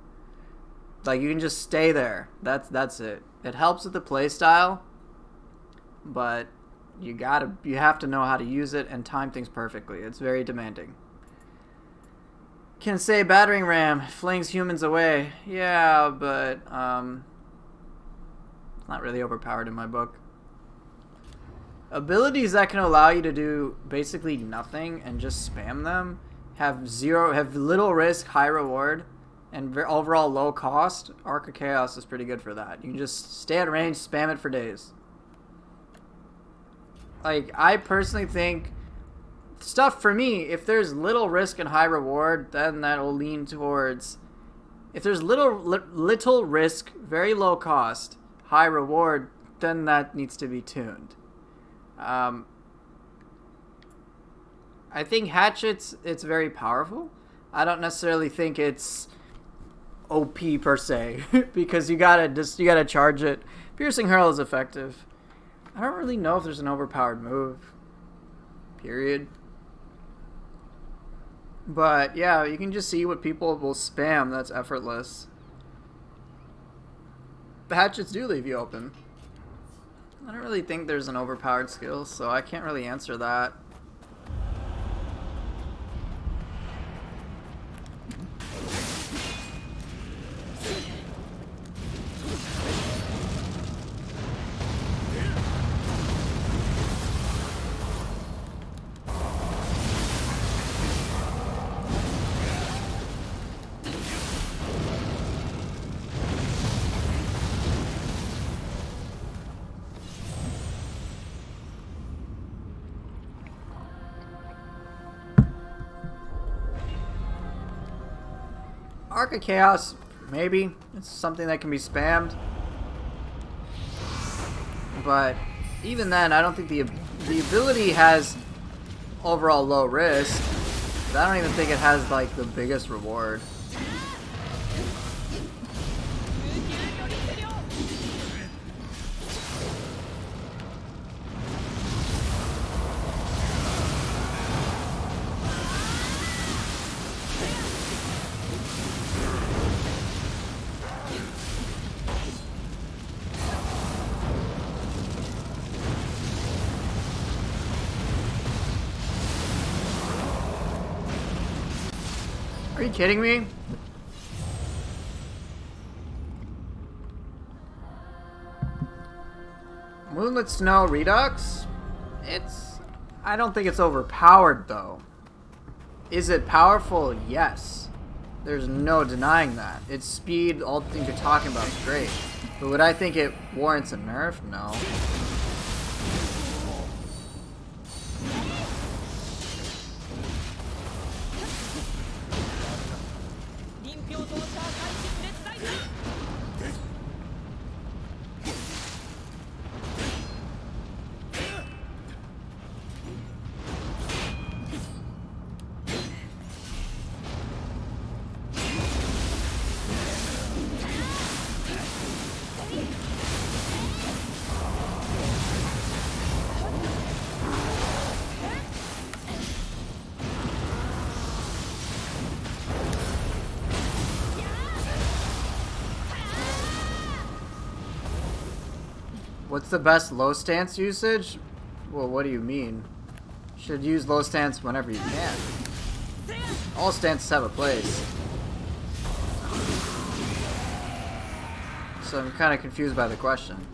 Like, you can just stay there. That's it. It helps with the playstyle, but you have to know how to use it and time things perfectly. It's very demanding. Can say battering ram flings humans away. Yeah, but it's not really overpowered in my book. Abilities that can allow you to do basically nothing and just spam them have little risk, high reward, and overall low cost. Arc of Chaos is pretty good for that. You can just stay at range, spam it for days. Like, I personally think stuff for me, if there's little risk and high reward, then that will lean towards. If there's little risk, very low cost, high reward, then that needs to be tuned. I think Hatchets, it's very powerful. I don't necessarily think it's OP per se because you gotta charge it. Piercing Hurl is effective. I don't really know if there's an overpowered move. Period. But yeah, you can just see what people will spam that's effortless. The hatchets do leave you open. I don't really think there's an overpowered skill, so I can't really answer that. Arc of Chaos, Maybe it's something that can be spammed. But even then, I don't think the ability has overall low risk. But I don't even think it has like the biggest reward. Are you kidding me? Moonlit Snow Redux? I don't think it's overpowered though. Is it powerful? Yes. There's no denying that. Its speed, all the things you're talking about is great. But would I think it warrants a nerf? No. What's the best low stance usage? Well, what do you mean? You should use low stance whenever you can. All stances have a place. So I'm kind of confused by the question.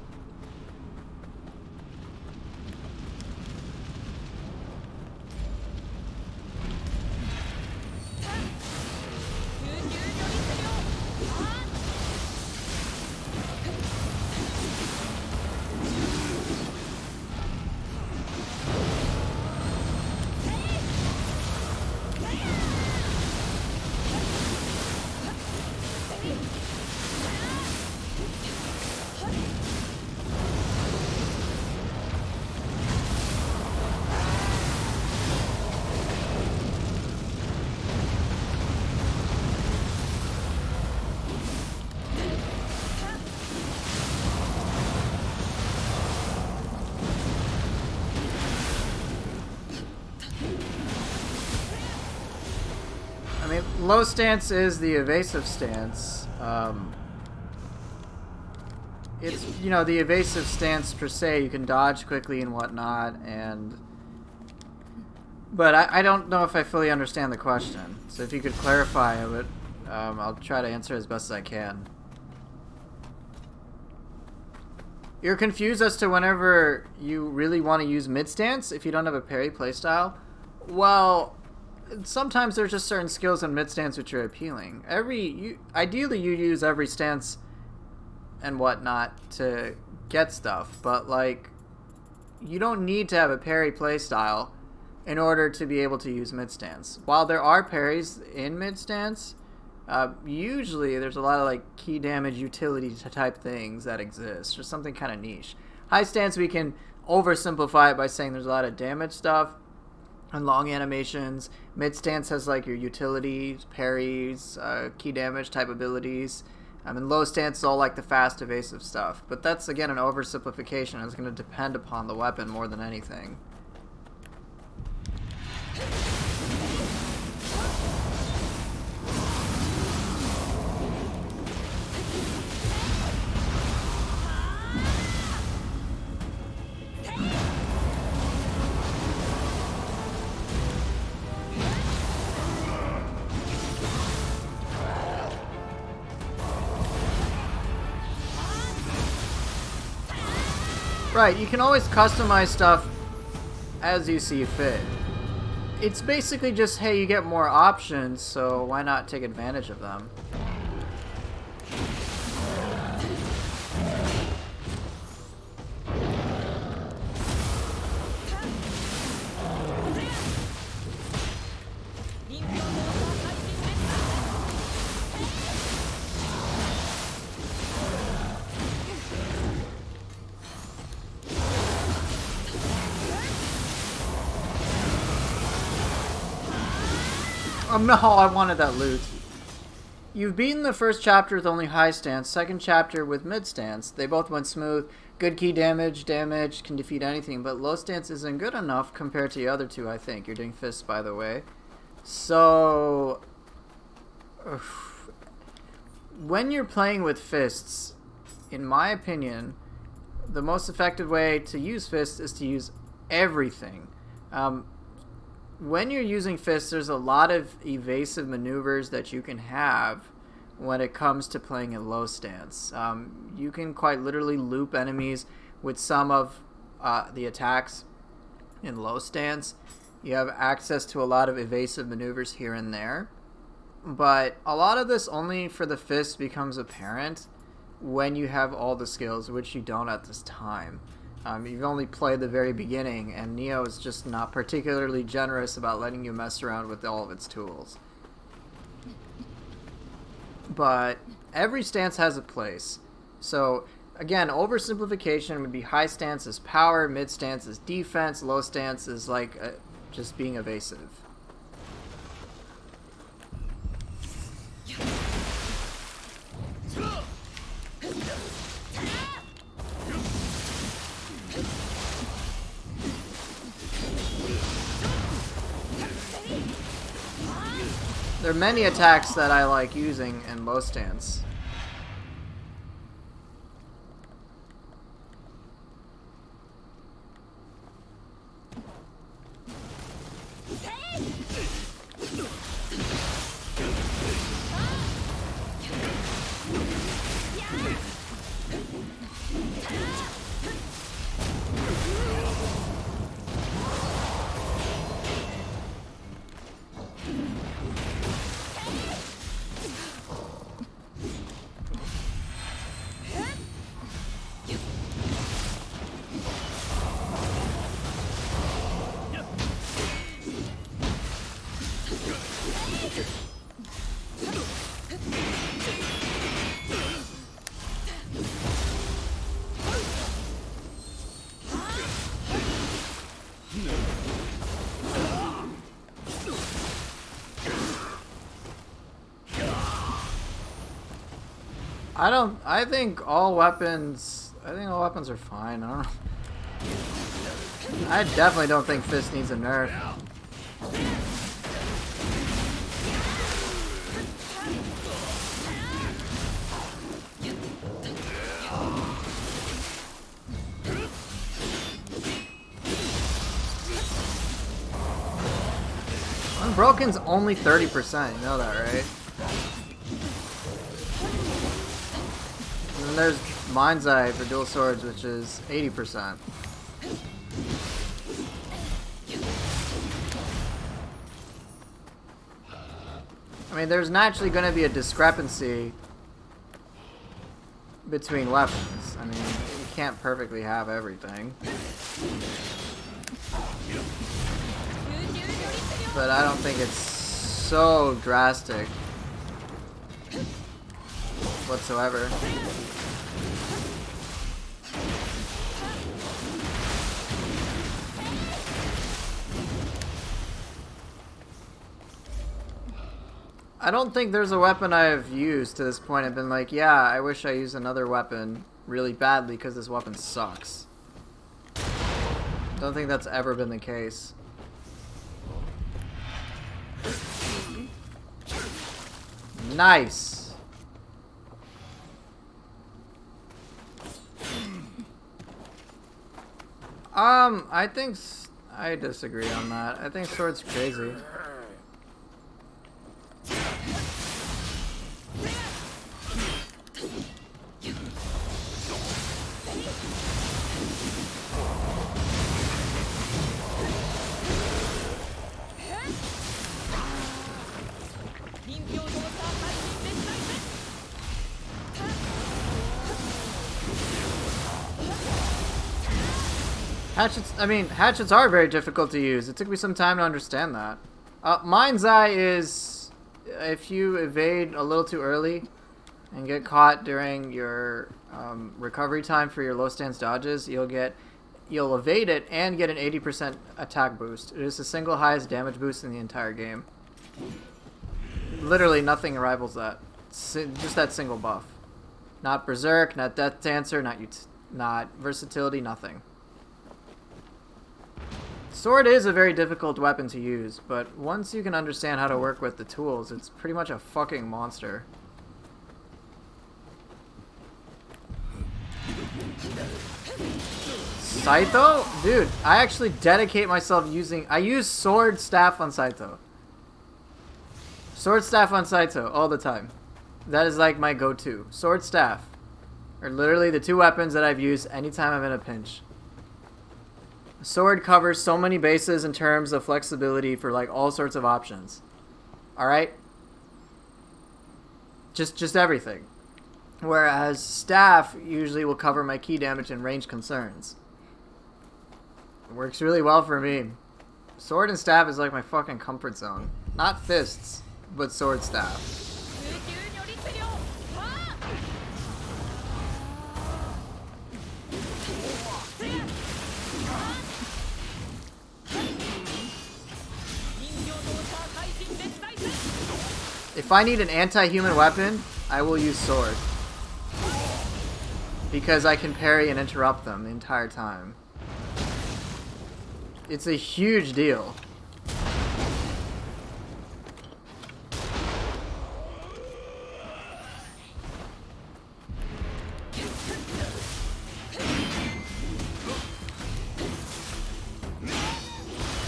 Low stance is the evasive stance. It's, you know, the evasive stance per se, you can dodge quickly and whatnot, but I don't know if I fully understand the question. So if you could clarify it, I'll try to answer as best as I can. You're confused as to whenever you really want to use mid stance if you don't have a parry playstyle? Well, sometimes there's just certain skills in mid stance which are appealing. Ideally you use every stance and whatnot to get stuff, but like you don't need to have a parry playstyle in order to be able to use mid stance. While there are parries in mid stance, usually there's a lot of like key damage utility type things that exist, or something kind of niche. High stance, we can oversimplify it by saying there's a lot of damage stuff and long animations. Mid stance has like your utilities, parries, key damage type abilities. And low stance is all like the fast evasive stuff. But that's again an oversimplification. It's going to depend upon the weapon more than anything. Right, you can always customize stuff as you see fit. It's basically just, hey, you get more options, so why not take advantage of them? No, I wanted that loot. You've beaten the first chapter with only high stance, second chapter with mid stance. They both went smooth. Good key damage can defeat anything, but low stance isn't good enough compared to the other two, I think. You're doing fists, by the way. So, when you're playing with fists, in my opinion, the most effective way to use fists is to use everything. When you're using fists, there's a lot of evasive maneuvers that you can have when it comes to playing in low stance. You can quite literally loop enemies with some of the attacks in low stance. You have access to a lot of evasive maneuvers here and there. But a lot of this only for the fists becomes apparent when you have all the skills, which you don't at this time. You've only played the very beginning, and Nioh is just not particularly generous about letting you mess around with all of its tools. But every stance has a place. So, again, oversimplification would be high stance is power, mid stance is defense, low stance is like just being evasive. There are many attacks that I like using in low stance. I think all weapons are fine. I definitely don't think Fist needs a nerf. Unbroken's only 30%, you know that, right? And then there's Mind's Eye for dual swords, which is 80%. I mean, there's naturally going to be a discrepancy between weapons. I mean, you can't perfectly have everything. But I don't think it's so drastic whatsoever. I don't think there's a weapon I've used to this point and been like, yeah, I wish I used another weapon really badly because this weapon sucks. Don't think that's ever been the case. Nice. I think I disagree on that. I think sword's crazy. Hatchets are very difficult to use. It took me some time to understand that. Mind's Eye is if you evade a little too early and get caught during your recovery time for your low stance dodges, you'll evade it and get an 80% attack boost. It is the single highest damage boost in the entire game. literally nothing rivals that. Just that single buff. Not Berserk, not Death Dancer, not Versatility, nothing. Sword is a very difficult weapon to use, but once you can understand how to work with the tools, it's pretty much a fucking monster. Saito? Dude, I actually dedicate myself using... I use Sword Staff on Saito. Sword Staff on Saito all the time. That is like my go-to. Sword Staff are literally the two weapons that I've used anytime I'm in a pinch. Sword covers so many bases in terms of flexibility for like all sorts of options. Alright? Just everything. Whereas Staff usually will cover my key damage and range concerns. It works really well for me. Sword and Staff is like my fucking comfort zone. Not fists, but Sword Staff. If I need an anti-human weapon, I will use Sword. Because I can parry and interrupt them the entire time. It's a huge deal.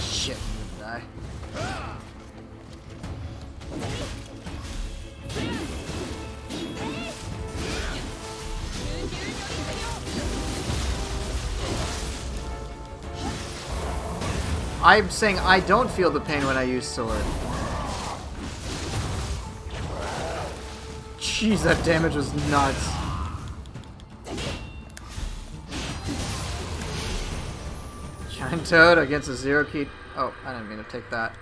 Shit, I'm gonna die. I'm saying I don't feel the pain when I use Sword. Jeez, that damage was nuts. Giant Toad against a zero key. Oh, I didn't mean to take that.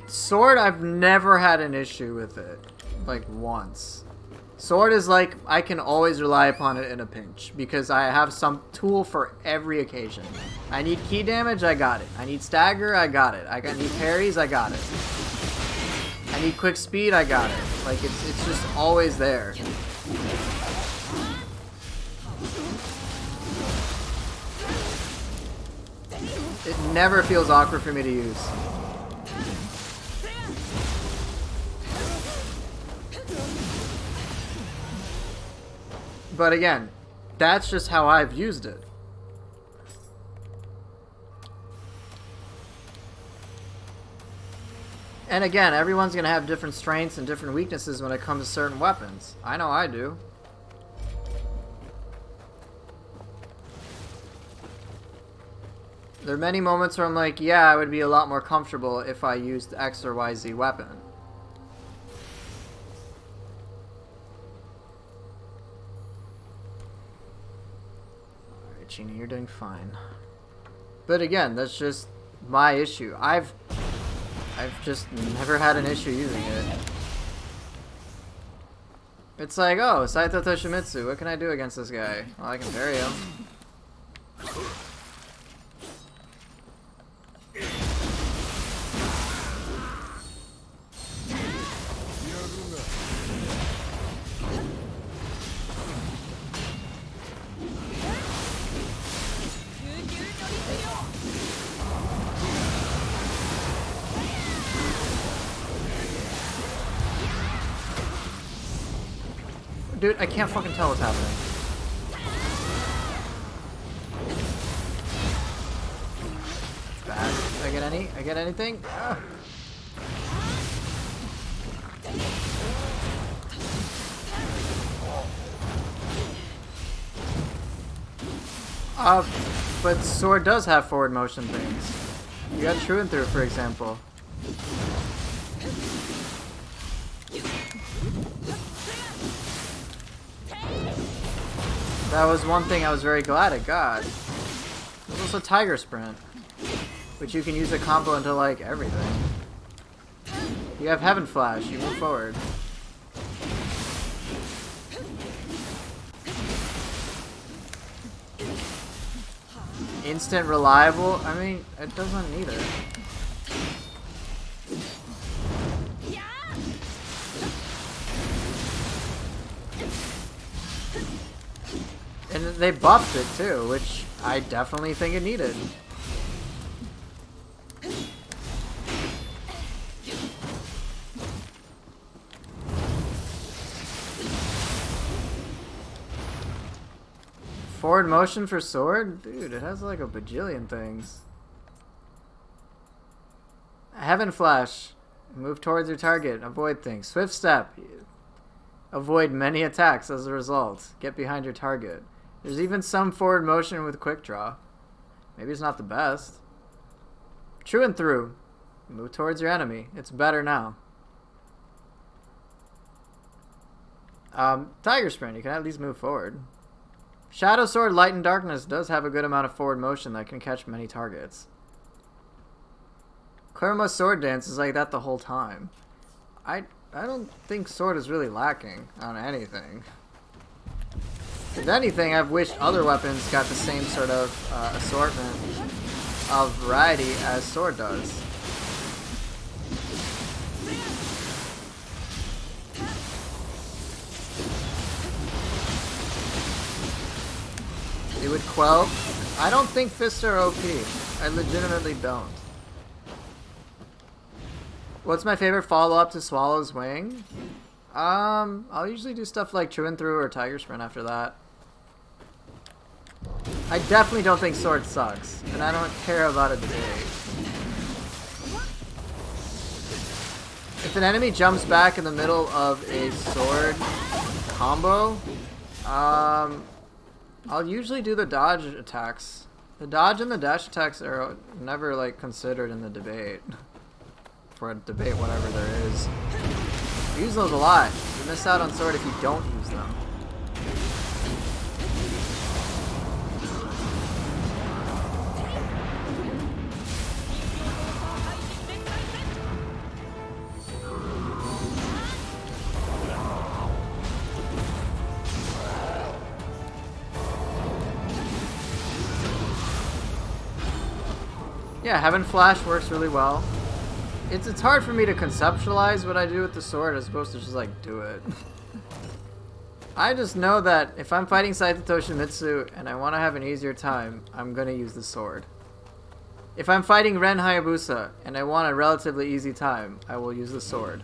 Sword, I've never had an issue with it. Like, once. Sword is like, I can always rely upon it in a pinch, because I have some tool for every occasion. I need key damage, I got it. I need stagger, I got it. I need parries, I got it. I need quick speed, I got it. Like, it's just always there. It never feels awkward for me to use. But again, that's just how I've used it. And again, everyone's going to have different strengths and different weaknesses when it comes to certain weapons. I know I do. There are many moments where I'm like, yeah, I would be a lot more comfortable if I used X or Y, Z weapon. Gina, you're doing fine. But again, that's just my issue. I've just never had an issue using it. It's like, oh, Saito Toshimitsu, what can I do against this guy? Well, I can parry him. Dude, I can't fucking tell what's happening. Bad. Did I get any? I get anything? But Sword does have forward motion things. You got True and Through, for example. That was one thing I was very glad it got. There's also Tiger Sprint, which you can use a combo into like everything. You have Heaven Flash, you move forward. Instant reliable? I mean, it doesn't need it. they buffed it too, which I definitely think it needed. Forward motion for sword? Dude, it has like a bajillion things. Heaven Flash. Move towards your target. Avoid things. Swift Step. Avoid many attacks as a result. Get behind your target. There's even some forward motion with Quick Draw. Maybe it's not the best. True and Through. Move towards your enemy. It's better now. Tiger Sprint. You can at least move forward. Shadow Sword Light and Darkness does have a good amount of forward motion that can catch many targets. Kurama's Sword Dance is like that the whole time. I don't think Sword is really lacking on anything. If anything, I've wished other weapons got the same sort of assortment of variety as Sword does. It would quell. I don't think fists are OP. I legitimately don't. What's my favorite follow-up to Swallow's Wing? I'll usually do stuff like True and Through or Tiger Sprint after that. I definitely don't think Sword sucks, and I don't care about a debate. If an enemy jumps back in the middle of a sword combo, I'll usually do the dodge attacks. The dodge and the dash attacks are never like considered in the debate. For a debate, whatever there is. Use those a lot. You miss out on sword if you don't use them. Yeah, Heaven Flash works really well. It's hard for me to conceptualize what I do with the sword as opposed to just like do it. I just know that if I'm fighting Saito Toshimitsu and I want to have an easier time, I'm gonna use the sword. If I'm fighting Ren Hayabusa and I want a relatively easy time, I will use the sword.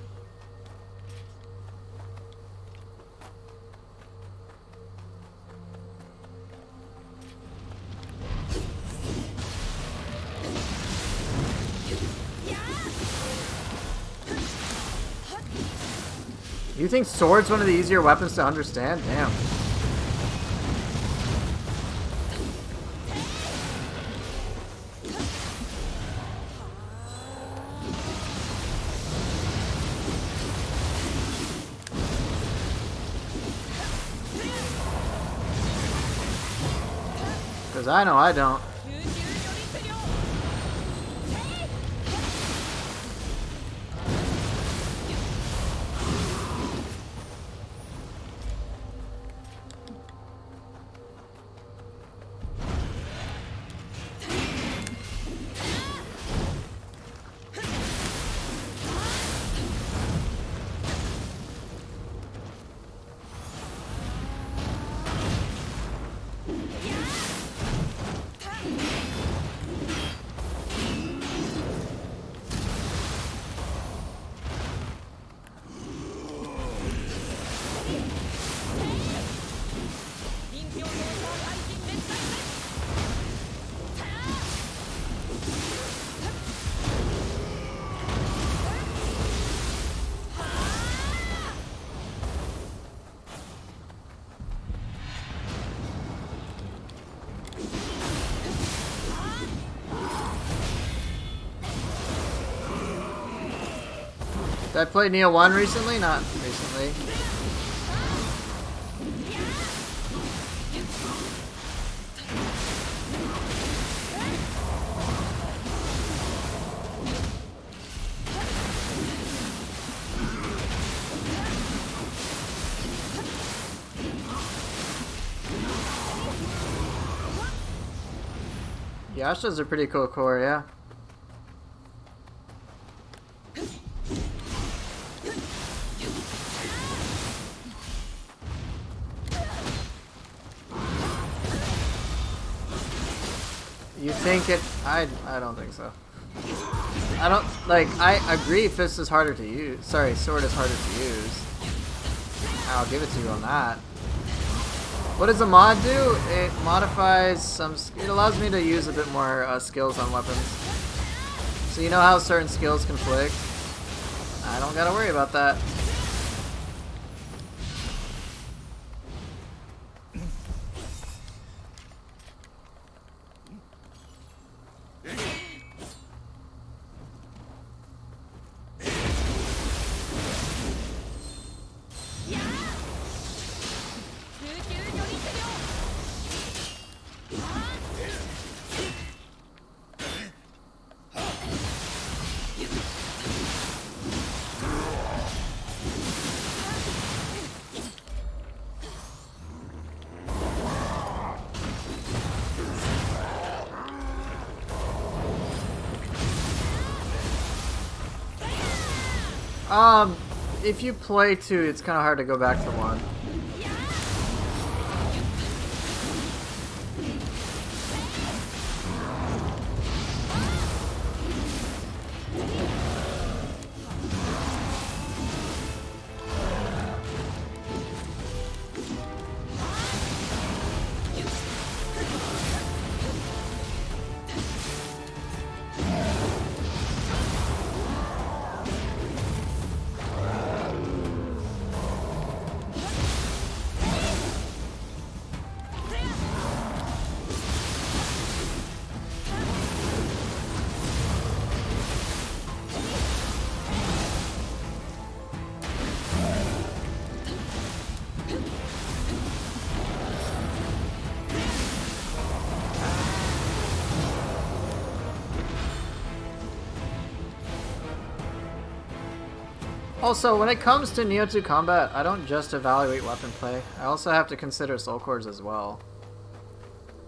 You think sword's one of the easier weapons to understand? Damn. Because I know I don't. Did I play Nioh 1 recently? Not recently. Yasha's a pretty cool core, yeah. think it... I don't think so. I don't... Like, I agree fist is harder to use. Sorry, sword is harder to use. I'll give it to you on that. What does the mod do? It modifies some... It allows me to use a bit more skills on weapons. So you know how certain skills conflict? I don't gotta worry about that. If you play 2, it's kind of hard to go back to 1. Also, when it comes to Nioh 2 combat, I don't just evaluate weapon play. I also have to consider soul cores as well.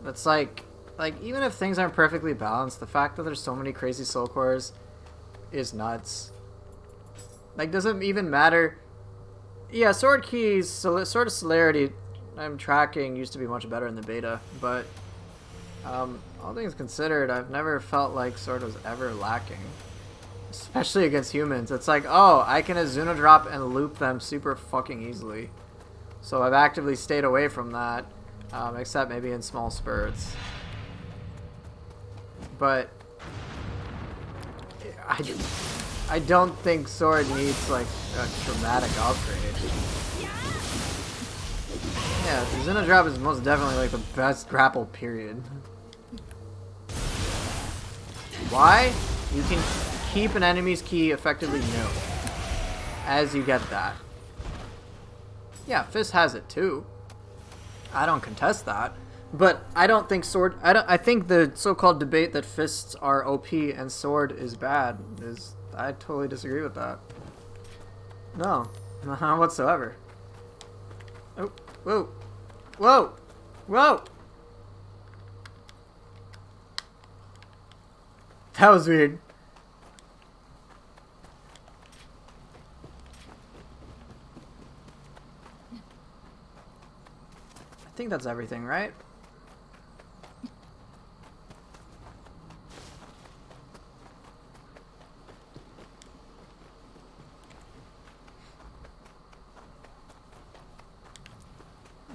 That's like even if things aren't perfectly balanced, the fact that there's so many crazy soul cores is nuts. Like, doesn't even matter. Yeah, sword keys, sword of celerity, I'm tracking used to be much better in the beta, but all things considered, I've never felt like sword was ever lacking. Especially against humans. It's like, oh, I can Azuna drop and loop them super fucking easily. So I've actively stayed away from that, except maybe in small spurts. But I don't think sword needs like a dramatic upgrade. Yeah, the Azuna drop is most definitely like the best grapple period. Why? You can keep an enemy's key effectively no as you get that. Yeah, Fist has it too. I don't contest that, but I don't think sword. I think the so-called debate that fists are OP and sword is bad is. I totally disagree with that. No, not whatsoever. Oh, whoa, whoa, whoa. That was weird. I think that's everything, right?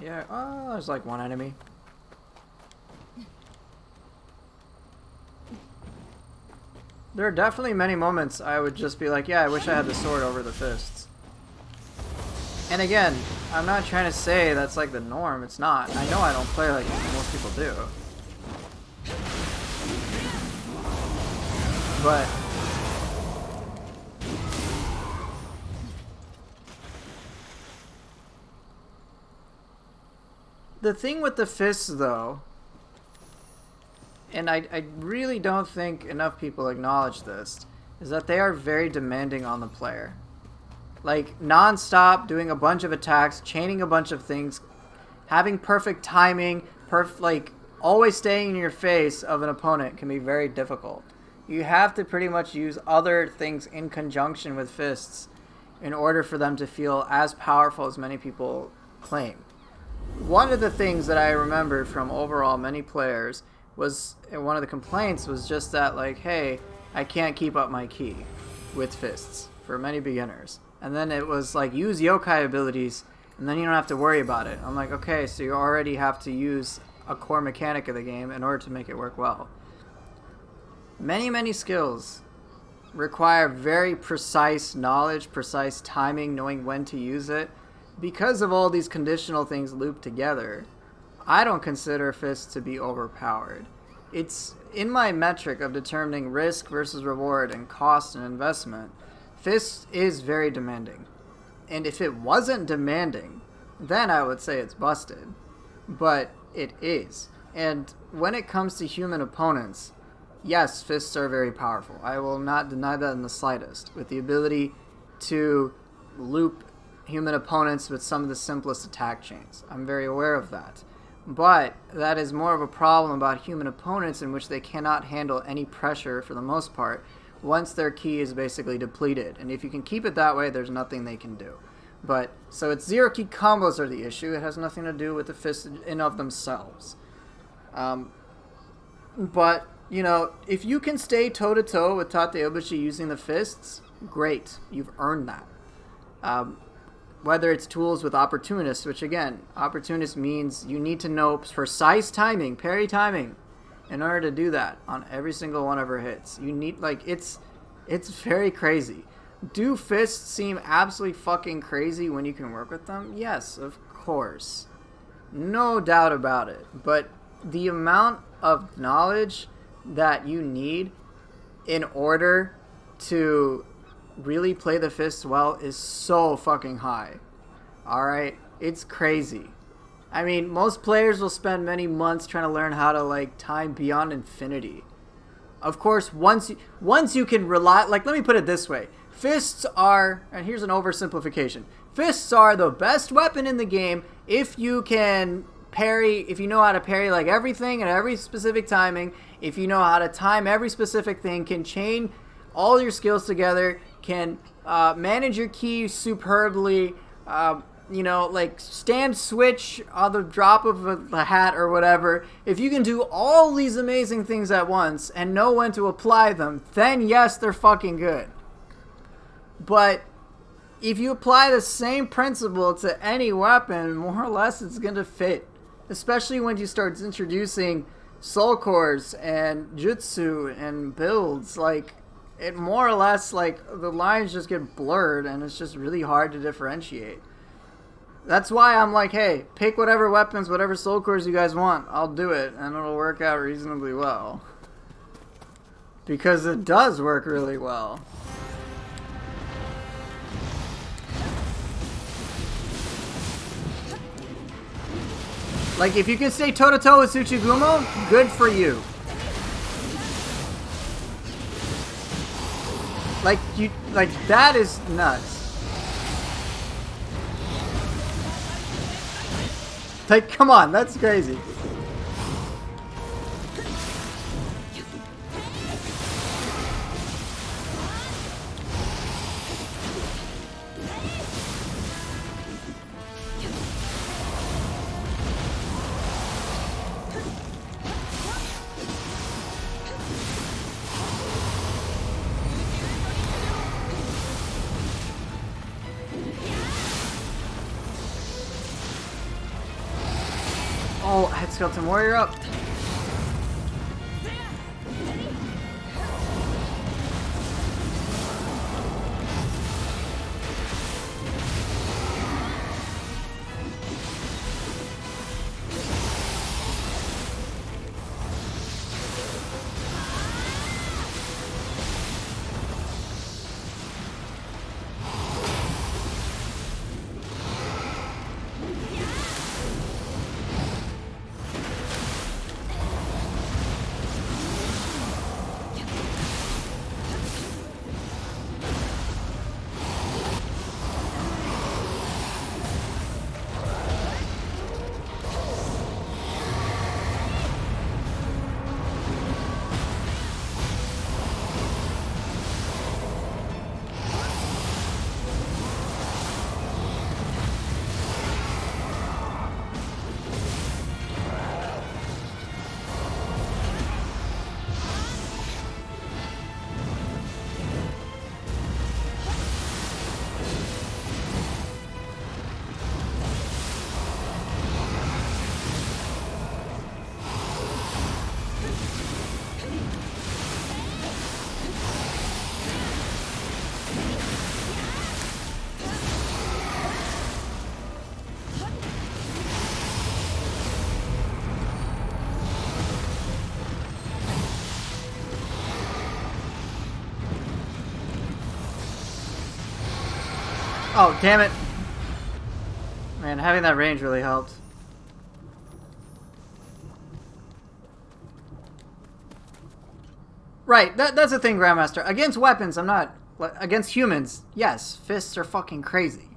Yeah, oh, there's like one enemy. There are definitely many moments I would just be like, yeah, I wish I had the sword over the fists. And again, I'm not trying to say that's like the norm. It's not. I know I don't play like most people do. But the thing with the fists, though, and I really don't think enough people acknowledge this, is that they are very demanding on the player. Like, non-stop doing a bunch of attacks, chaining a bunch of things, having perfect timing, like, always staying in your face of an opponent can be very difficult. You have to pretty much use other things in conjunction with fists in order for them to feel as powerful as many people claim. One of the things that I remember from overall many players was one of the complaints was just that, like, hey, I can't keep up my ki with fists for many beginners. And then it was like, use yokai abilities and then you don't have to worry about it. I'm like, okay, so you already have to use a core mechanic of the game in order to make it work well. Many skills require very precise knowledge, precise timing, knowing when to use it. Because of all these conditional things looped together, I don't consider fists to be overpowered. It's in my metric of determining risk versus reward and cost and investment. Fists is very demanding. And if it wasn't demanding, then I would say it's busted. But it is. And when it comes to human opponents, yes, fists are very powerful. I will not deny that in the slightest. With the ability to loop human opponents with some of the simplest attack chains. I'm very aware of that. But that is more of a problem about human opponents in which they cannot handle any pressure for the most part once their ki is basically depleted. And if you can keep it that way, there's nothing they can do. But so it's zero ki combos are the issue. It has nothing to do with the fists in of themselves. But you know, if you can stay toe-to-toe with Tate Obuchi using the fists, great. You've earned that. Whether it's tools with opportunists, which again, opportunist means you need to know precise timing, parry timing, in order to do that on every single one of her hits. You need, like, it's very crazy. Do fists seem absolutely fucking crazy when you can work with them? Yes, of course. No doubt about it. But the amount of knowledge that you need in order to really play the fists well is so fucking high. Alright? It's crazy. I mean, most players will spend many months trying to learn how to, like, time beyond infinity. Of course, once you can rely... Like, let me put it this way. Fists are... And here's an oversimplification. Fists are the best weapon in the game if you can parry... If you know how to parry, like, everything at every specific timing. If you know how to time every specific thing. Can chain all your skills together. Can manage your ki superbly. You know, like, stand switch on the drop of a hat or whatever. If you can do all these amazing things at once and know when to apply them, then yes, they're fucking good. But if you apply the same principle to any weapon, more or less it's going to fit. Especially when you start introducing soul cores and jutsu and builds. Like, it more or less, like, the lines just get blurred and it's just really hard to differentiate. That's why I'm like, hey, pick whatever weapons, whatever soul cores you guys want. I'll do it, and it'll work out reasonably well. Because it does work really well. Like, if you can stay toe-to-toe with Tsuchigumo, good for you. Like, that is nuts. Like, come on, that's crazy. Oh, Head Skeleton Warrior up. Oh, damn it. Man, having that range really helped. Right, that's the thing, Grandmaster. Against weapons, I'm not... Against humans, yes, fists are fucking crazy.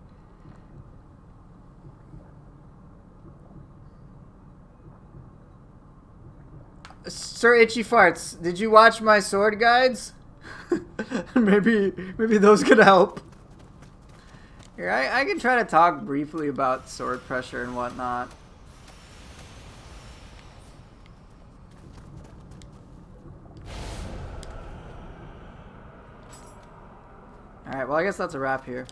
Sir Itchy Farts, did you watch my sword guides? maybe those could help. Here, I can try to talk briefly about sword pressure and whatnot. Alright, well I guess that's a wrap here.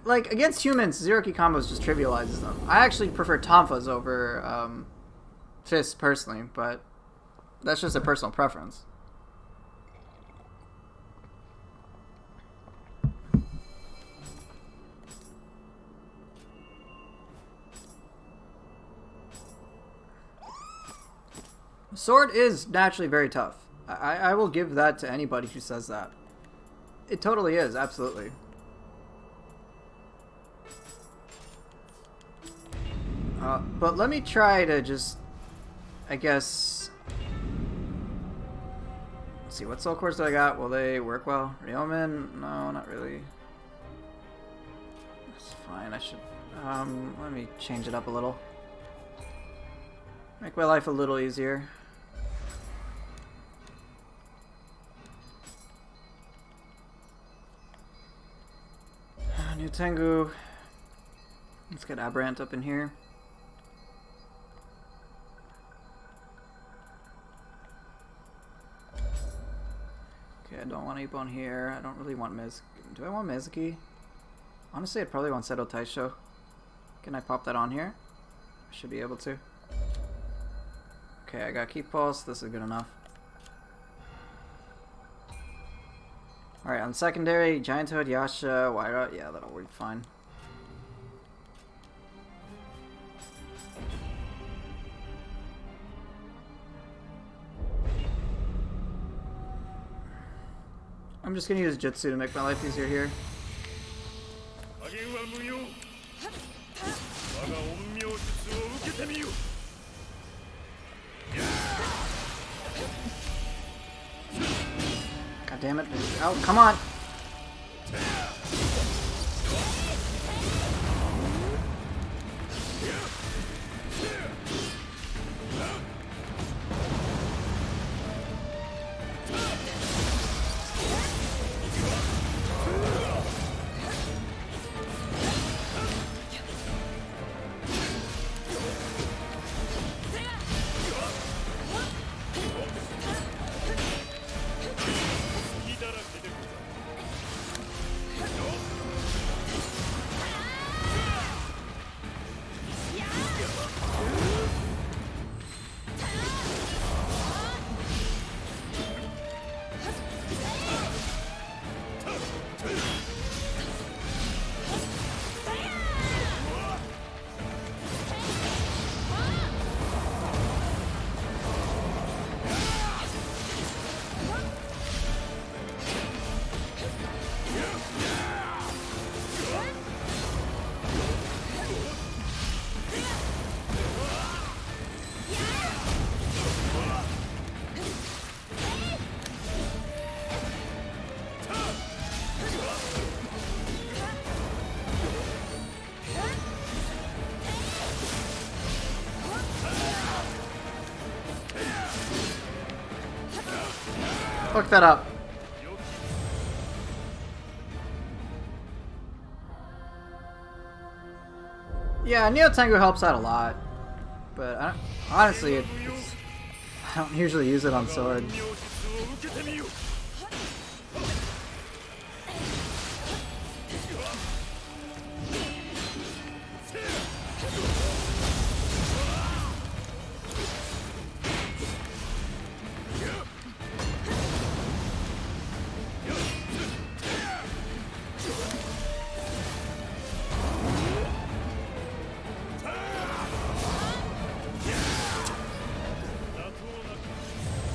Like, against humans, zero-key combos just trivializes them. I actually prefer tonfas over fists personally, but that's just a personal preference. Sword is naturally very tough. I will give that to anybody who says that. It totally is, absolutely. But let me try to just, I guess... Let's see, what soul cores do I got? Will they work well? Ryomen? No, not really. That's fine, I should... let me change it up a little. Make my life a little easier. New Tengu. Let's get Aberrant up in here. Okay, I don't want Ippon here. I don't really want Miz. Do I want Mizuki? Honestly, I'd probably want Seto Taisho. Can I pop that on here? I should be able to. Okay, I got Keep Pulse. This is good enough. Alright, on secondary, Giant Toad, Yasha, Waira. Yeah, that'll work fine. I'm just gonna use Jutsu to make my life easier here. God damn it. Oh, come on. Fuck that up. Yeah, Nioh Tengu helps out a lot, but honestly, I don't usually use it on sword.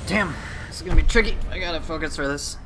Damn, this is gonna be tricky. I gotta focus for this.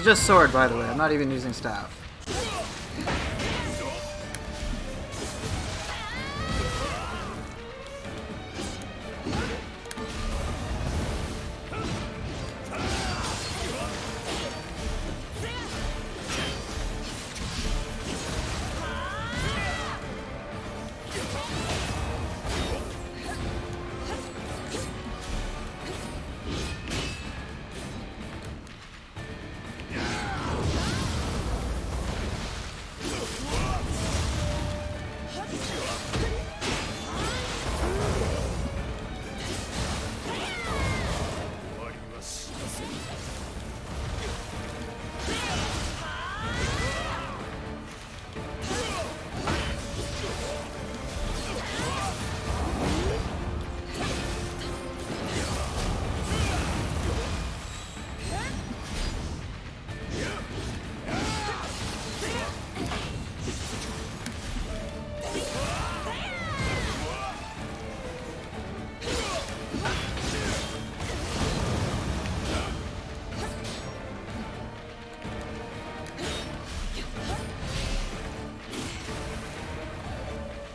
just sword, by the way. I'm not even using staff.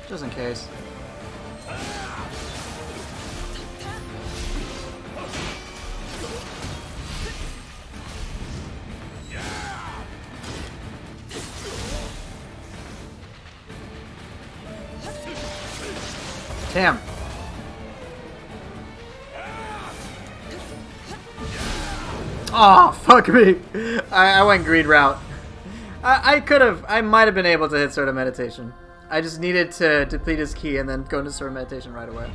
Just in case. Damn. Oh, fuck me. I went greed route. I might have been able to hit Sword of Meditation. I just needed to deplete his key and then go into Sword of Meditation right away.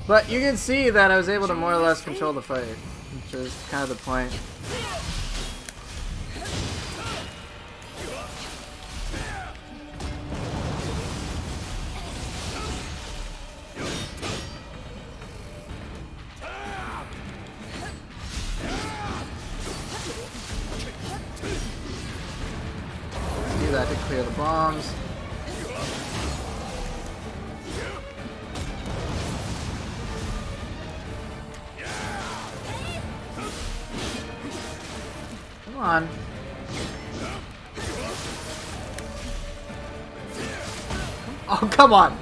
But you can see that I was able to more or less control the fight, which is kind of the point. Do that to clear the bombs. Come on. Oh, come on.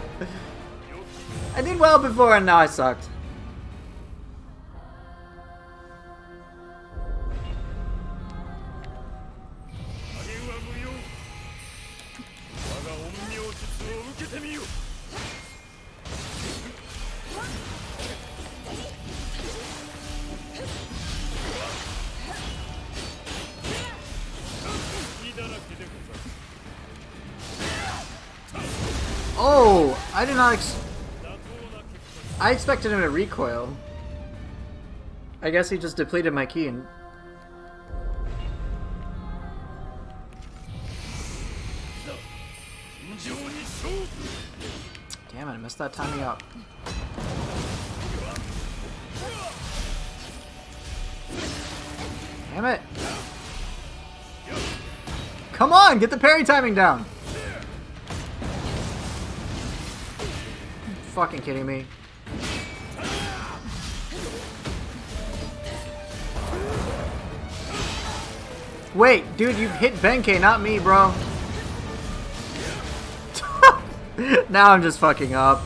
I did well before and now I sucked. Oh, I did not I expected him to recoil. I guess he just depleted my key and... Damn it, I messed that timing up. Damn it. Come on, get the parry timing down. Fucking kidding me. Wait, dude, you hit Benkei, not me, bro. Now I'm just fucking up.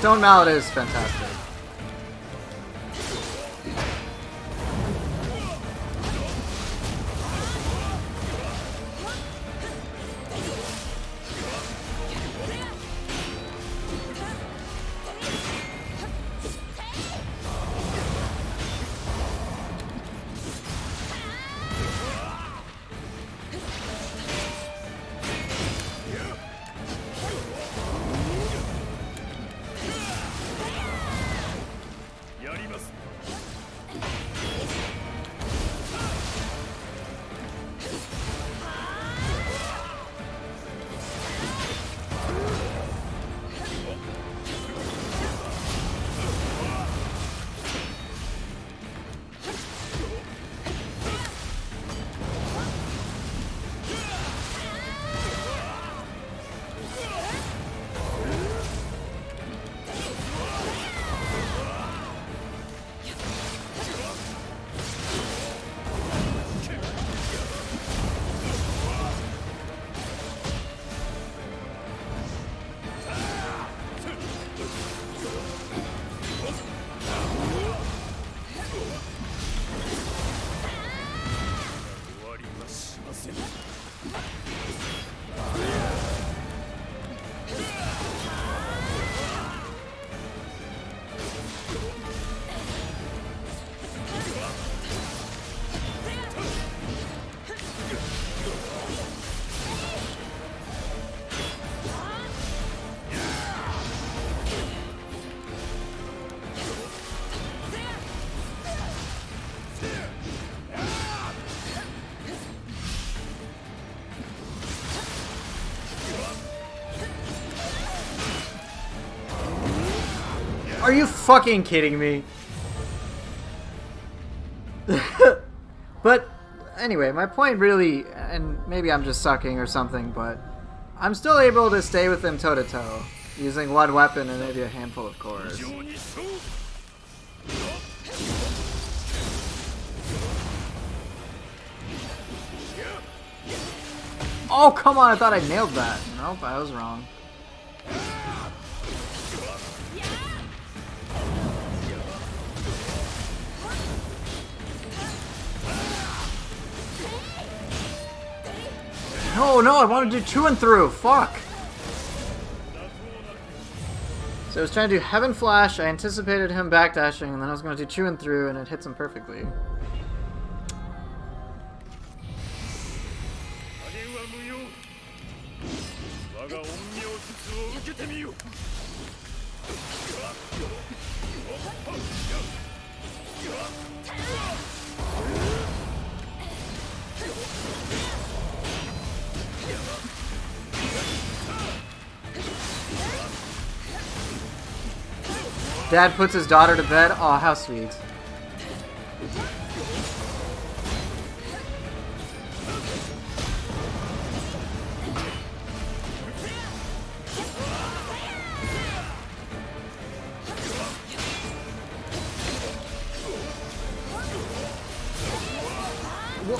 Stone Mallet is fantastic. Are you fucking kidding me? But anyway, my point really, and maybe I'm just sucking or something, but I'm still able to stay with him toe to toe using one weapon and maybe a handful of cores. Oh, come on, I thought I nailed that. Nope, I was wrong. No, I want to do 2 and through. Fuck. So I was trying to do Heaven Flash, I anticipated him backdashing, and then I was going to do 2 and through, and it hits him perfectly. Dad puts his daughter to bed. Oh, how sweet.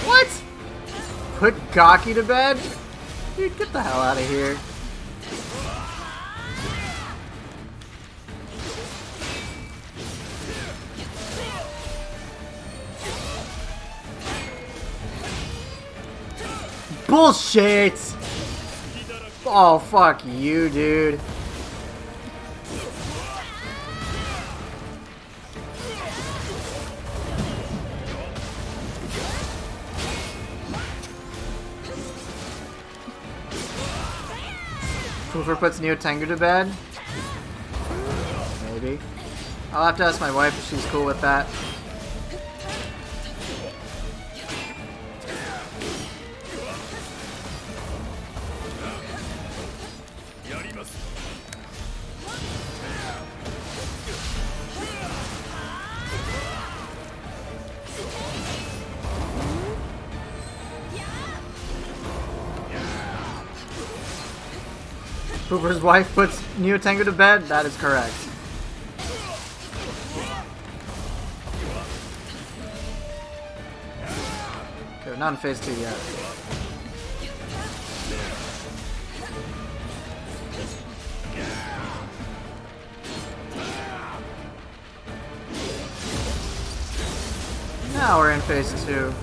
What? Put Gaki to bed? Dude, get the hell out of here. Bullshit! Oh, fuck you, dude. Hoover puts Nioh Tengu to bed? Maybe. I'll have to ask my wife if she's cool with that. Hoover's wife puts Nioh Tengu to bed? That is correct. Okay, we're not in phase 2 yet. Now we're in phase 2.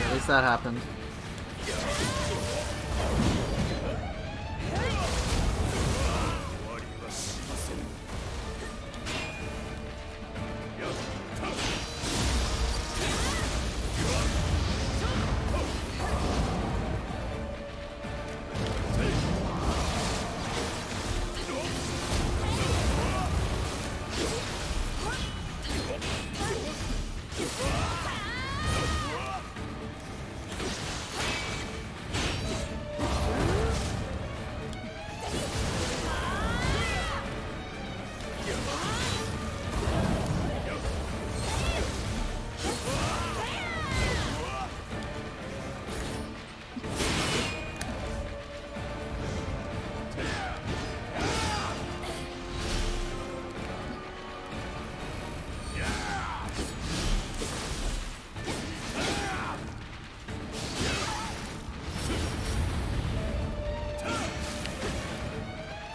At least that happened.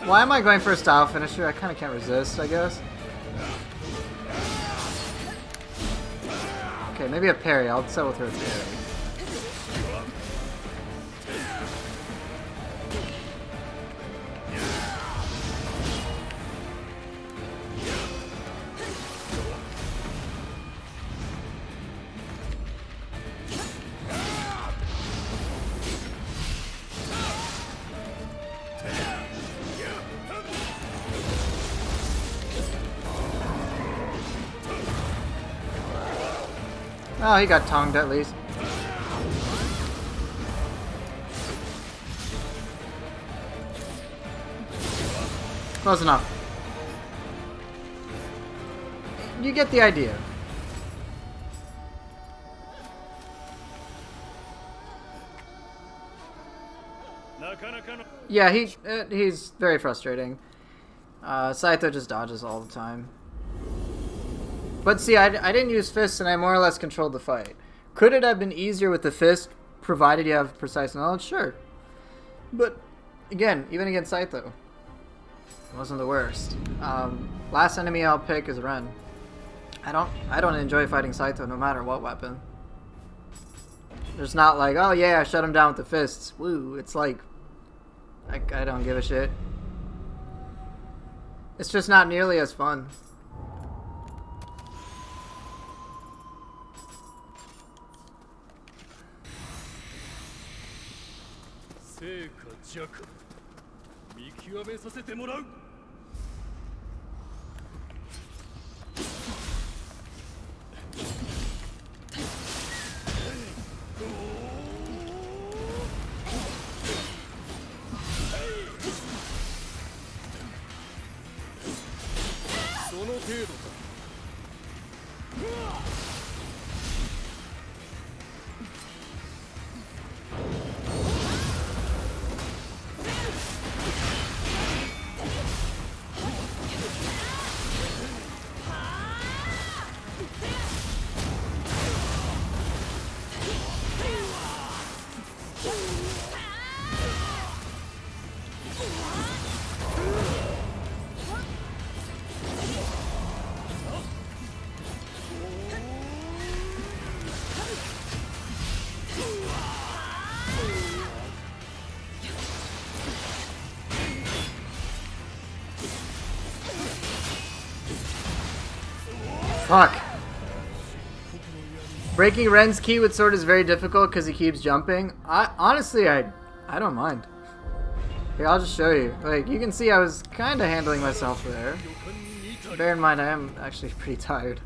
Why am I going for a style finisher? I kind of can't resist, I guess. Okay, maybe a parry. I'll settle with her parry. Oh, he got tongued at least. Close enough. You get the idea. Yeah, he's very frustrating. Saito just dodges all the time. But see, I didn't use fists and I more or less controlled the fight. Could it have been easier with the fist, provided you have precise knowledge? Sure. But, again, even against Saito, it wasn't the worst. Last enemy I'll pick is Ren. I don't enjoy fighting Saito no matter what weapon. There's not like, oh yeah, I shut him down with the fists. Woo, it's like, I don't give a shit. It's just not nearly as fun. Fuck. Breaking Ren's key with sword is very difficult because he keeps jumping. Honestly, I don't mind. Here, I'll just show you. Like, you can see I was kind of handling myself there. Bear in mind, I am actually pretty tired.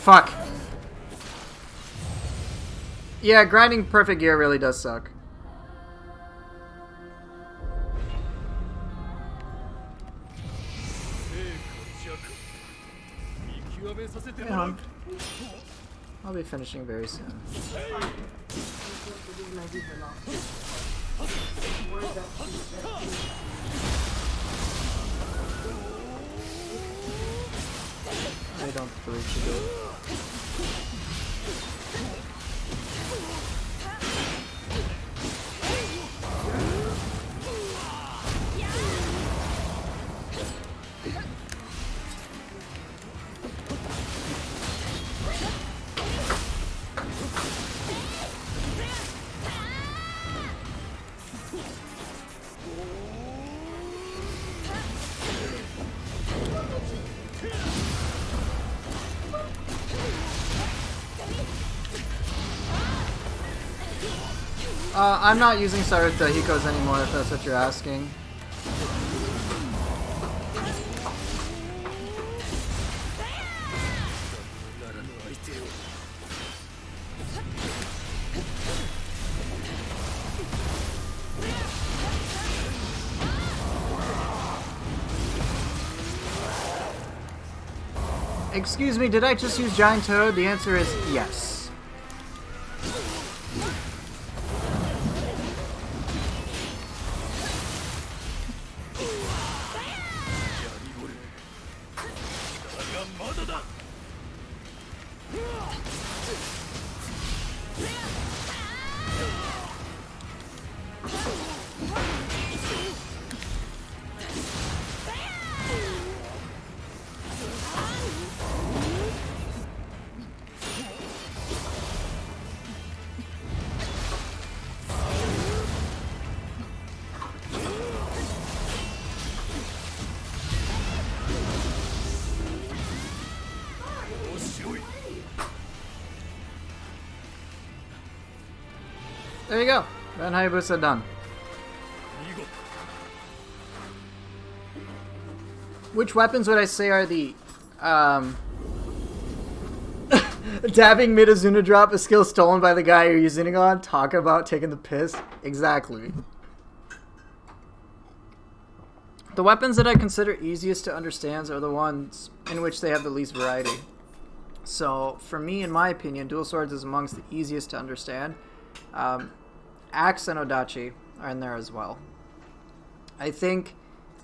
Fuck. Yeah, grinding perfect gear really does suck. Yeah, I'll be finishing very soon. I don't believe you do. I'm not using Saruta Hikos anymore, if that's what you're asking. Excuse me, did I just use Giant Toad? The answer is yes. There you go. Ren Hayabusa done. Which weapons would I say are the dabbing mid-Azuna drop, a skill stolen by the guy you're using it on? Talk about taking the piss. Exactly. The weapons that I consider easiest to understand are the ones in which they have the least variety. So, for me, in my opinion, dual swords is amongst the easiest to understand. Axe and Odachi are in there as well. I think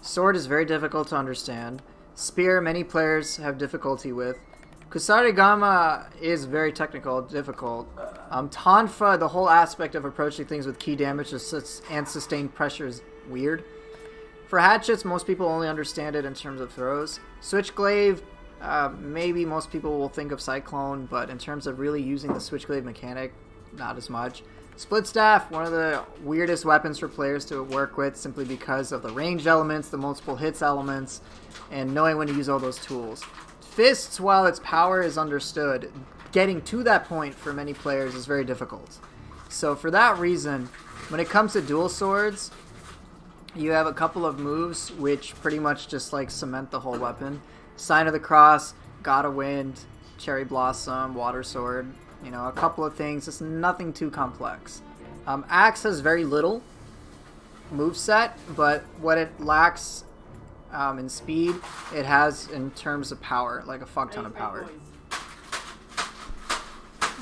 sword is very difficult to understand. Spear, many players have difficulty with. Kusarigama is very technical, difficult. Tonfa, the whole aspect of approaching things with key damage and sustained pressure is weird. For hatchets, most people only understand it in terms of throws. Switchglaive, maybe most people will think of Cyclone, but in terms of really using the Switchglaive mechanic, not as much. Split Staff, one of the weirdest weapons for players to work with simply because of the ranged elements, the multiple hits elements, and knowing when to use all those tools. Fists, while its power is understood, getting to that point for many players is very difficult. So for that reason, when it comes to dual swords, you have a couple of moves which pretty much just like cement the whole weapon. Sign of the Cross, God of Wind, Cherry Blossom, Water Sword. You know, a couple of things. It's nothing too complex. Axe has very little moveset, but what it lacks in speed, it has in terms of power, like a fuck ton of power.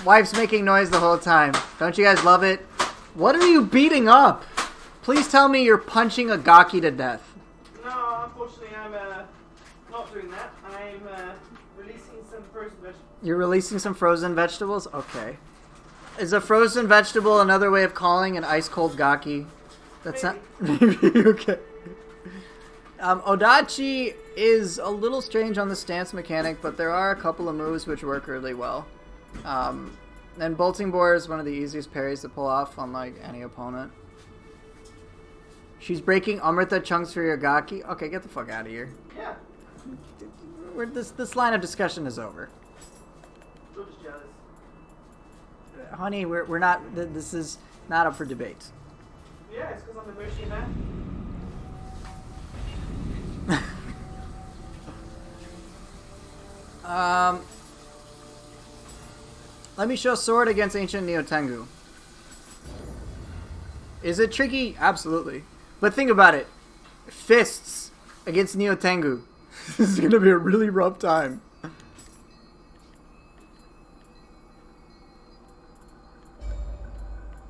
Wife's making noise the whole time. Don't you guys love it? What are you beating up? Please tell me you're punching a Gaki to death. No, unfortunately, I'm not doing that. I'm releasing some frozen vegetables. You're releasing some frozen vegetables? Okay. Is a frozen vegetable another way of calling an ice-cold Gaki? That's not... Maybe, okay. Odachi is a little strange on the stance mechanic, but there are a couple of moves which work really well. And Bolting Boar is one of the easiest parries to pull off on like any opponent. She's breaking Amrita chunks for your Gaki. Okay, get the fuck out of here. Yeah. This line of discussion is over. I'm just jealous. Honey, we're not. This is not up for debate. Yeah, it's because I'm a Moshi man. Let me show sword against ancient Nioh Tengu. Is it tricky? Absolutely. But think about it. Fists against Nioh Tengu. This is gonna be a really rough time.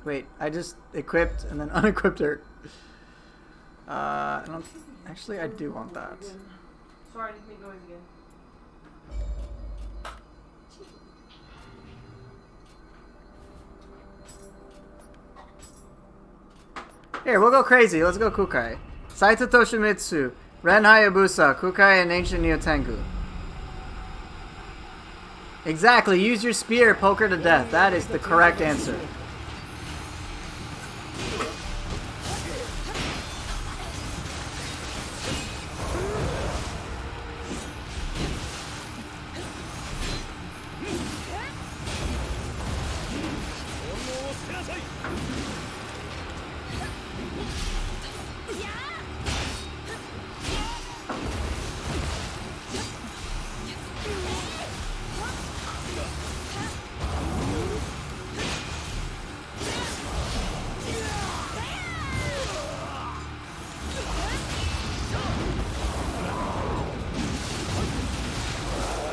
Wait, I just equipped and then unequipped her. I don't. Actually, I do want that. Sorry, I didn't make noise again. Here, we'll go crazy. Let's go Kukai. Saito Toshimitsu, Ren Hayabusa, Kukai, and Ancient Nioh Tengu. Exactly. Use your spear, poke her to death. That is the correct answer.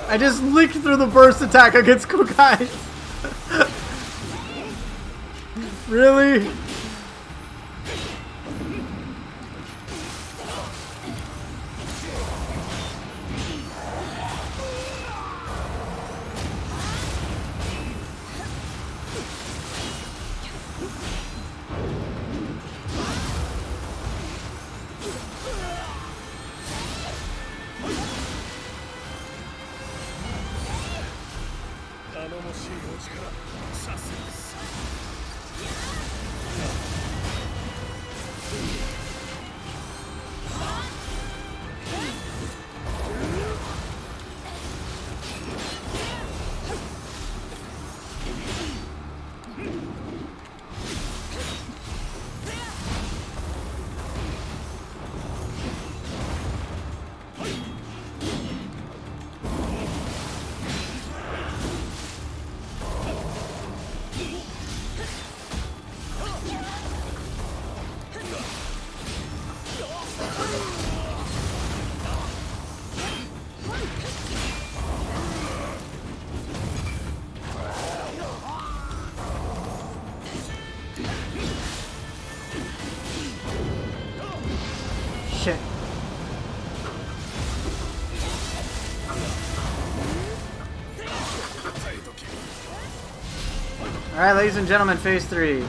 I just licked through the burst attack against Kukai. Really? Shit. Alright, ladies and gentlemen, phase 3.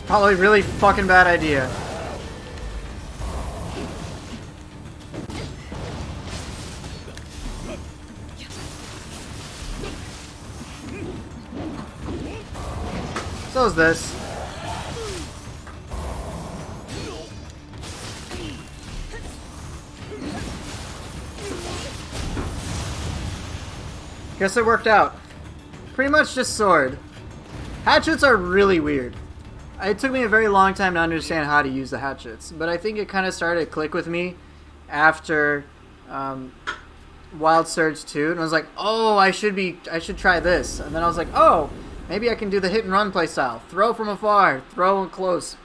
Probably a really fucking bad idea. So is this. Guess it worked out. Pretty much just sword. Hatchets are really weird. It took me a very long time to understand how to use the hatchets, but I think it kind of started to click with me after Wild Surge 2, and I was like, oh, I should try this. And then I was like, oh, maybe I can do the hit and run playstyle. Throw from afar, throw close.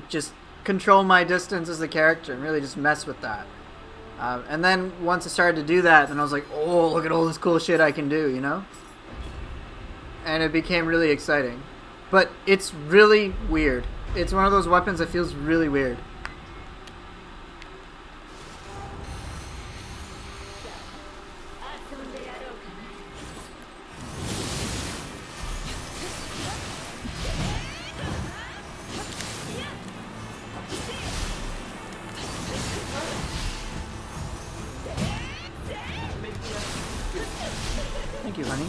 Just control my distance as the character and really just mess with that. And then once I started to do that, then I was like, oh, look at all this cool shit I can do, you know? And it became really exciting. But it's really weird. It's one of those weapons that feels really weird. Thank you, honey.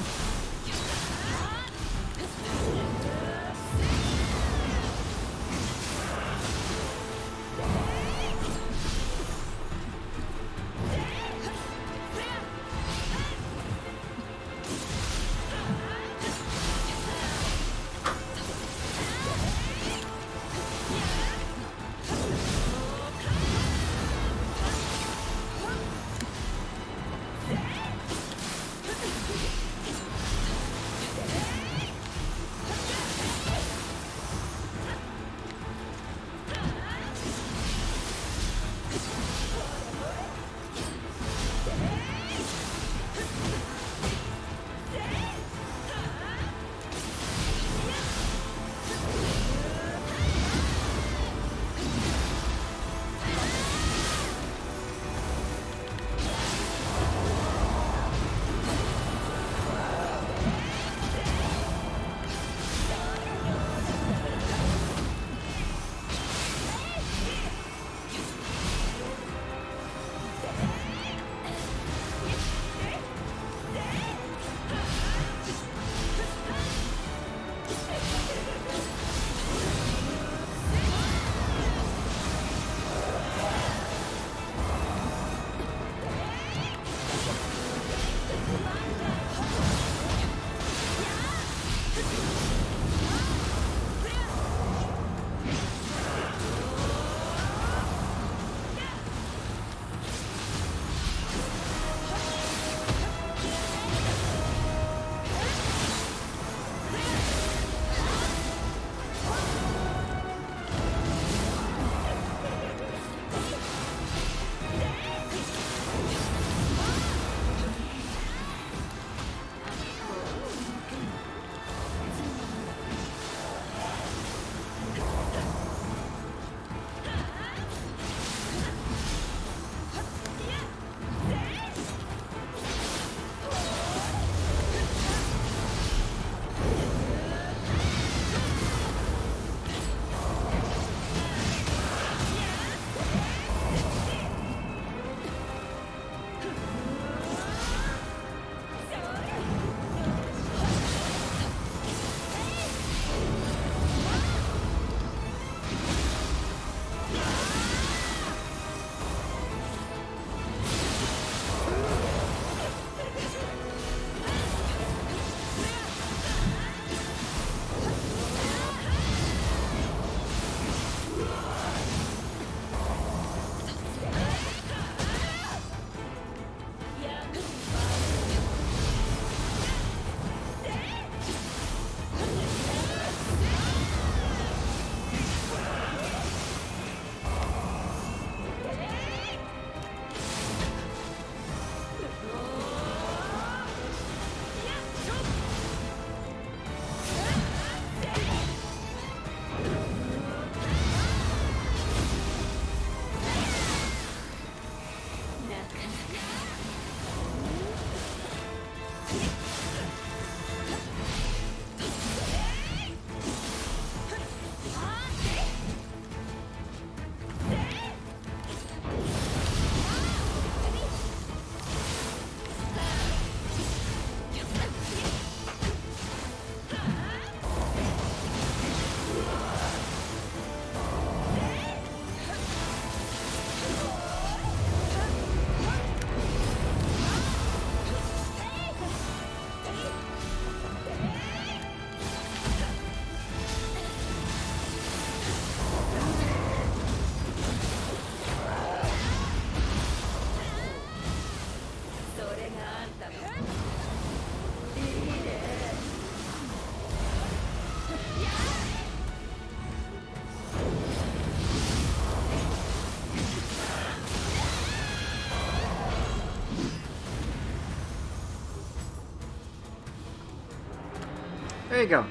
There you go.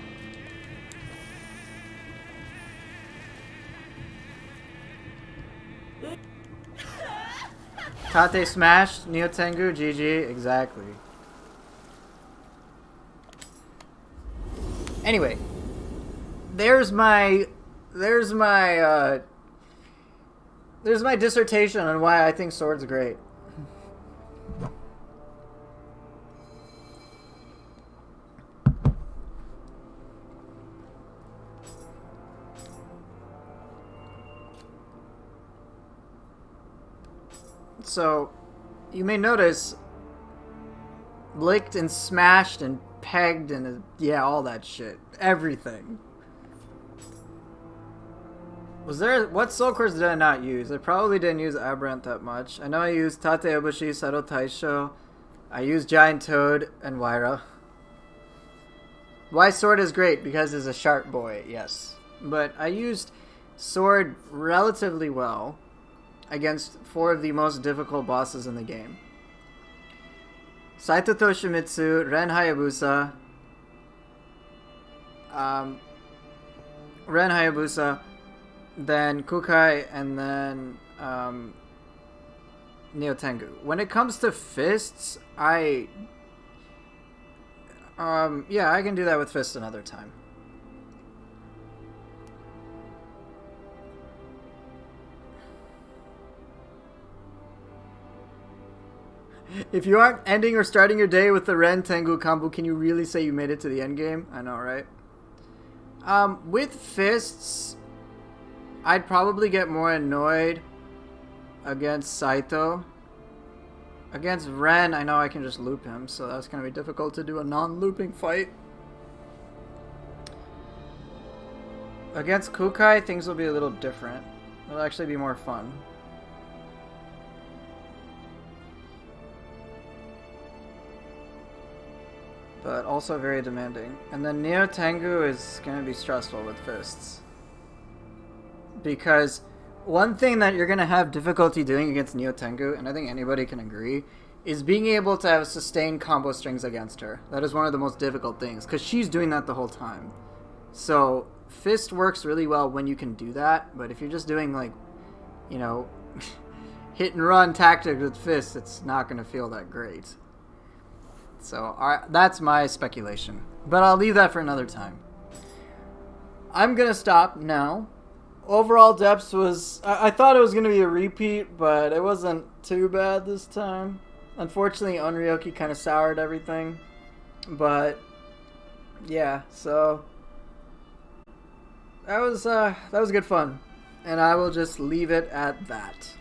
Tate smashed, Nioh Tengu, GG, exactly. Anyway, there's my dissertation on why I think Sword's great. So, you may notice licked and smashed and pegged and yeah, all that shit. Everything. Was there... What soul cores did I not use? I probably didn't use Aberrant that much. I know I used Tate Obushi, Seto Taisho. I used Giant Toad and Waira. Why Sword is great? Because it's a sharp boy, yes. But I used Sword relatively well against 4 of the most difficult bosses in the game. Saito Toshimitsu, Ren Hayabusa, then Kukai, and then Nioh Tengu. When it comes to fists, yeah, I can do that with fists another time. If you aren't ending or starting your day with the Ren Tengu combo, can you really say you made it to the end game? I know, right? With fists, I'd probably get more annoyed against Saito. Against Ren, I know I can just loop him, so that's going to be difficult to do a non-looping fight. Against Kukai, things will be a little different. It'll actually be more fun. But also very demanding. And then Nioh Tengu is going to be stressful with fists. Because one thing that you're going to have difficulty doing against Nioh Tengu, and I think anybody can agree, is being able to have sustained combo strings against her. That is one of the most difficult things, because she's doing that the whole time. So, fist works really well when you can do that, but if you're just doing, like, you know, hit and run tactics with fists, it's not going to feel that great. So, that's my speculation. But I'll leave that for another time. I'm going to stop now. Overall depths was... I thought it was going to be a repeat, but it wasn't too bad this time. Unfortunately, Onryoki kind of soured everything. But, yeah, so... That was good fun. And I will just leave it at that.